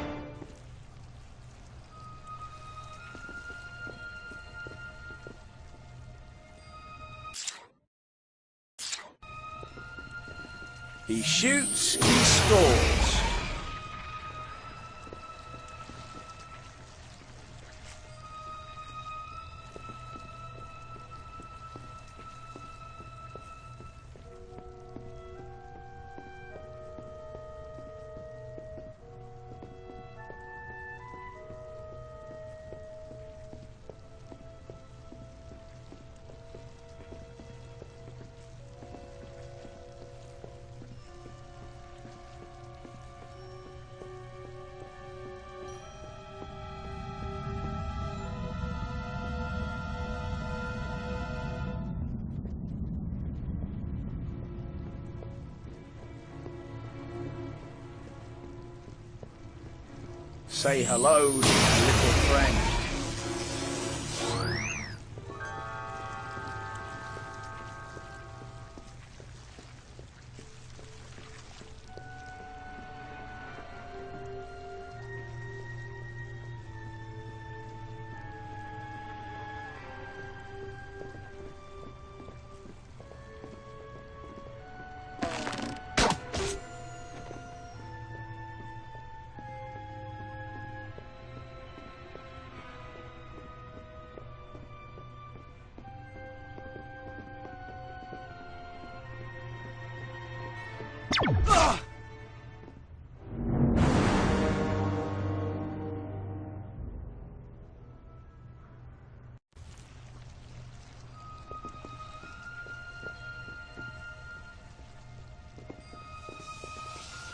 He shoots, he scores. Say hello to my little friend.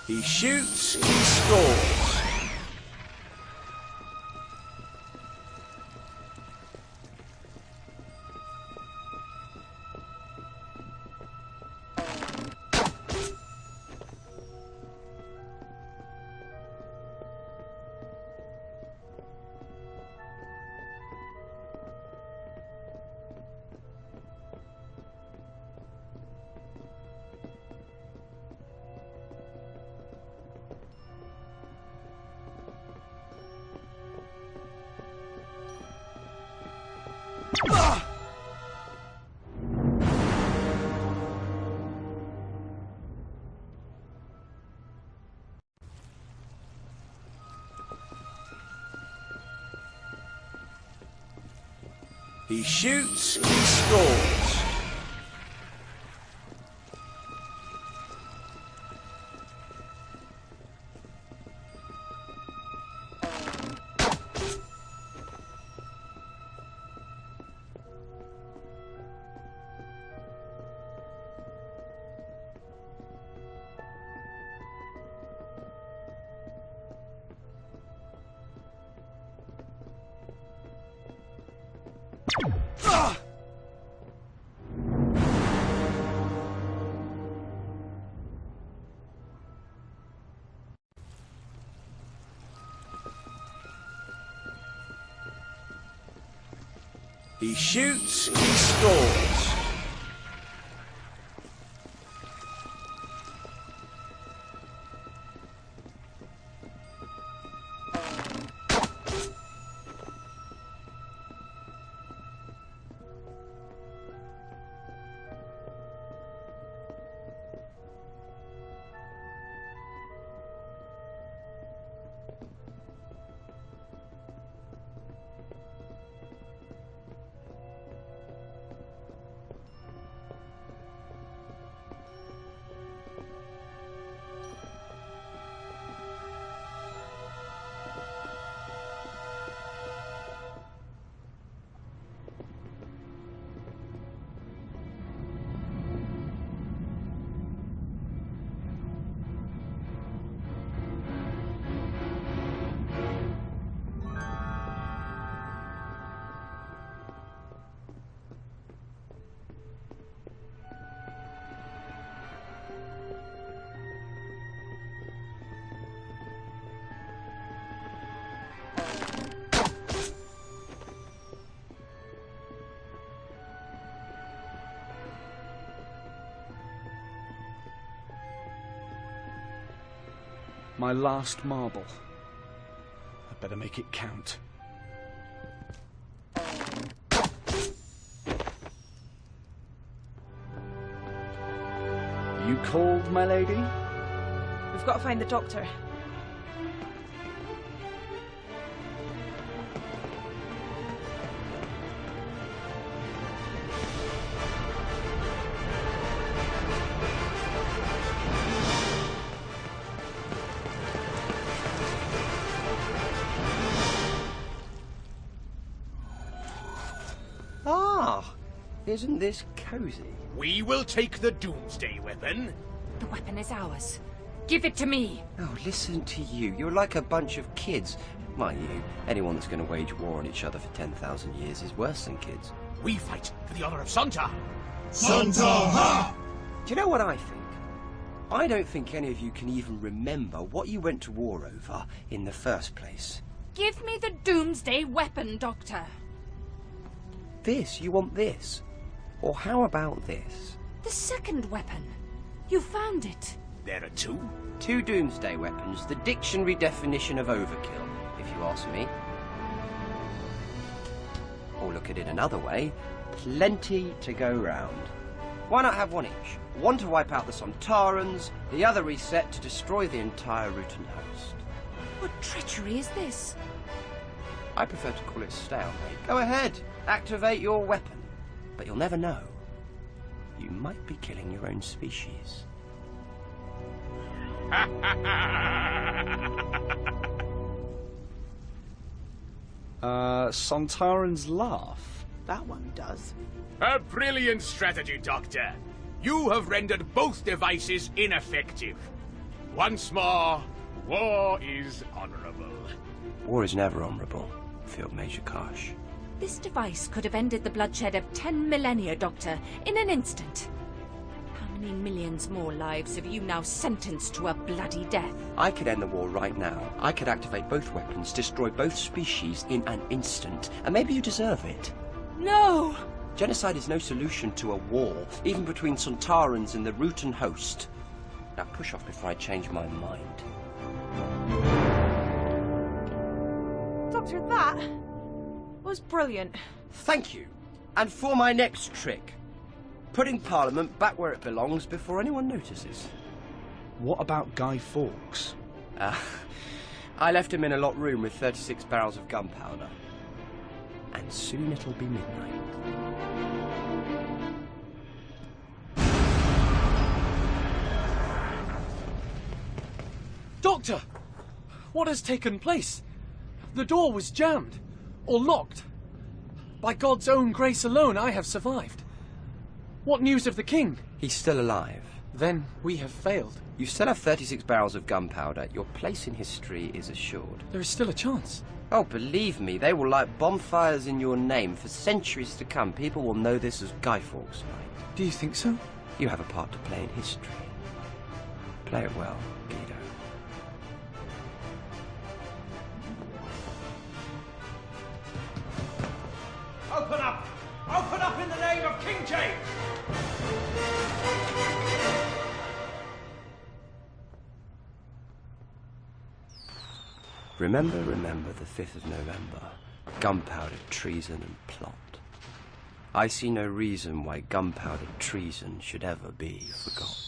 He shoots, he scores. He shoots, he scores. He shoots, he scores. My last marble. I better make it count. You called, my lady? We've got to find the doctor. Isn't this cozy? We will take the doomsday weapon. The weapon is ours. Give it to me. Oh, listen to you. You're like a bunch of kids. Mind you, anyone that's going to wage war on each other for 10,000 years is worse than kids. We fight for the honor of Sontar. Sontar! Do you know what I think? I don't think any of you can even remember what you went to war over in the first place. Give me the doomsday weapon, Doctor. This? You want this? Or how about this? The second weapon. You found it. There are two? Two doomsday weapons, the dictionary definition of overkill, if you ask me. Or look at it another way, plenty to go round. Why not have one each? One to wipe out the Sontarans, the other reset to destroy the entire Rutan host. What treachery is this? I prefer to call it stalemate. Go ahead, activate your weapon. But you'll never know. You might be killing your own species. Sontaran's laugh. That one does. A brilliant strategy, Doctor. You have rendered both devices ineffective. Once more, war is honorable. War is never honorable, Field Major Karsh. This device could have ended the bloodshed of 10 millennia, Doctor, in an instant. How many millions more lives have you now sentenced to a bloody death? I could end the war right now. I could activate both weapons, destroy both species in an instant. And maybe you deserve it. No! Genocide is no solution to a war, even between Sontarans and the Rutan host. Now push off before I change my mind. Doctor, that was brilliant. Thank you. And for my next trick, putting Parliament back where it belongs before anyone notices. What about Guy Fawkes? I left him in a locked room with 36 barrels of gunpowder. And soon it'll be midnight. Doctor! What has taken place? The door was jammed, or locked. By God's own grace alone, I have survived. What news of the king? He's still alive. Then we have failed. You still have 36 barrels of gunpowder. Your place in history is assured. There is still a chance. Oh, believe me, they will light bonfires in your name for centuries to come. People will know this as Guy Fawkes' night. Do you think so? You have a part to play in history. Play it well, Guido. Open up! Open up in the name of King James! Remember the 5th of November. Gunpowder, treason and plot. I see no reason why gunpowder treason should ever be forgotten.